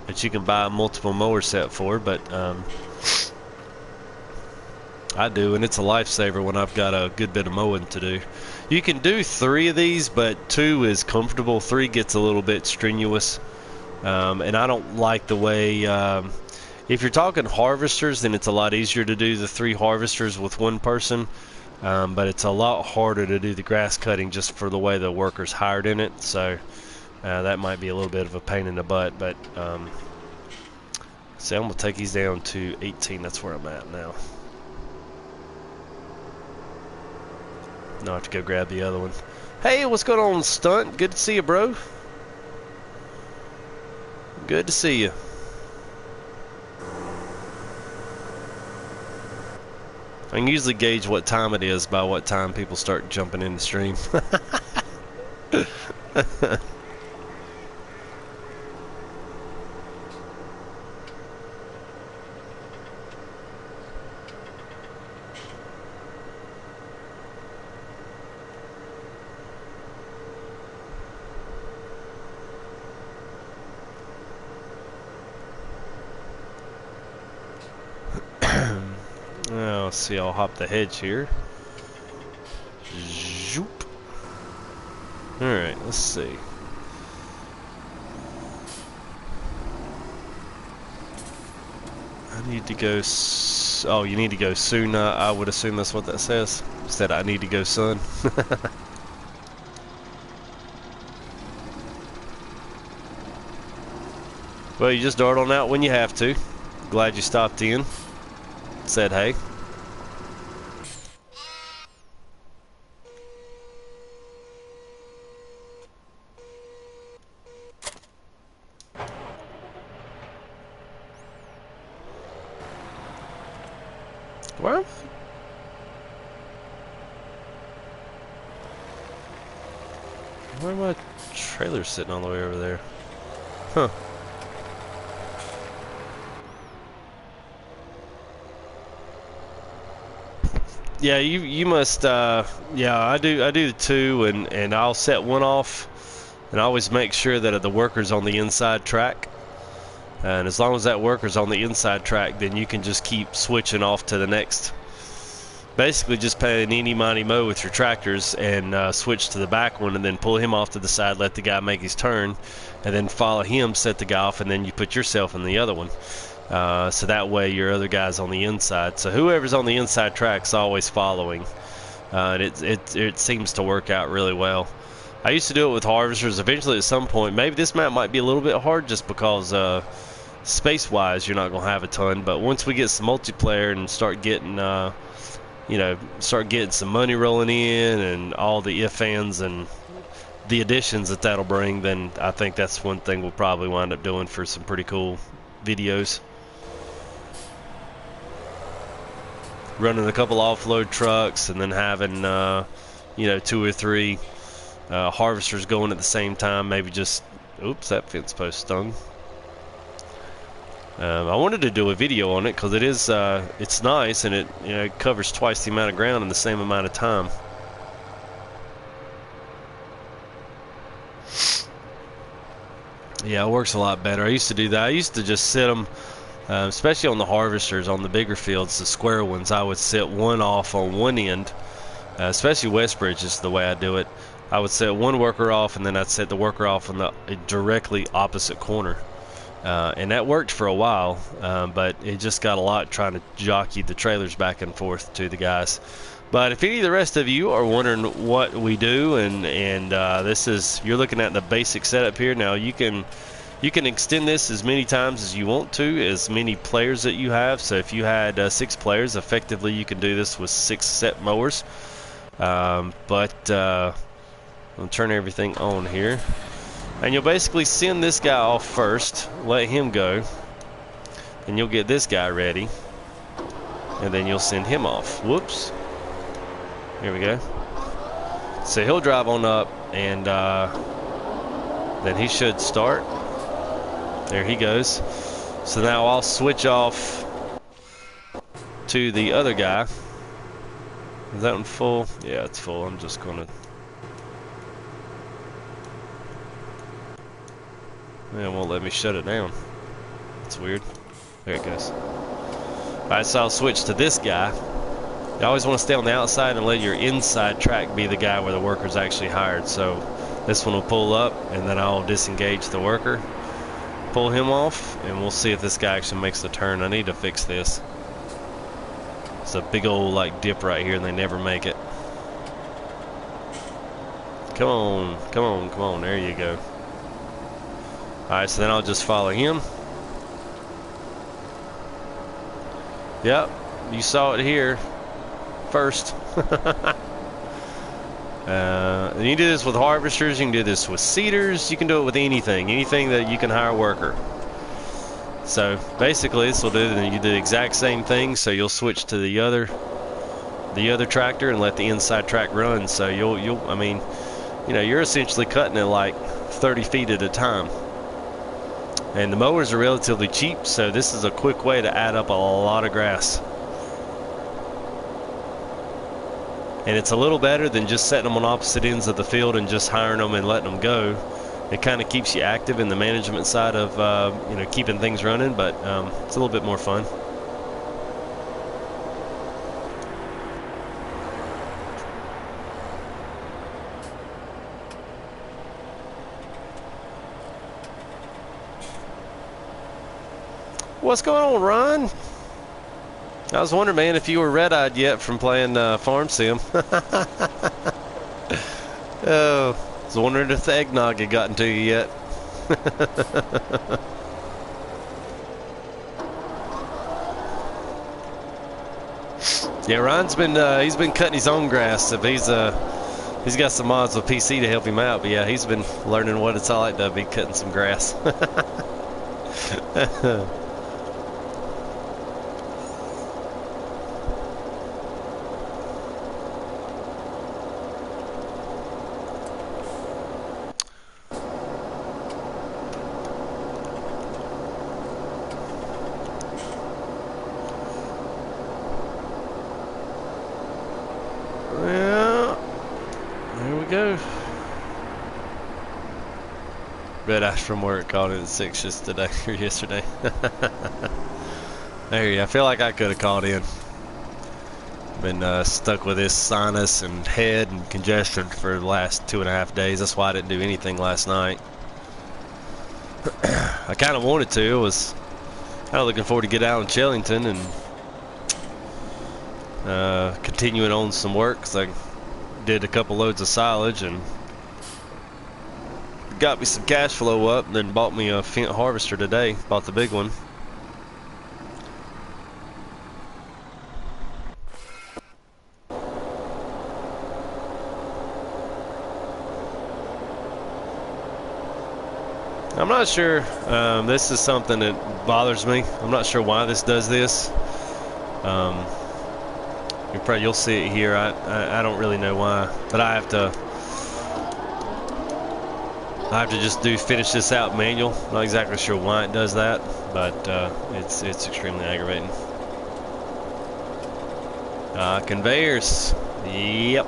that you can buy a multiple mower set for, but I do, and it's a lifesaver when I've got a good bit of mowing to do. You can do 3 of these, but 2 is comfortable. 3 gets a little bit strenuous. And I don't like the way, if you're talking harvesters, then it's a lot easier to do the 3 harvesters with 1 person, but it's a lot harder to do the grass cutting just for the way the workers hired in it. So that might be a little bit of a pain in the butt, but see, I'm going to take these down to 18. That's where I'm at now. Now I have to go grab the other one. Hey, what's going on, Stunt? Good to see you, bro. Good to see you. I can usually gauge what time it is by what time people start jumping in the stream. Let's see, I'll hop the hedge here. Zoop. Alright, let's see. I need to go. Oh, you need to go soon. I would assume that's what that says. Instead, I need to go, son. Well, you just dart on out when you have to. Glad you stopped in. Said hey. Well, why are my trailers sitting all the way over there? Huh. Yeah, you must. Yeah, I do the 2, and I'll set 1 off, and I always make sure that the worker's on the inside track. And as long as that worker's on the inside track, then you can just keep switching off to the next basically just play an eeny miny mo with your tractors and switch to the back one, and then pull him off to the side, let the guy make his turn, and then follow him, set the guy off, and then you put yourself in the other one. So that way your other guy's on the inside. So whoever's on the inside track's always following. And it seems to work out really well. I used to do it with harvesters. Eventually, at some point, maybe this map might be a little bit hard just because space-wise you're not going to have a ton. But once we get some multiplayer and start getting, start getting some money rolling in and all the if-ands and the additions that'll bring, then I think that's one thing we'll probably wind up doing for some pretty cool videos. Running a couple offload trucks and then having, 2 or 3 harvesters going at the same time. Maybe just, oops, that fence post stung. I wanted to do a video on it because it is, it's nice, and it covers twice the amount of ground in the same amount of time. Yeah, it works a lot better. I used to do that. I used to just sit them. Especially on the harvesters, on the bigger fields, the square ones, I would set one off on one end, especially Westbridge is the way I do it. I would set one worker off, and then I'd set the worker off on the directly opposite corner. And that worked for a while, but it just got a lot trying to jockey the trailers back and forth to the guys. But if any of the rest of you are wondering what we do, and this is, you're looking at the basic setup here. Now you can extend this as many times as you want to, as many players that you have. So if you had 6 players, effectively you can do this with 6 set mowers. I'll turn everything on here. And you'll basically send this guy off first, let him go, and you'll get this guy ready, and then you'll send him off. Whoops. Here we go. So he'll drive on up, and then he should start. There he goes. So now I'll switch off to the other guy. Is that one full? Yeah, it's full. I'm just gonna. Yeah, it won't let me shut it down. It's weird. There it goes. Alright, so I'll switch to this guy. You always want to stay on the outside and let your inside track be the guy where the worker's actually hired. So this one will pull up, and then I'll disengage the worker, pull him off, and we'll see if this guy actually makes the turn. I need to fix this. It's a big old like dip right here, and they never make it. Come on, come on, come on. There you go. Alright, so then I'll just follow him. Yep, you saw it here first. You can do this with harvesters, you can do this with seeders, you can do it with anything that you can hire a worker. So basically this will do, then you do the exact same thing. So you'll switch to the other tractor and let the inside track run. So you're essentially cutting it like 30 feet at a time. And the mowers are relatively cheap, so this is a quick way to add up a lot of grass. And it's a little better than just setting them on opposite ends of the field and just hiring them and letting them go. It kind of keeps you active in the management side of keeping things running, but it's a little bit more fun. What's going on, Ron? I was wondering, man, if you were red-eyed yet from playing Farm Sim. Oh, I was wondering if the eggnog had gotten to you yet. Yeah, Ron's been he's been cutting his own grass. If he's got some mods with PC to help him out, but yeah, he's been learning what it's all like to be cutting some grass. Red Ash from work called in at 6 just today or yesterday. There you go. I feel like I could have called in. Been stuck with this sinus and head and congestion for the last 2.5 days. That's why I didn't do anything last night. I kind of wanted to. I was kind of looking forward to get out in Chellington and continuing on some work, because I did a couple loads of silage and got me some cash flow up, and then bought me a Fent harvester today. Bought the big one. I'm not sure. This is something that bothers me. I'm not sure why this does this. You'll see it here. I don't really know why, but I have to just finish this out manual. Not exactly sure why it does that, but it's extremely aggravating. Conveyors. Yep.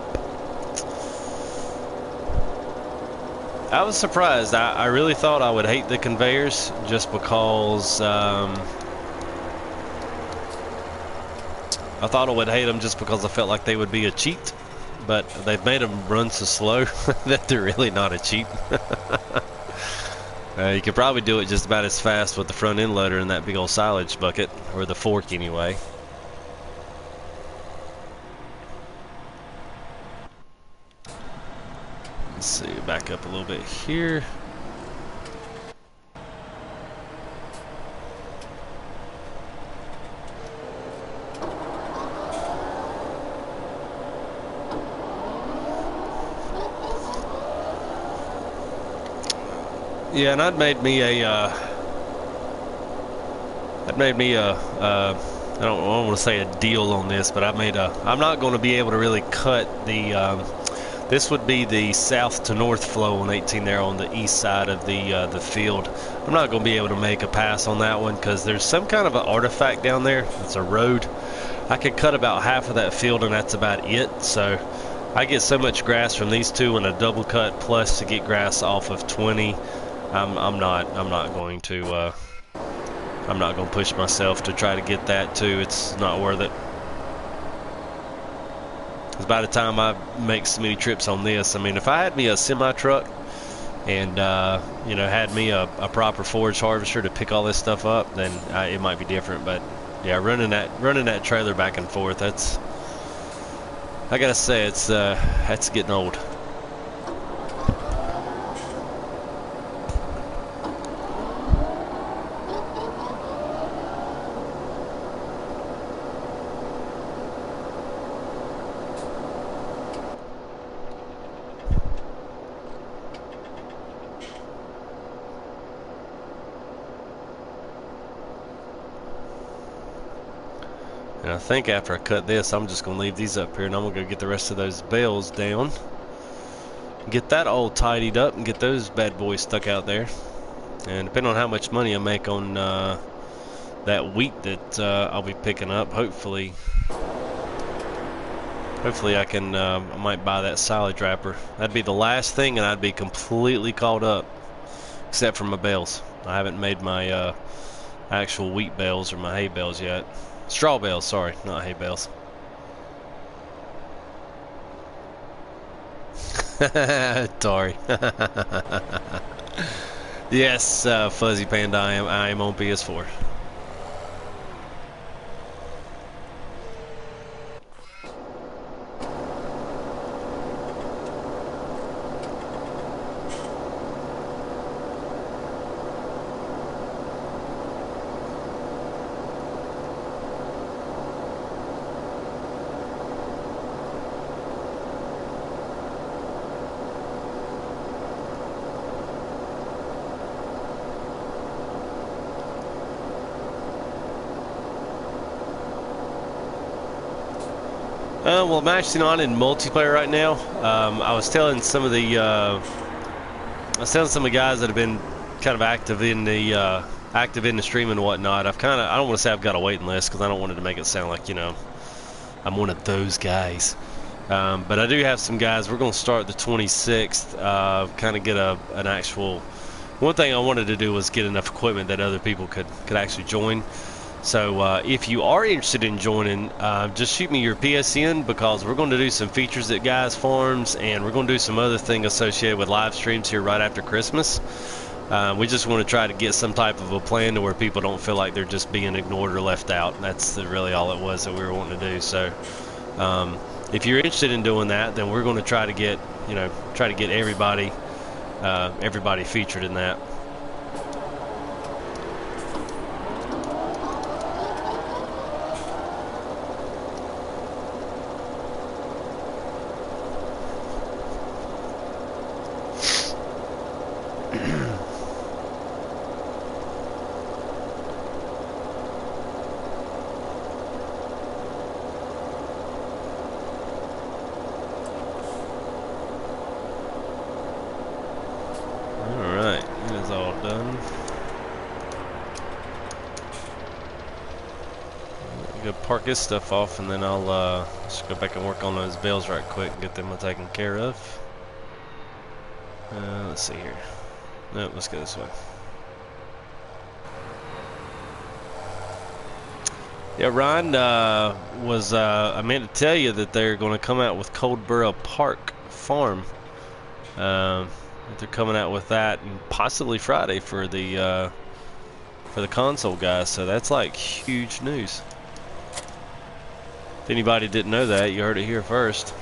I was surprised. I really thought I would hate the conveyors, just because I thought I would hate them just because I felt like they would be a cheat, but they've made them run so slow that they're really not a cheat. You could probably do it just about as fast with the front end loader and that big old silage bucket, or the fork anyway. Let's see, back up a little bit here. Yeah, and I'd made me a I don't want to say a deal on this, but I'm not going to be able to really cut the this would be the south to north flow on 18 there on the east side of the field. I'm not going to be able to make a pass on that one because there's some kind of an artifact down there. It's a road. I could cut about half of that field and that's about it. So I get so much grass from these two in a double cut, plus to get grass off of 20. I'm not going to push myself to try to get that too. It's not worth it. Because by the time I make so many trips on this, I mean, if I had me a semi truck and you know, had me a proper forage harvester to pick all this stuff up, then it might be different. But yeah, running that trailer back and forth, I gotta say, that's getting old. And I think after I cut this, I'm just going to leave these up here, and I'm going to go get the rest of those bales down. Get that all tidied up and get those bad boys stuck out there. And depending on how much money I make on that wheat that I'll be picking up, hopefully I might buy that silage wrapper. That'd be the last thing, and I'd be completely caught up, except for my bales. I haven't made my actual wheat bales or my hay bales yet. Straw bales, sorry, not hay bales. Sorry. Yes, Fuzzy Panda, I am on PS4. Well, I'm actually not in multiplayer right now. I was telling some of the guys that have been kind of active in the stream and whatnot. I don't want to say I've got a waiting list, because I don't want it to make it sound like, you know, I'm one of those guys. But I do have some guys. We're going to start the 26th. Kind of get an actual. One thing I wanted to do was get enough equipment that other people could actually join. So if you are interested in joining, just shoot me your PSN, because we're going to do some features at Guys Farms, and we're going to do some other thing associated with live streams here right after Christmas. We just want to try to get some type of a plan to where people don't feel like they're just being ignored or left out. That's really all it was that we were wanting to do. So if you're interested in doing that, then we're going to try to get everybody featured in that. Park this stuff off, and then I'll just go back and work on those bales right quick and get them taken care of. Let's see here. Nope, let's go this way. Yeah, Ryan, I meant to tell you that they're going to come out with Coldborough Park Farm. They're coming out with that, and possibly Friday for the console guys. So that's like huge news. If anybody didn't know that, you heard it here first.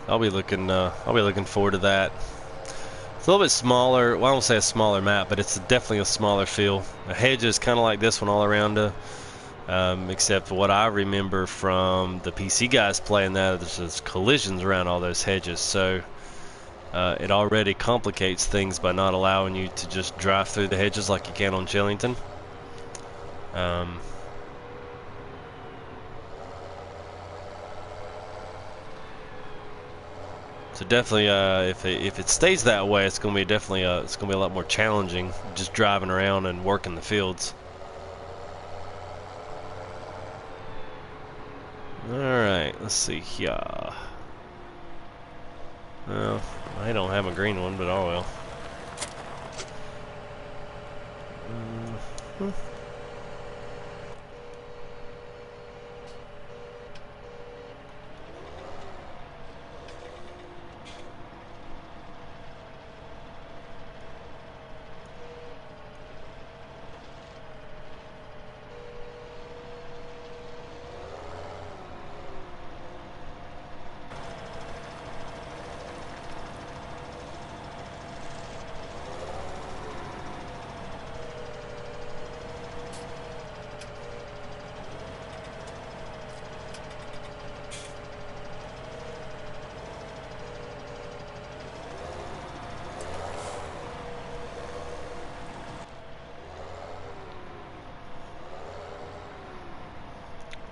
I'll be looking forward to that. It's a little bit smaller. Well, I won't say a smaller map, but it's definitely a smaller feel. The hedges kind of like this one all around except for what I remember from the PC guys playing that, there's just collisions around all those hedges. So it already complicates things by not allowing you to just drive through the hedges like you can on Chellington. So definitely, if it stays that way, it's gonna be definitely it's gonna be a lot more challenging just driving around and working the fields. All right, let's see here. Well, I don't have a green one, but oh well.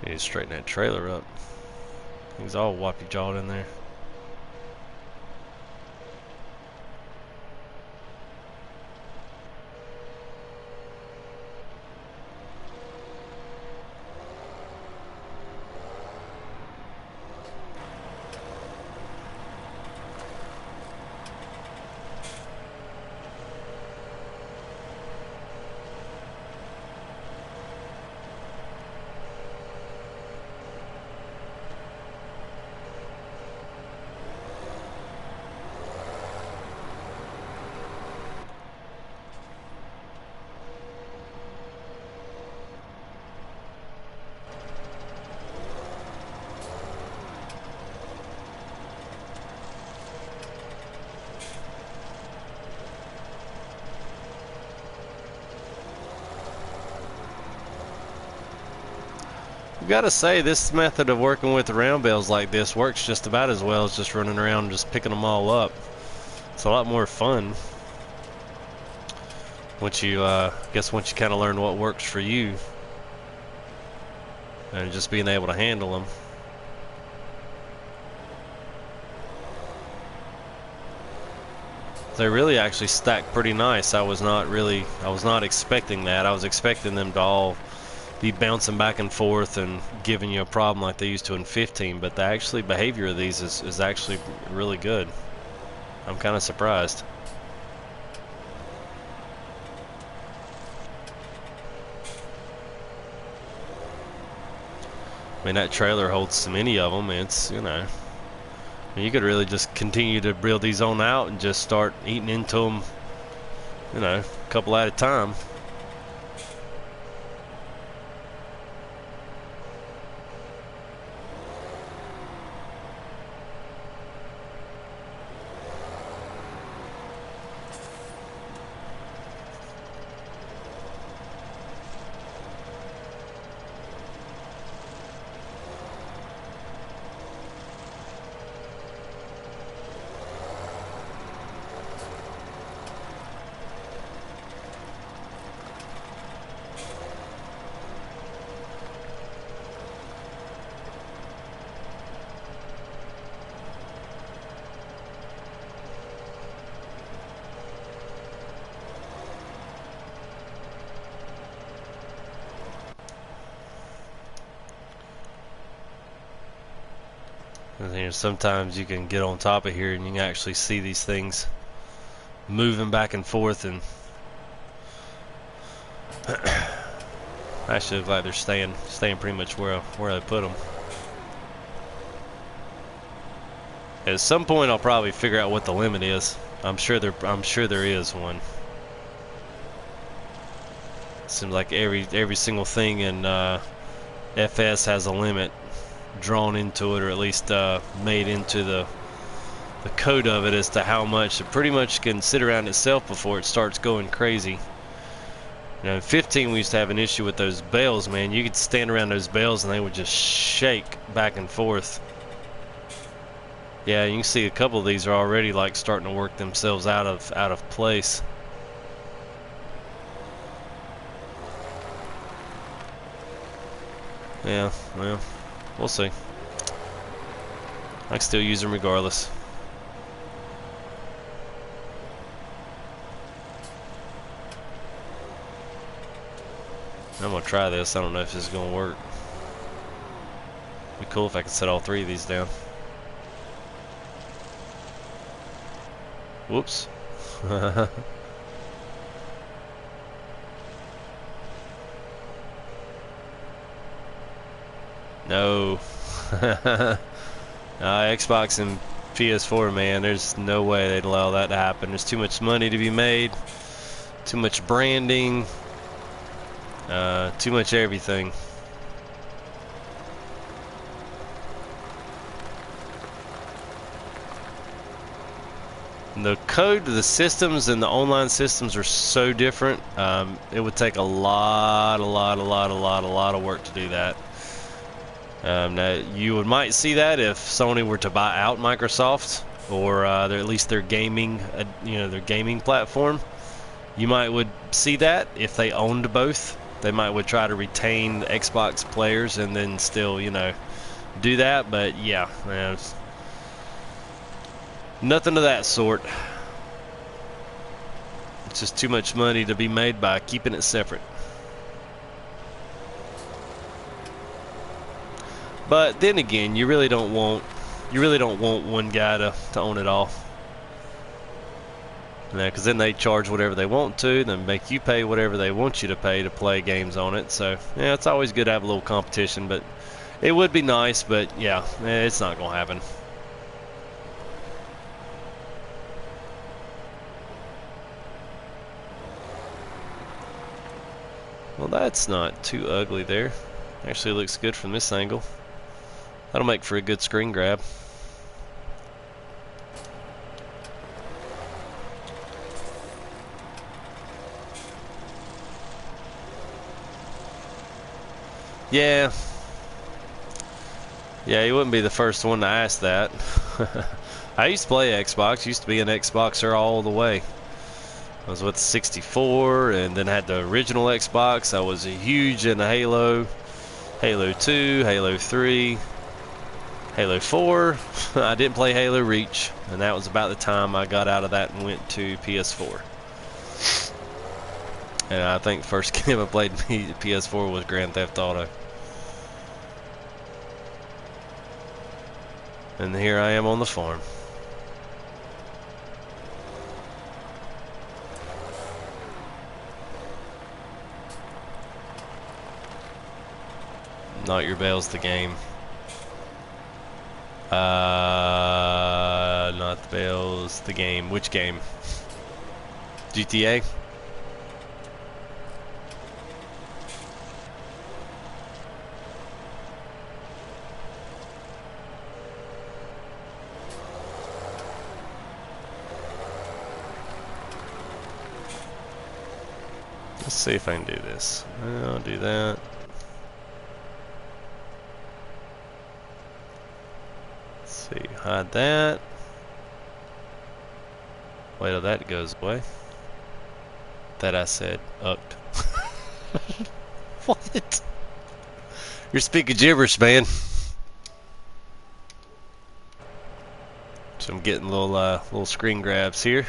Need to straighten that trailer up. He's all whoppy jawed in there. Gotta say, this method of working with the round bales like this works just about as well as just running around and just picking them all up. It's a lot more fun once you once you kind of learn what works for you and just being able to handle them. They really actually stacked pretty nice. I was not expecting that. I was expecting them to all be bouncing back and forth and giving you a problem like they used to in 15, but the actually behavior of these is actually really good. I'm kind of surprised. I mean, that trailer holds so many of them. It's, you know, you could really just continue to build these on out and just start eating into them, you know, a couple at a time. And, you know, sometimes you can get on top of here and you can actually see these things moving back and forth, and I actually look like they're staying pretty much where I put them. At some point, I'll probably figure out what the limit is. I'm sure there is one. Seems like every single thing in FS has a limit drawn into it, or at least made into the code of it as to how much it pretty much can sit around itself before it starts going crazy. You know, in 15 we used to have an issue with those bales, man. You could stand around those bales and they would just shake back and forth. Yeah, you can see a couple of these are already like starting to work themselves out of place. Yeah, well, we'll see. I can still use them regardless. I'm gonna try this. I don't know if this is gonna work. It'd be cool if I could set all three of these down. Whoops. No. Xbox and PS4, man, there's no way they'd allow that to happen. There's too much money to be made, too much branding, too much everything. The code to the systems and the online systems are so different. It would take a lot of work to do that. Now you might see that if Sony were to buy out Microsoft, or at least their gaming, their gaming platform. You would see that if they owned both. They would try to retain the Xbox players and then still, do that. But yeah, man, nothing of that sort. It's just too much money to be made by keeping it separate. But then again, you really don't want one guy to own it all. Because then they charge whatever they want to, then make you pay whatever they want you to pay to play games on it. So yeah, it's always good to have a little competition, but it would be nice. But yeah, it's not gonna happen. Well, that's not too ugly there. Actually looks good from this angle. That'll make for a good screen grab. Yeah, you wouldn't be the first one to ask that. I used to play Xbox, used to be an Xboxer all the way. I was with the 64 and then had the original Xbox. I was huge into Halo, Halo 2, Halo 3. Halo 4. I didn't play Halo Reach, and that was about the time I got out of that and went to PS4. And I think the first game I played PS4 was Grand Theft Auto. And here I am on the farm. Not Your Bell's the game. Not the Bells, the game. Which game? GTA? Let's see if I can do this. I'll do that. Let's see, hide that. Wait till that goes away. That I said ucked. What? You're speaking gibberish, man. So I'm getting little screen grabs here.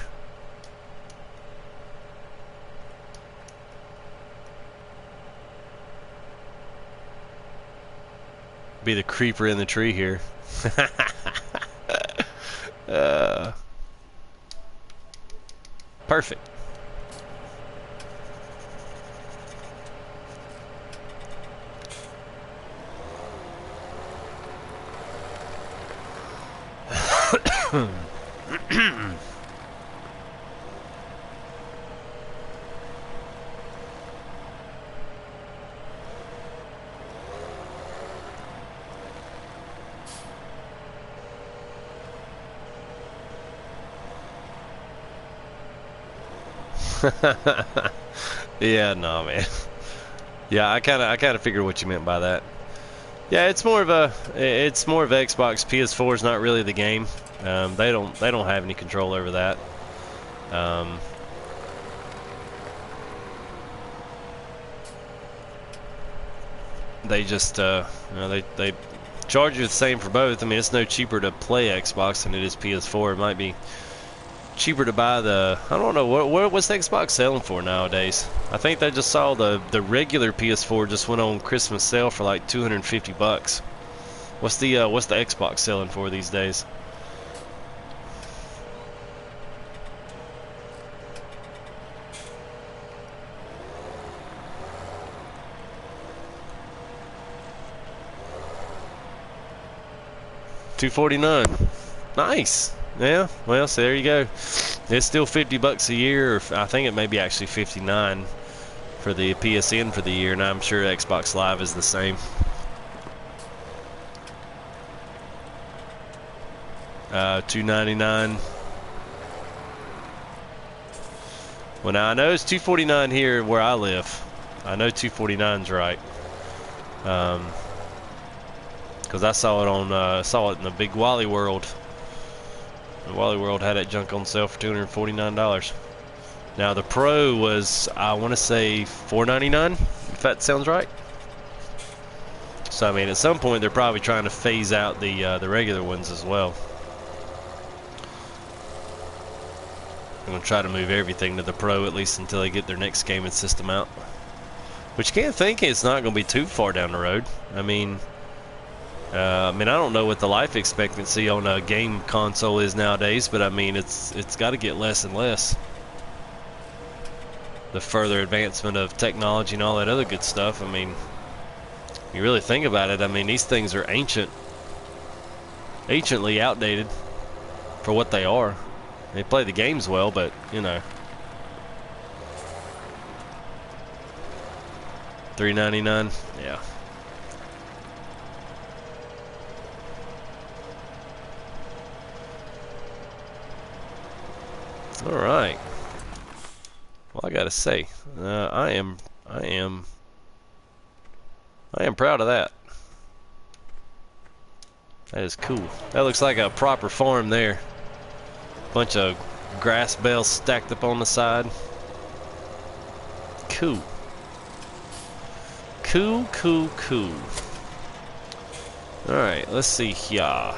Be the creeper in the tree here. Perfect. Yeah, no, man. Yeah, I kind of figured what you meant by that. Yeah, it's more of Xbox. PS4 is not really the game. They don't have any control over that. They just they charge you the same for both. I mean, it's no cheaper to play Xbox than it is PS4. It might be cheaper to buy the, I don't know, what's the Xbox selling for nowadays? I think I just saw the regular PS4 just went on Christmas sale for like $250. What's the Xbox selling for these days? $249. Nice. Yeah, well, so there you go. It's still $50 a year, or I think it may be actually $59 for the PSN for the year, and I'm sure Xbox Live is the same. $299. Well, now I know it's $249 here where I live. I know $249's right. Because I saw it in the big Wally World. The Wally World had that junk on sale for $249. Now the Pro was, I want to say, $499, if that sounds right. So I mean, at some point they're probably trying to phase out the regular ones as well. I'm gonna try to move everything to the Pro at least until they get their next gaming system out. But you can't think it's not gonna be too far down the road. I mean, I don't know what the life expectancy on a game console is nowadays, but I mean, it's got to get less and less. The further advancement of technology and all that other good stuff. I mean, you really think about it. I mean, these things are anciently outdated for what they are. They play the games well, but you know. $399, yeah. All right. Well, I gotta say, I am proud of that. That is cool. That looks like a proper farm there. Bunch of grass bales stacked up on the side. Cool. Cool, cool, cool. Alright, let's see here.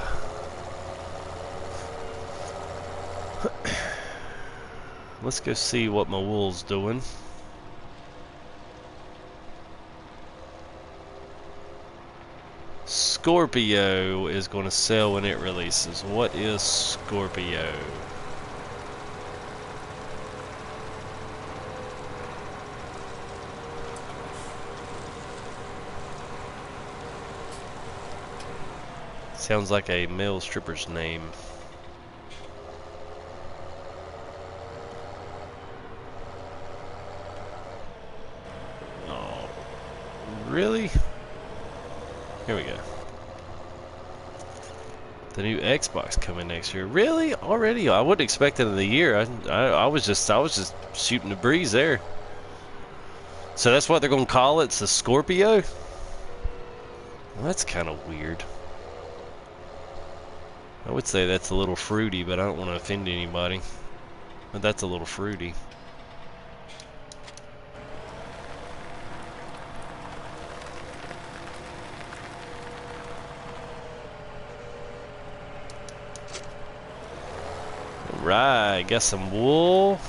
Let's go see what my wool's doing. Scorpio is going to sell when it releases. What is Scorpio? Sounds like a male stripper's name. Oh, really? Here we go. The new Xbox coming next year. Really? Already? I wouldn't expect it in the year. I was just shooting the breeze there. So that's what they're gonna call it. It's a Scorpio. Well, that's kind of weird. I would say that's a little fruity, but I don't want to offend anybody. But that's a little fruity. Right, got some wool.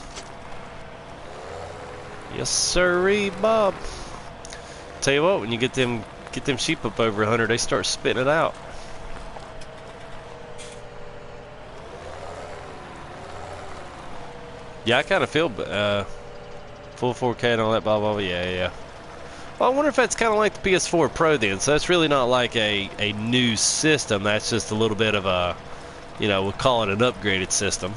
Yes, sirree, Bob. Tell you what, when you get them sheep up over 100, they start spitting it out. Yeah, I kind of feel full 4K and all that, blah blah blah. Yeah. Well, I wonder if that's kind of like the PS4 Pro then. So that's really not like a new system. That's just a little bit of a, you know, we'll call it an upgraded system.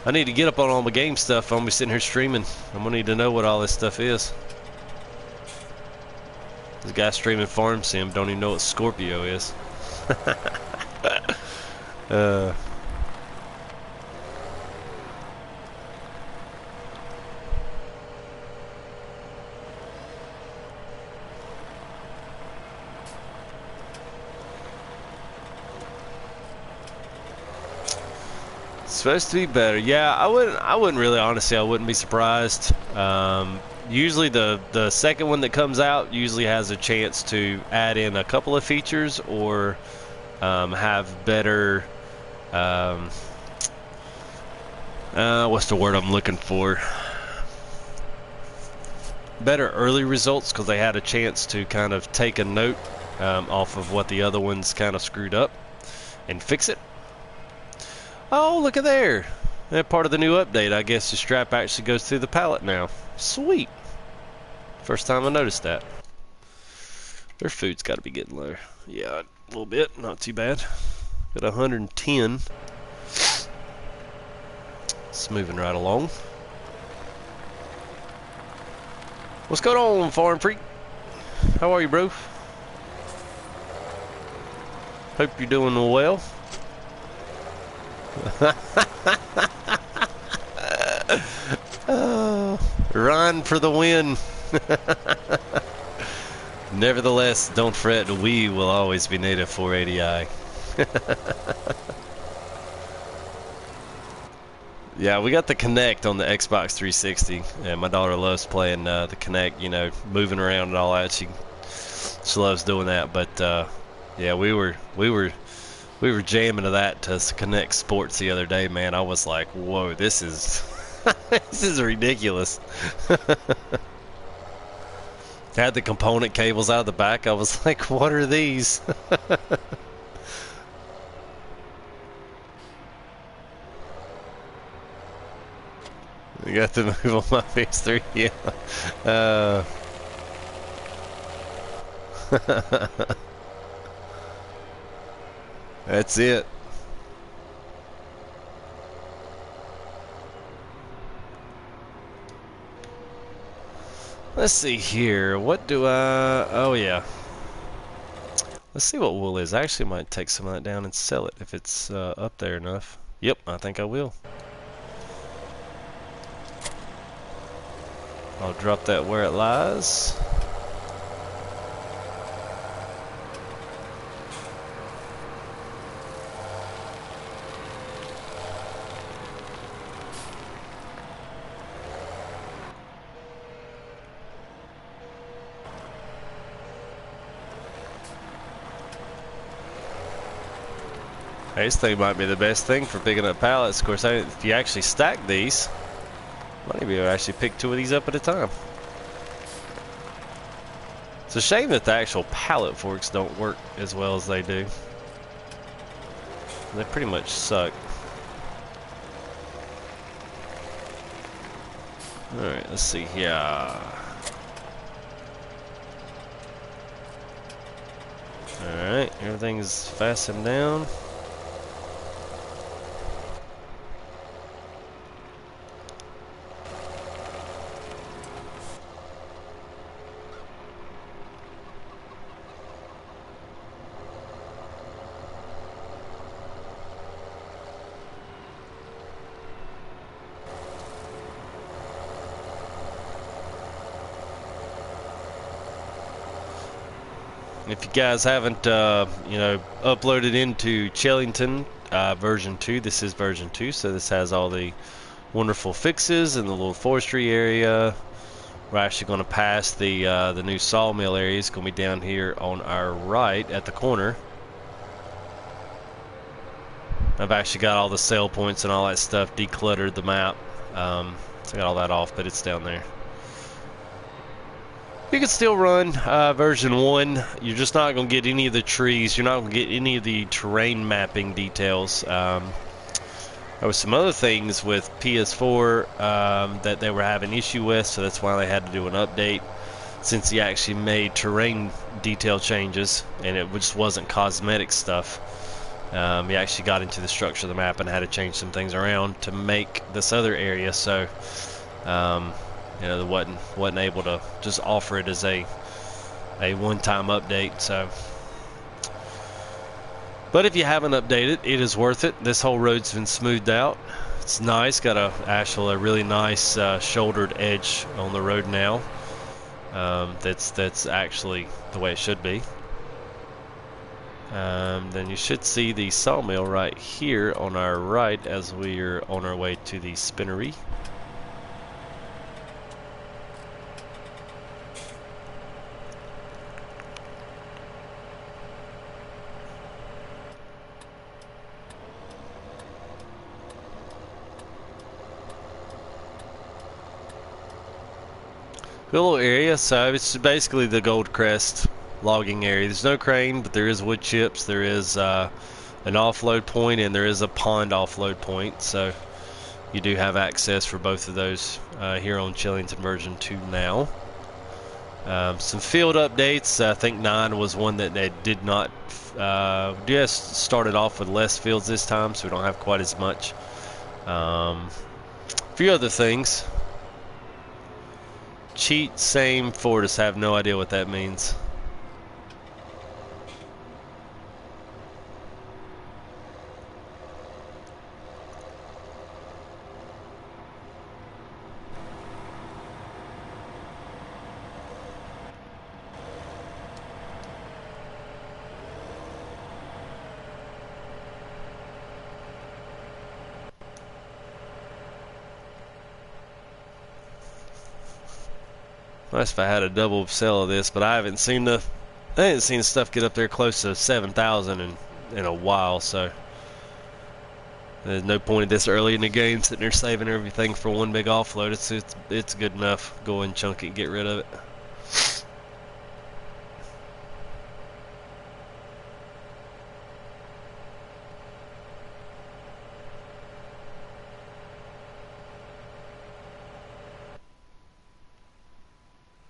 I need to get up on all my game stuff. I'm gonna be sitting here streaming. I'm gonna need to know what all this stuff is. This guy streaming Farm Sim don't even know what Scorpio is. Supposed to be better. Yeah, I wouldn't really, honestly, I wouldn't be surprised. Usually the second one that comes out usually has a chance to add in a couple of features or have better what's the word I'm looking for? Better early results, because they had a chance to kind of take a note off of what the other ones kind of screwed up and fix it. Oh, look at there. That part of the new update, I guess the strap actually goes through the pallet now. Sweet. First time I noticed that. Their food's got to be getting low. Yeah, a little bit. Not too bad. Got 110. It's moving right along. What's going on, Farm Freak? How are you, bro? Hope you're doing well. Run for the win. Nevertheless, don't fret, we will always be native 480i. Yeah, we got the Kinect on the Xbox 360, and my daughter loves playing the Kinect, you know, moving around and all that. She loves doing that. But yeah, we were jamming to that to Kinect Sports the other day, man. I was like, whoa, this is this is ridiculous. Had the component cables out of the back. I was like, what are these? I got to move on my PS3, yeah. That's it. Let's see here. What do I... Oh, yeah. Let's see what wool is. I actually might take some of that down and sell it if it's up there enough. Yep, I think I will. I'll drop that where it lies. This thing might be the best thing for picking up pallets. Of course, if you actually stack these, might be able to actually pick 2 of these up at a time. It's a shame that the actual pallet forks don't work as well as they do. They pretty much suck. Alright, let's see here. Alright, everything's fastened down. If you guys haven't, you know, uploaded into Chellington version 2, this is version 2, so this has all the wonderful fixes in the little forestry area. We're actually going to pass the new sawmill area. It's going to be down here on our right at the corner. I've actually got all the sale points and all that stuff decluttered the map, so I got all that off, but it's down there. You can still run version 1. You're just not going to get any of the trees. You're not going to get any of the terrain mapping details. There was some other things with PS4 that they were having issue with, so that's why they had to do an update, since he actually made terrain detail changes, and it just wasn't cosmetic stuff. He actually got into the structure of the map and had to change some things around to make this other area, so you know, they wasn't able to just offer it as a one-time update. So, but if you haven't updated, it is worth it. This whole road's been smoothed out. It's nice. Got a really nice shouldered edge on the road now. That's actually the way it should be. Then you should see the sawmill right here on our right as we are on our way to the spinnery. Good little area, so it's basically the Gold Crest logging area. There's no crane, but there is wood chips, there is an offload point, and there is a pond offload point, so you do have access for both of those here on Chellington version 2 now. Some field updates. I think 9 was one that they did not just started off with less fields this time, so we don't have quite as much. A few other things. Cheat, same, Fortis, have no idea what that means. Nice if I had a double sell of this, but I haven't seen stuff get up there close to 7,000 in a while, so there's no point this early in the game sitting there saving everything for one big offload. It's good enough. Go and chunk it and get rid of it.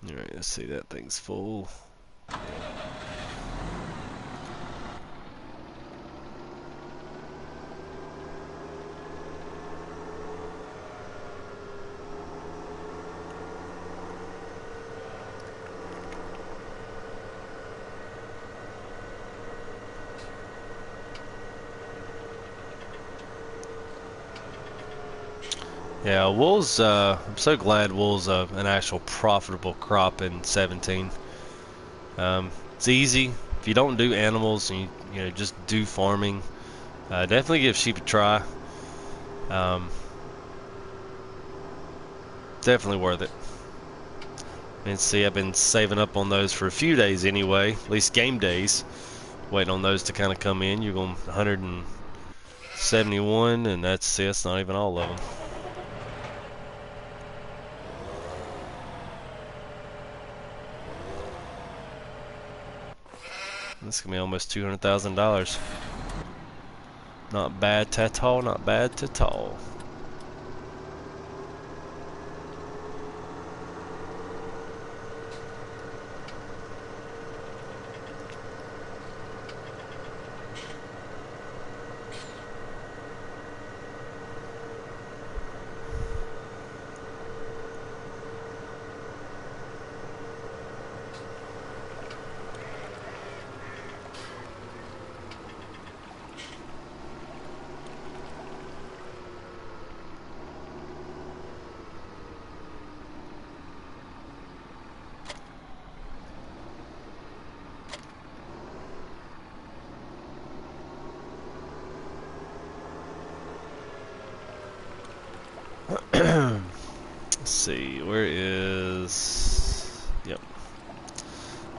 Alright, let's see, that thing's full. Yeah, wool's, I'm so glad wool's an actual profitable crop in 17. It's easy. If you don't do animals and you know, just do farming, definitely give sheep a try. Definitely worth it. And see, I've been saving up on those for a few days anyway, at least game days, waiting on those to kind of come in. You're going 71, and that's not even all of them. This is gonna be almost $200,000. Not bad at all, not bad at all. Let's see, where is... Yep.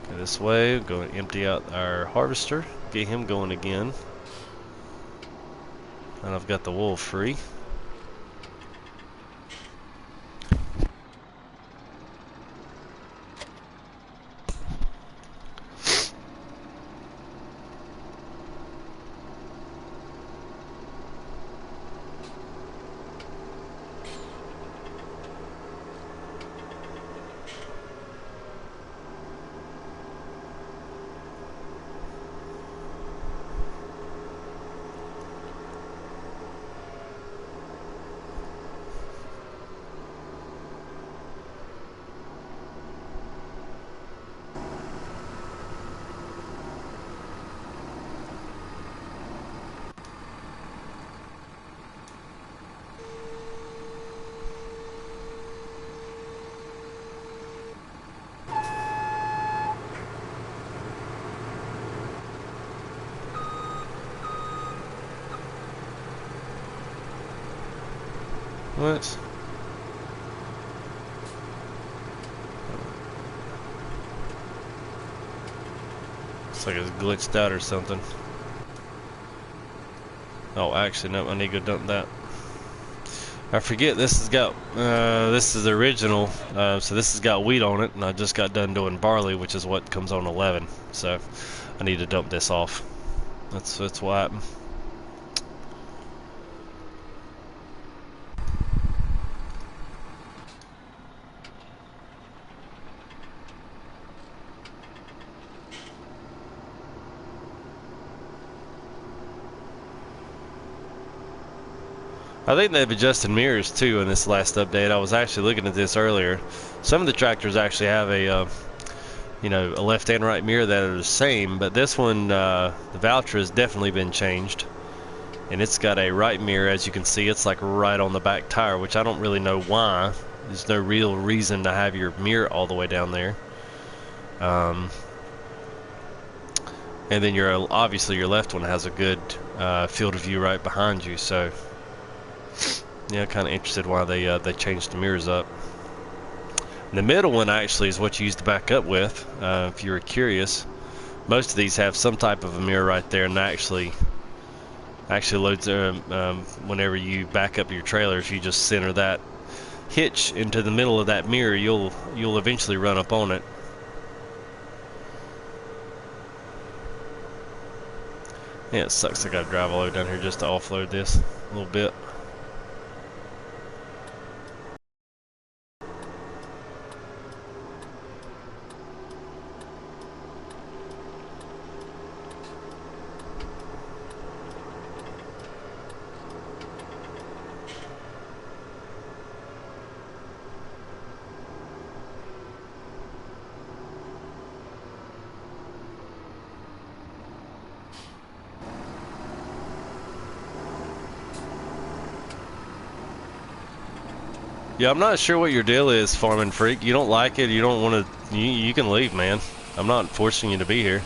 Go this way, go and empty out our harvester, get him going again. And I've got the wool free. What? Looks like it's glitched out or something. Oh, actually, no, I need to go dump that. I forget this has got, this is the original, so this has got wheat on it, and I just got done doing barley, which is what comes on 11. So I need to dump this off. That's what happened. I think they've adjusted mirrors too in this last update. I was actually looking at this earlier. Some of the tractors actually have a, you know, a left and right mirror that are the same, but this one, the Valtra has definitely been changed, and it's got a right mirror. As you can see, it's like right on the back tire, which I don't really know why. There's no real reason to have your mirror all the way down there. And then your obviously your left one has a good field of view right behind you, so. Yeah, kind of interested why they changed the mirrors up. And the middle one actually is what you use to back up with. If you were curious, most of these have some type of a mirror right there, and actually loads. Whenever you back up your trailer, if you just center that hitch into the middle of that mirror, you'll eventually run up on it. Yeah, it sucks. I got to drive all the way down here just to offload this a little bit. Yeah, I'm not sure what your deal is, Farming Freak. You don't like it, you don't want to, you can leave, man. I'm not forcing you to be here.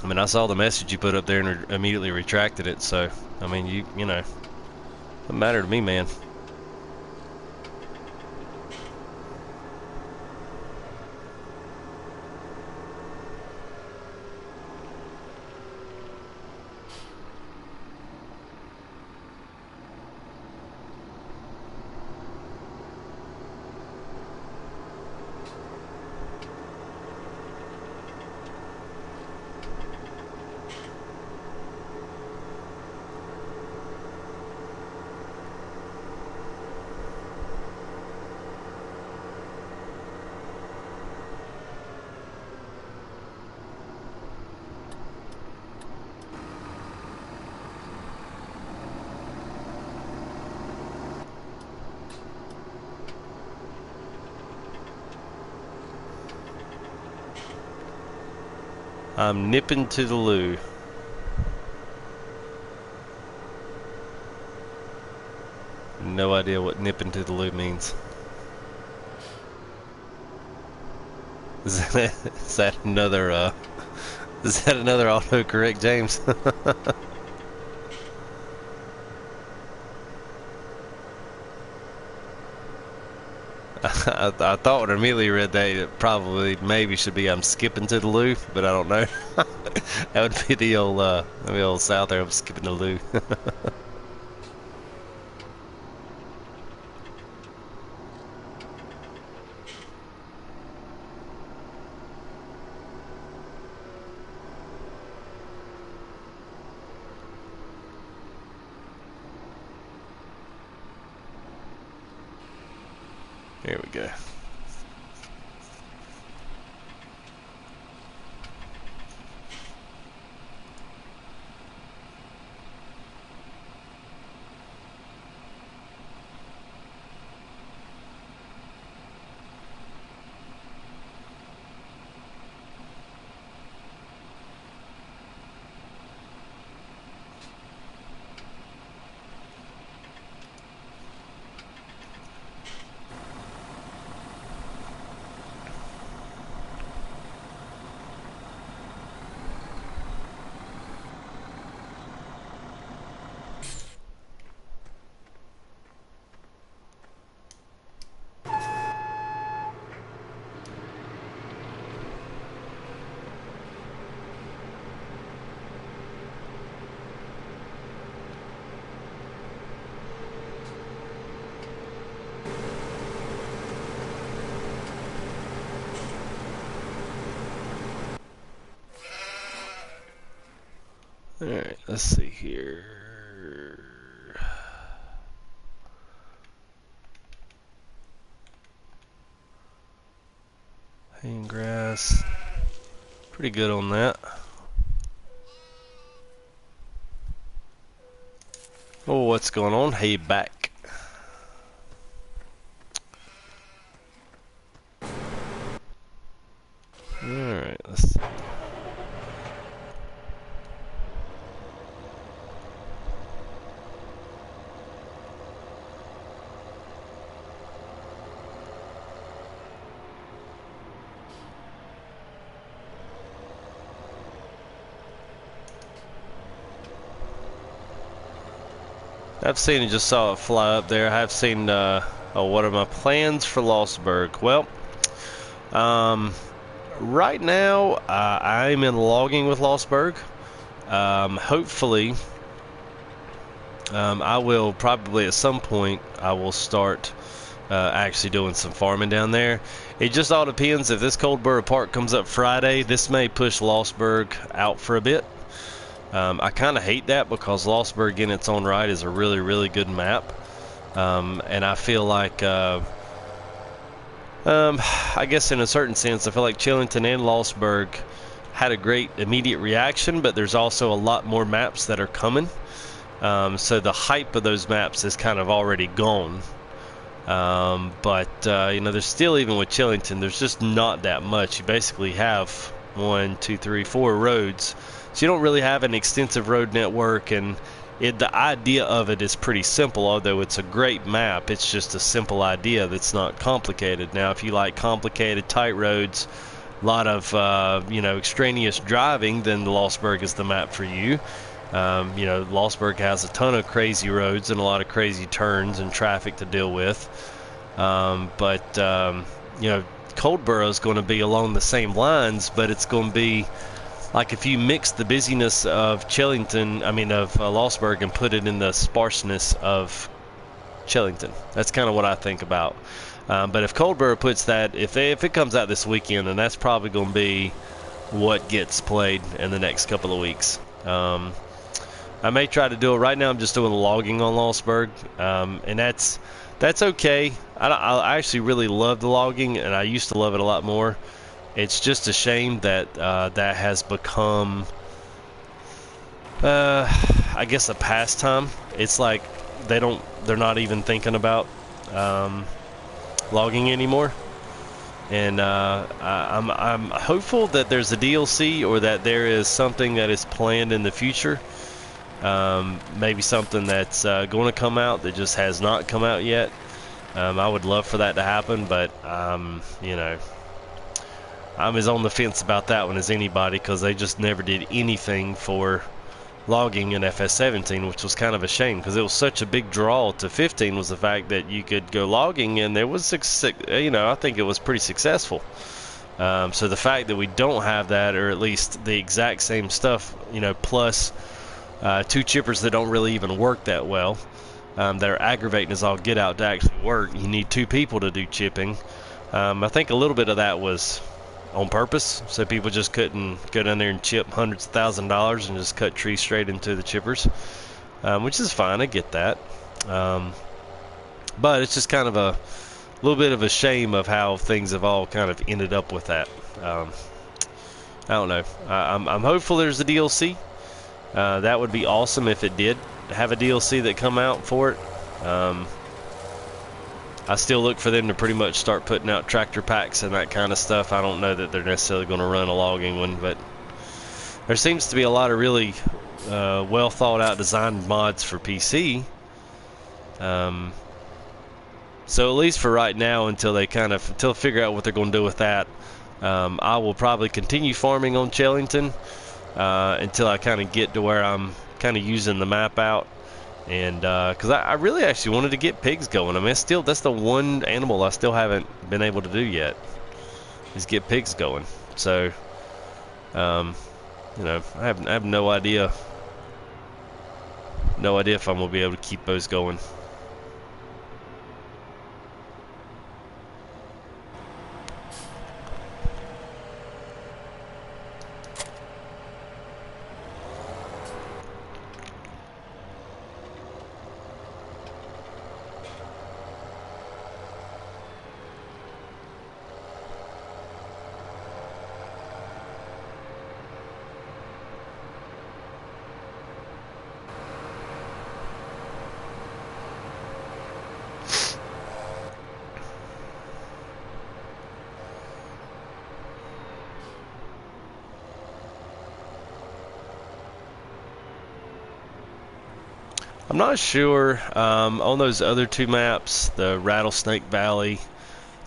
I mean, I saw the message you put up there and immediately retracted it, so, I mean, you know, doesn't matter to me, man. I'm nipping to the loo. No idea what nipping to the loo means. Is that another autocorrect, James? I thought when I immediately read that it probably maybe should be I'm skipping to the loo, but I don't know. That would be the old South there. I'm skipping the loo. Here we go. Alright, let's see here. Hay and grass. Pretty good on that. Oh, what's going on? Hay back. Alright, let's see. I've seen it, just saw it fly up there. I've seen, what are my plans for Lostburg? Well, right now, I'm in logging with Lostburg. Hopefully, I will probably at some point, I will start actually doing some farming down there. It just all depends. If this Coldborough Park comes up Friday, this may push Lostburg out for a bit. I kind of hate that because Lostburg in its own right is a really, really good map. And I feel like, I guess in a certain sense, I feel like Chellington and Lostburg had a great immediate reaction, but there's also a lot more maps that are coming. So the hype of those maps is kind of already gone. But you know, there's still, even with Chellington, there's just not that much. You basically have 1, 2, 3, 4 roads. So you don't really have an extensive road network, and the idea of it is pretty simple. Although it's a great map, it's just a simple idea that's not complicated. Now, if you like complicated, tight roads, a lot of you know, extraneous driving, then the Lostburg is the map for you. You know, Lostburg has a ton of crazy roads and a lot of crazy turns and traffic to deal with. But you know, Coldborough is going to be along the same lines, but it's going to be like if you mix the busyness of Chellington, of Lostburg, and put it in the sparseness of Chellington. That's kind of what I think about. But if Coldborough puts that, if it comes out this weekend, then that's probably going to be what gets played in the next couple of weeks. I may try to do it. Right now I'm just doing logging on Lostburg, and that's okay. I actually really love the logging, and I used to love it a lot more. It's just a shame that that has become, I guess, a pastime. It's like they're not even thinking about logging anymore. And I'm hopeful that there's a DLC or that there is something that is planned in the future. Maybe something that's going to come out that just has not come out yet. I would love for that to happen, but you know, I'm as on the fence about that one as anybody, because they just never did anything for logging in FS17, which was kind of a shame, because it was such a big draw to 15 was the fact that you could go logging, and there was, you know, I think it was pretty successful. So the fact that we don't have that, or at least the exact same stuff, you know, plus two chippers that don't really even work that well, that are aggravating as all get out to actually work. You need two people to do chipping. I think a little bit of that was on purpose, so people just couldn't go down there and chip hundreds of $1,000s and just cut trees straight into the chippers, which is fine. I get that, but it's just kind of a little bit of a shame of how things have all kind of ended up with that. I don't know. I'm hopeful there's a DLC. That would be awesome if it did have a DLC that come out for it. I still look for them to pretty much start putting out tractor packs and that kind of stuff. I don't know that they're necessarily going to run a logging one, but there seems to be a lot of really well thought out designed mods for PC. So at least for right now, until they figure out what they're going to do with that, I will probably continue farming on Chellington until I kind of get to where I'm kind of using the map out. And because I really actually wanted to get pigs going. I mean, that's the one animal I still haven't been able to do yet, is get pigs going. So, you know, I have no idea if I'm gonna be able to keep those going. I'm not sure on those other two maps, the Rattlesnake Valley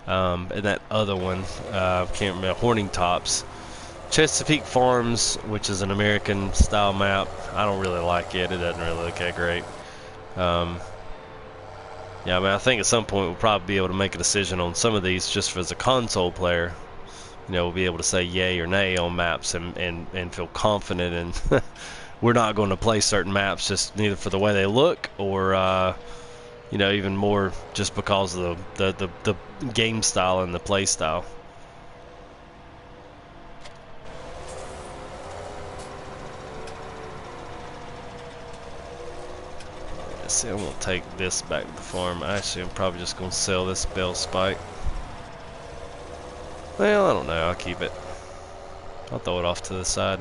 and that other one, I can't remember, Horning Tops. Chesapeake Farms, which is an American style map, I don't really like it. It doesn't really look that great. Yeah, I mean, I think at some point we'll probably be able to make a decision on some of these just as a console player. You know, we'll be able to say yay or nay on maps and feel confident in we're not going to play certain maps just neither for the way they look or you know, even more just because of the game style and the play style. Let's see, I'm going to take this back to the farm. Actually, I'm probably just going to sell this bell spike. Well, I don't know. I'll keep it. I'll throw it off to the side.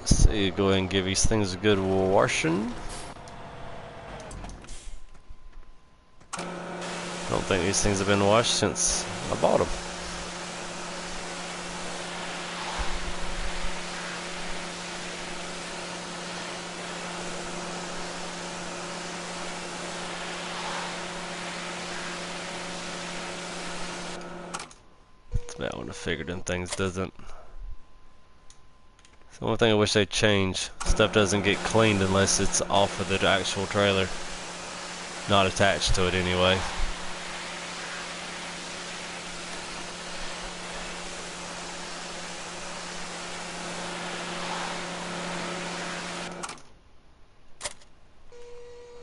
Let's see, go ahead and give these things a good washing. I don't think these things have been washed since I bought them. Yeah, I would have figured them things doesn't. It's the one thing I wish they'd change. Stuff doesn't get cleaned unless it's off of the actual trailer. Not attached to it anyway.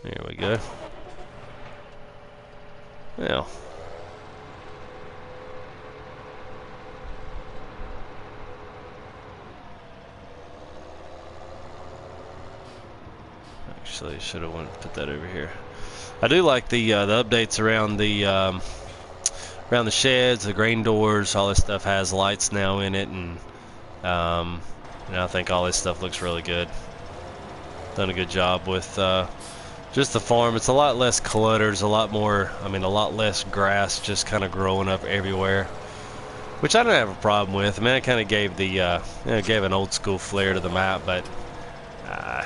There we go. Well. Actually, should have wanted to put that over here. I do like the updates around the sheds, the grain doors, all this stuff has lights now in it, and I think all this stuff looks really good. Done a good job with just the farm. It's a lot less cluttered. There's a lot more, a lot less grass just kind of growing up everywhere, which I don't have a problem with. I mean, it kind of gave gave an old school flair to the map, but I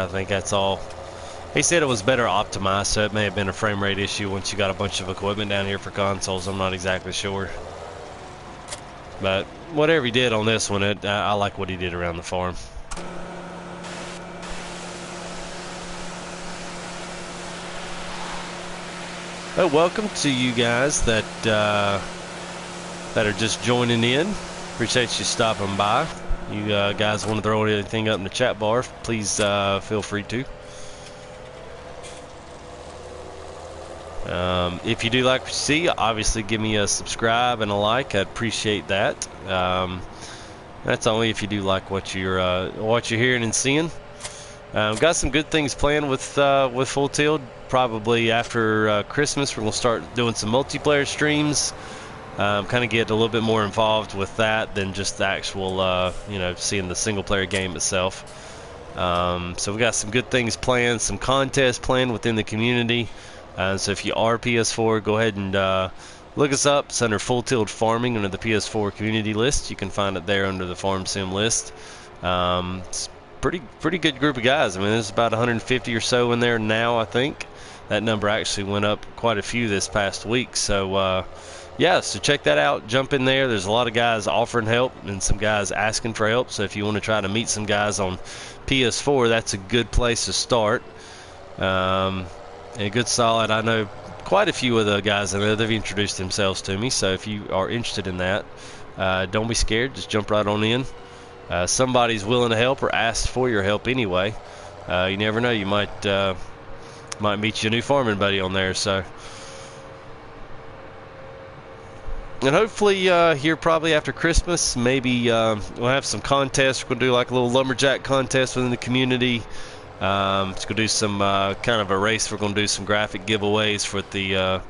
think that's all. He said it was better optimized, so it may have been a frame rate issue once you got a bunch of equipment down here for consoles. I'm not exactly sure. But whatever he did on this one, I like what he did around the farm. Well, welcome to you guys that are just joining in. Appreciate you stopping by. You guys want to throw anything up in the chat bar, please feel free to. If you do like what you see, obviously give me a subscribe and a like. I'd appreciate that. That's only if you do like what you're hearing and seeing. Got some good things planned with Full Tilt. Probably after Christmas, we're gonna start doing some multiplayer streams. Kind of get a little bit more involved with that than just the actual, seeing the single player game itself. So we got some good things planned, some contests planned within the community. So if you are PS4, go ahead and look us up. It's under Full Tilt Farming under the PS4 community list. You can find it there under the Farm Sim list. It's pretty good group of guys. I mean, there's about 150 or so in there now, I think. That number actually went up quite a few this past week. So, yeah, so check that out. Jump in there. There's a lot of guys offering help and some guys asking for help. So if you want to try to meet some guys on PS4, that's a good place to start. A good solid. I know quite a few of the guys in there. They've introduced themselves to me. So if you are interested in that, don't be scared. Just jump right on in. Somebody's willing to help or ask for your help anyway. You never know. You might meet you a new farming buddy on there. So, and hopefully here probably after Christmas, maybe we'll have some contests. We're gonna do like a little lumberjack contest within the community. It's gonna do some kind of a race. We're gonna do some graphic giveaways for the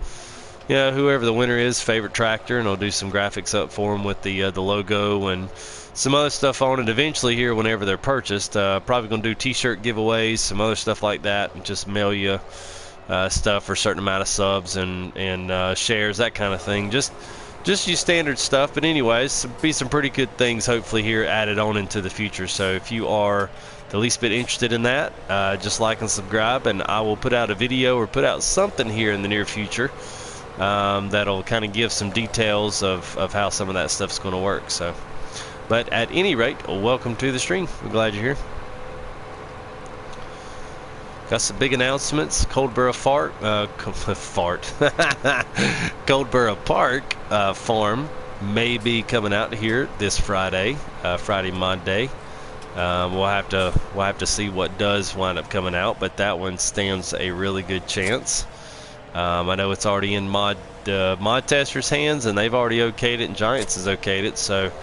whoever the winner is, favorite tractor, and I'll do some graphics up for them with the logo and some other stuff on it eventually here whenever they're purchased. Probably going to do t-shirt giveaways, some other stuff like that, and just mail you stuff for a certain amount of subs and shares, that kind of thing. Just your standard stuff. But anyways, be some pretty good things hopefully here added on into the future. So if you are the least bit interested in that, just like and subscribe, and I will put out a video or put out something here in the near future that'll kind of give some details of how some of that stuff's going to work. So. But at any rate, welcome to the stream. We're glad you're here. Got some big announcements. Coldborough Coldborough Park farm may be coming out here this Friday, Friday Mod Day. We'll have to see what does wind up coming out, but that one stands a really good chance. I know it's already in mod testers' hands, and they've already okayed it, and Giants has okayed it. So.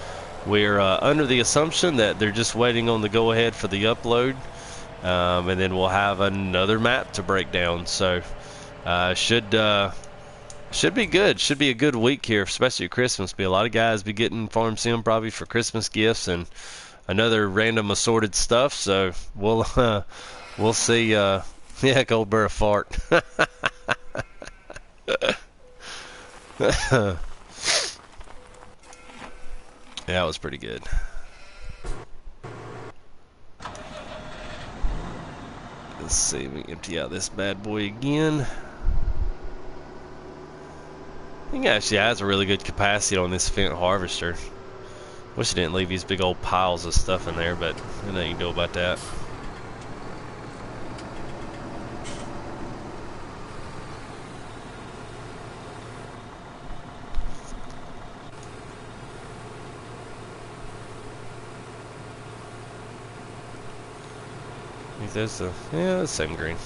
We're under the assumption that they're just waiting on the go-ahead for the upload, and then we'll have another map to break down. So should be good. Should be a good week here, especially at Christmas. Be a lot of guys be getting Farm Sim probably for Christmas gifts and another random assorted stuff. So we'll see. Yeah, Goldberg fart. Yeah, that was pretty good. Let's see, we empty out this bad boy again. I think it actually has a really good capacity on this Fendt harvester. Wish it didn't leave these big old piles of stuff in there, but nothing you can do about that. I think there's the, yeah, the same green.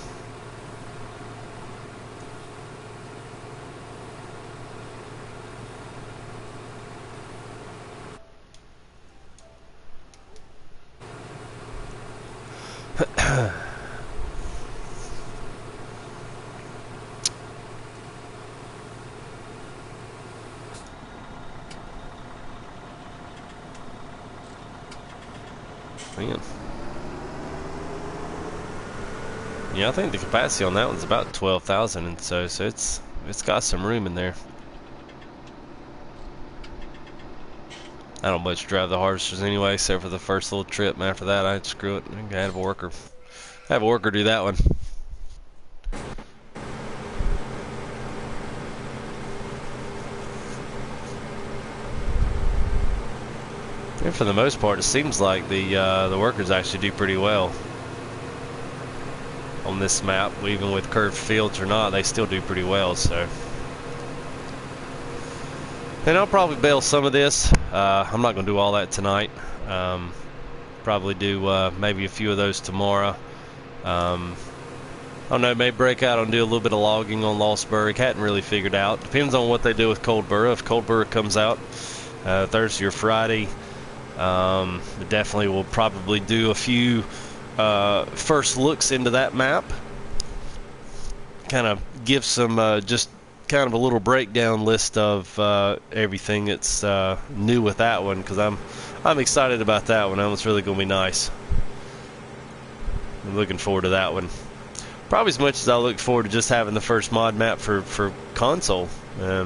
Man. Yeah, I think the capacity on that one's about 12,000, and so it's got some room in there. I don't much drive the harvesters anyway, except for the first little trip, and after that, I'd screw it. I have a worker. Have a worker do that one. And for the most part, it seems like the workers actually do pretty well on this map. Even with curved fields or not, they still do pretty well. So, and I'll probably bale some of this. I'm not going to do all that tonight. Probably do maybe a few of those tomorrow. I don't know, maybe break out and do a little bit of logging on Lostburg. Hadn't really figured out. Depends on what they do with Coldborough. If Coldborough comes out Thursday or Friday, definitely will probably do a few first looks into that map. Kind of give some just kind of a little breakdown list of everything that's new with that one, because I'm excited about that one. That one's really going to be nice. I'm looking forward to that one. Probably as much as I look forward to just having the first mod map for console. I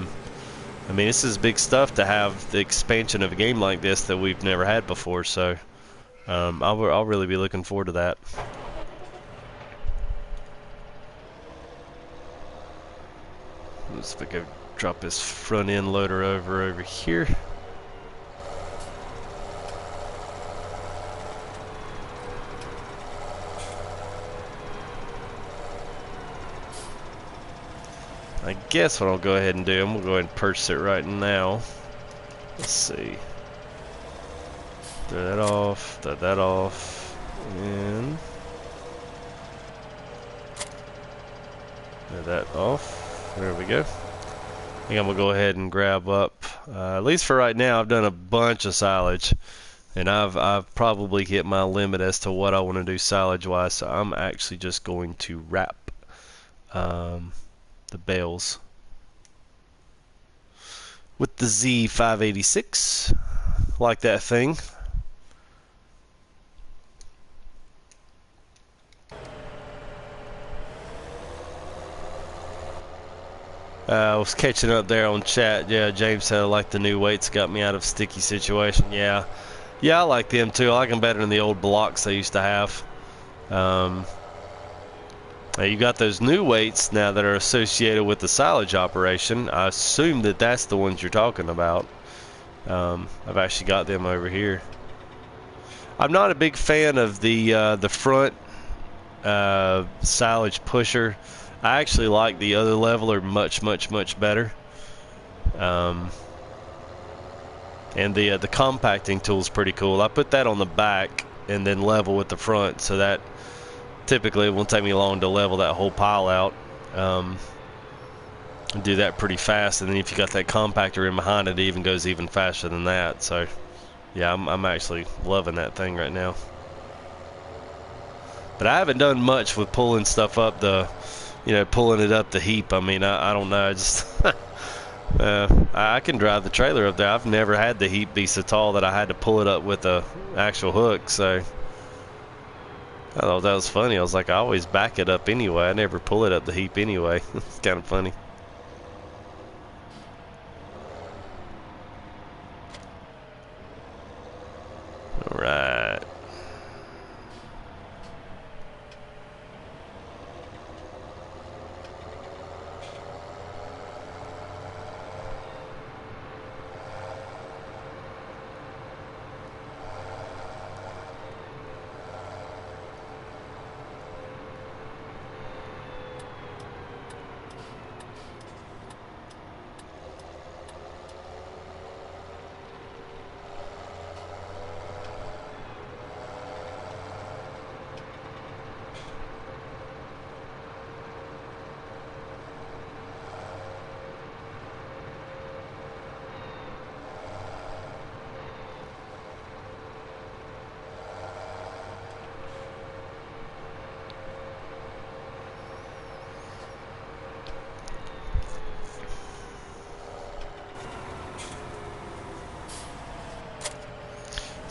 mean, this is big stuff to have the expansion of a game like this that we've never had before. So I'll really be looking forward to that. Let's see if I can drop this front end loader over here. I guess what I'll go ahead and do, I'm going to go ahead and purchase it right now. Let's see. Throw that off, and throw that off. There we go. I think I'm going to go ahead and grab up, at least for right now, I've done a bunch of silage. And I've probably hit my limit as to what I want to do silage-wise, so I'm actually just going to wrap the bales with the Z586, like that thing. I was catching up there on chat. Yeah, James said I like the new weights, got me out of sticky situation. Yeah, I like them too. I like them better than the old blocks I used to have. You got those new weights now that are associated with the silage operation. I assume that that's the ones you're talking about. I've actually got them over here. I'm not a big fan of the front silage pusher. I actually like the other leveler much better. And the compacting tool is pretty cool. I put that on the back and then level with the front, so that typically it won't take me long to level that whole pile out. Do that pretty fast, and then if you got that compactor in behind it, it even goes even faster than that. So yeah, I'm actually loving that thing right now. But I haven't done much with pulling stuff up pulling it up the heap. I mean, I don't know. I just I can drive the trailer up there. I've never had the heap be so tall that I had to pull it up with a actual hook. So I thought that was funny. I was like, I always back it up anyway. I never pull it up the heap anyway. It's kind of funny. All right.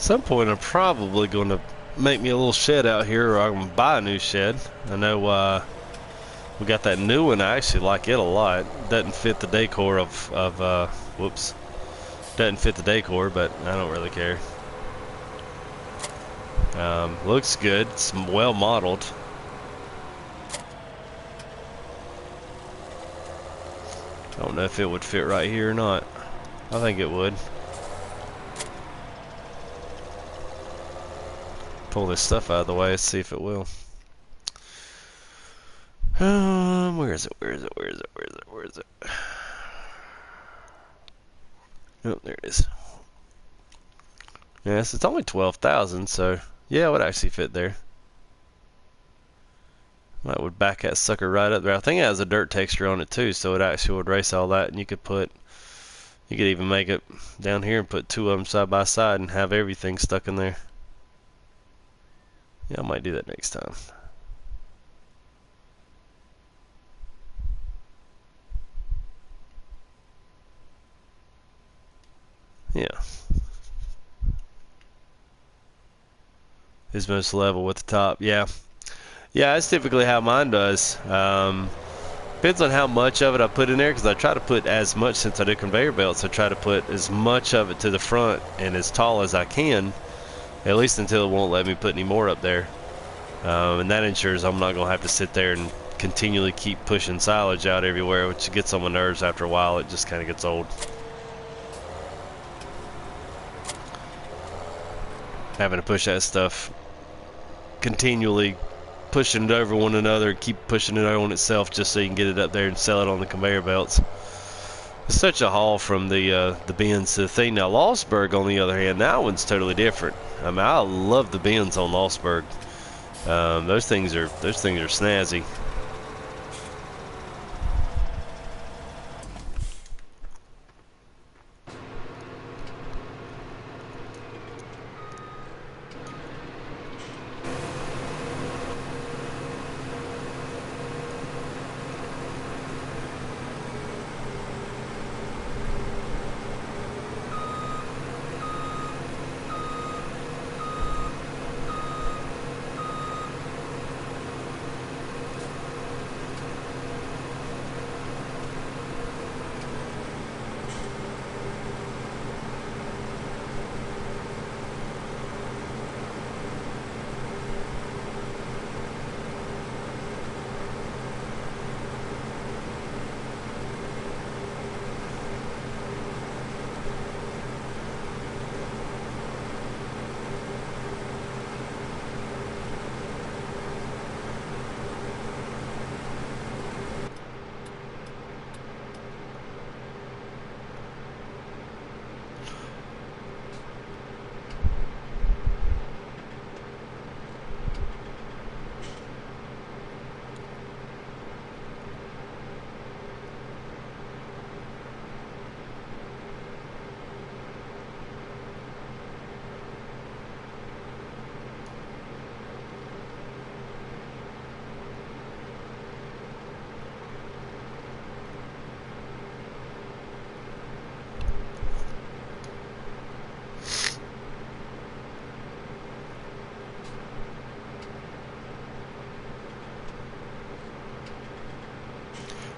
some point I'm probably going to make me a little shed out here, or I'm going to buy a new shed. I know we got that new one. I actually like it a lot. Doesn't fit the decor of whoops. Doesn't fit the decor, but I don't really care. Looks good. It's well modeled. I don't know if it would fit right here or not. I think it would. Pull this stuff out of the way. Let's see if it will. Where is it? Where is it? Where is it? Where is it? Where is it? Oh, there it is. Yes, it's only 12,000, so yeah, it would actually fit there. That would back that sucker right up there. I think it has a dirt texture on it too, so it actually would erase all that, and you could even make it down here and put two of them side by side and have everything stuck in there. Yeah, I might do that next time. Yeah. Is most level with the top. Yeah. Yeah, that's typically how mine does. Depends on how much of it I put in there, because I try to put as much, since I do conveyor belts, I try to put as much of it to the front and as tall as I can, at least until it won't let me put any more up there. And that ensures I'm not going to have to sit there and continually keep pushing silage out everywhere, which gets on my nerves after a while. It just kind of gets old. Having to push that stuff continually, pushing it over one another, keep pushing it on itself just so you can get it up there and sell it on the conveyor belts. It's such a haul from the bins to the thing. Now Lossberg, on the other hand, that one's totally different. I mean, I love the bins on Lossberg. Those things are snazzy.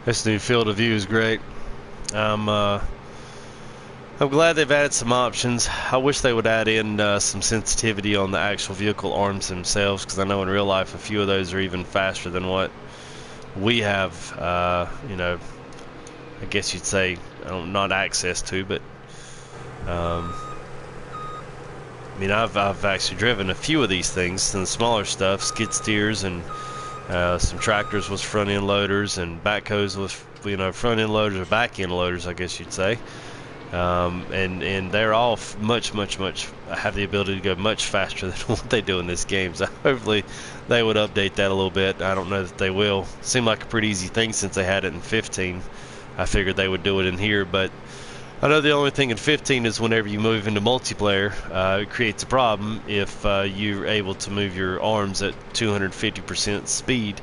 This new field of view is great. I'm glad they've added some options. I wish they would add in some sensitivity on the actual vehicle arms themselves, because I know in real life a few of those are even faster than what we have. You know, I guess you'd say not access to, but I mean, I've actually driven a few of these things, some smaller stuff, skid steers and some tractors with front end loaders, and backhoes with front end loaders or back end loaders, I guess you'd say. And they're all much have the ability to go much faster than what they do in this game. So hopefully they would update that a little bit. I don't know that they will. Seemed like a pretty easy thing since they had it in 15. I figured they would do it in here, but I know the only thing in 15 is whenever you move into multiplayer, it creates a problem if you're able to move your arms at 250% speed.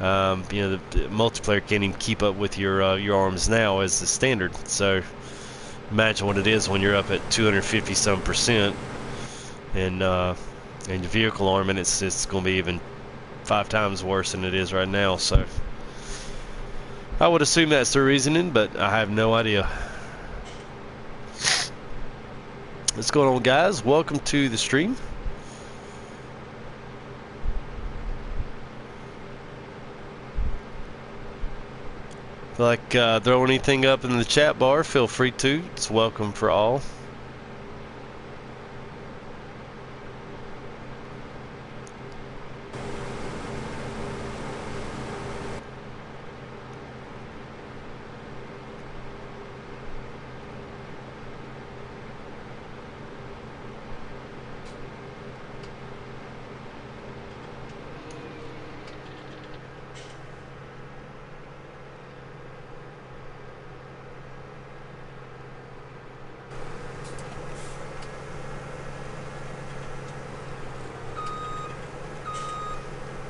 You know, the multiplayer can't even keep up with your arms now as the standard. So imagine what it is when you're up at 250 some percent. and your vehicle armament, it's going to be even 5 times worse than it is right now. So I would assume that's the reasoning, but I have no idea. What's going on, guys? Welcome to the stream. If you like throw anything up in the chat bar, feel free to. It's welcome for all.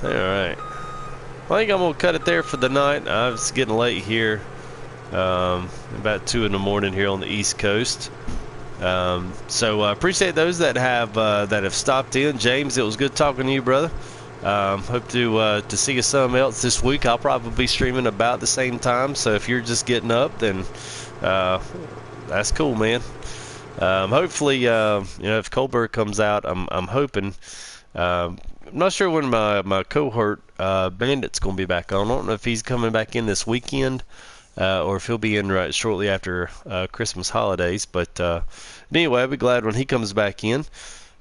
Alright. I think I'm going to cut it there for the night. It's getting late here. About 2 in the morning here on the East Coast. So appreciate those that have stopped in. James, it was good talking to you, brother. Hope to see you something else this week. I'll probably be streaming about the same time. So if you're just getting up, then that's cool, man. Hopefully, if Colbert comes out, I'm hoping. I'm not sure when my cohort Bandit's going to be back on. I don't know if he's coming back in this weekend or if he'll be in right shortly after Christmas holidays. But anyway, I'll be glad when he comes back in.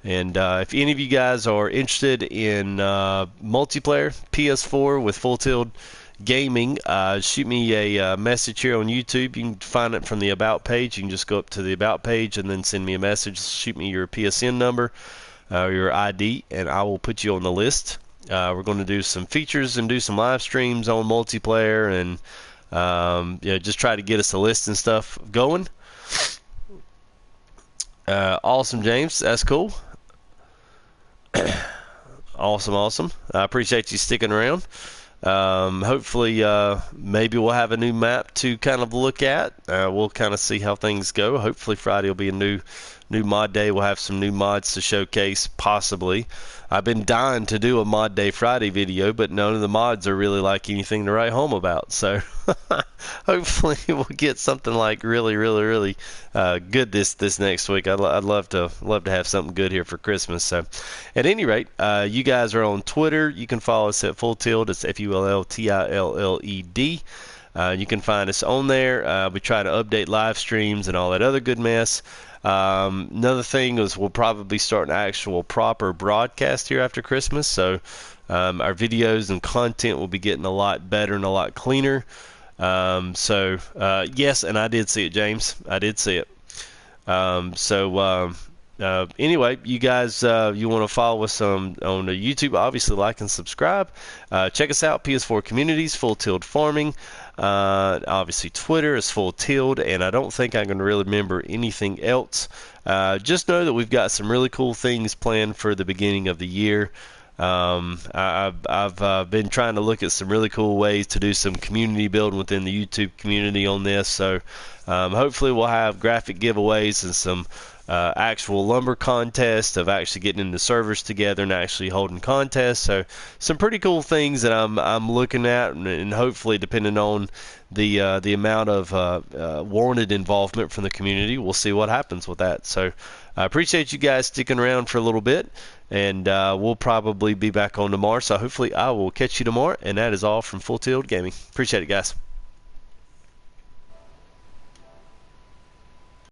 And if any of you guys are interested in multiplayer PS4 with Full Tilt Gaming, shoot me a message here on YouTube. You can find it from the About page. You can just go up to the About page and then send me a message. Shoot me your PSN number. Your ID, and I will put you on the list. We're going to do some features and do some live streams on multiplayer, and just try to get us a list and stuff going. Awesome, James. That's cool. Awesome. I appreciate you sticking around. Hopefully, maybe we'll have a new map to kind of look at. We'll kind of see how things go. Hopefully, Friday will be a new mod day. We'll have some new mods to showcase, possibly. I've been dying to do a mod day Friday video, but none of the mods are really like anything to write home about. So hopefully we'll get something like really good this next week. I'd love to have something good here for Christmas. So at any rate, you guys are on Twitter. You can follow us at Full Tilt. It's FULLTILLED. You can find us on there. We try to update live streams and all that other good mess. Another thing is we'll probably start an actual proper broadcast here after Christmas, so our videos and content will be getting a lot better and a lot cleaner. Yes, and I did see it, James. I did see it. Anyway, you guys, you want to follow us on YouTube, obviously like and subscribe. Check us out, PS4 Communities, Full Tilt Farming. Obviously Twitter is Full Tilt, and I don't think I'm going to really remember anything else. Just know that we've got some really cool things planned for the beginning of the year. I've been trying to look at some really cool ways to do some community building within the YouTube community on this. So hopefully we'll have graphic giveaways and some actual lumber contest of actually getting into servers together and actually holding contests. So some pretty cool things that I'm looking at, and hopefully, depending on the amount of warranted involvement from the community, we'll see what happens with that. So I appreciate you guys sticking around for a little bit, and we'll probably be back on tomorrow. So hopefully I will catch you tomorrow, and that is all from Full Tilt Gaming. Appreciate it, guys.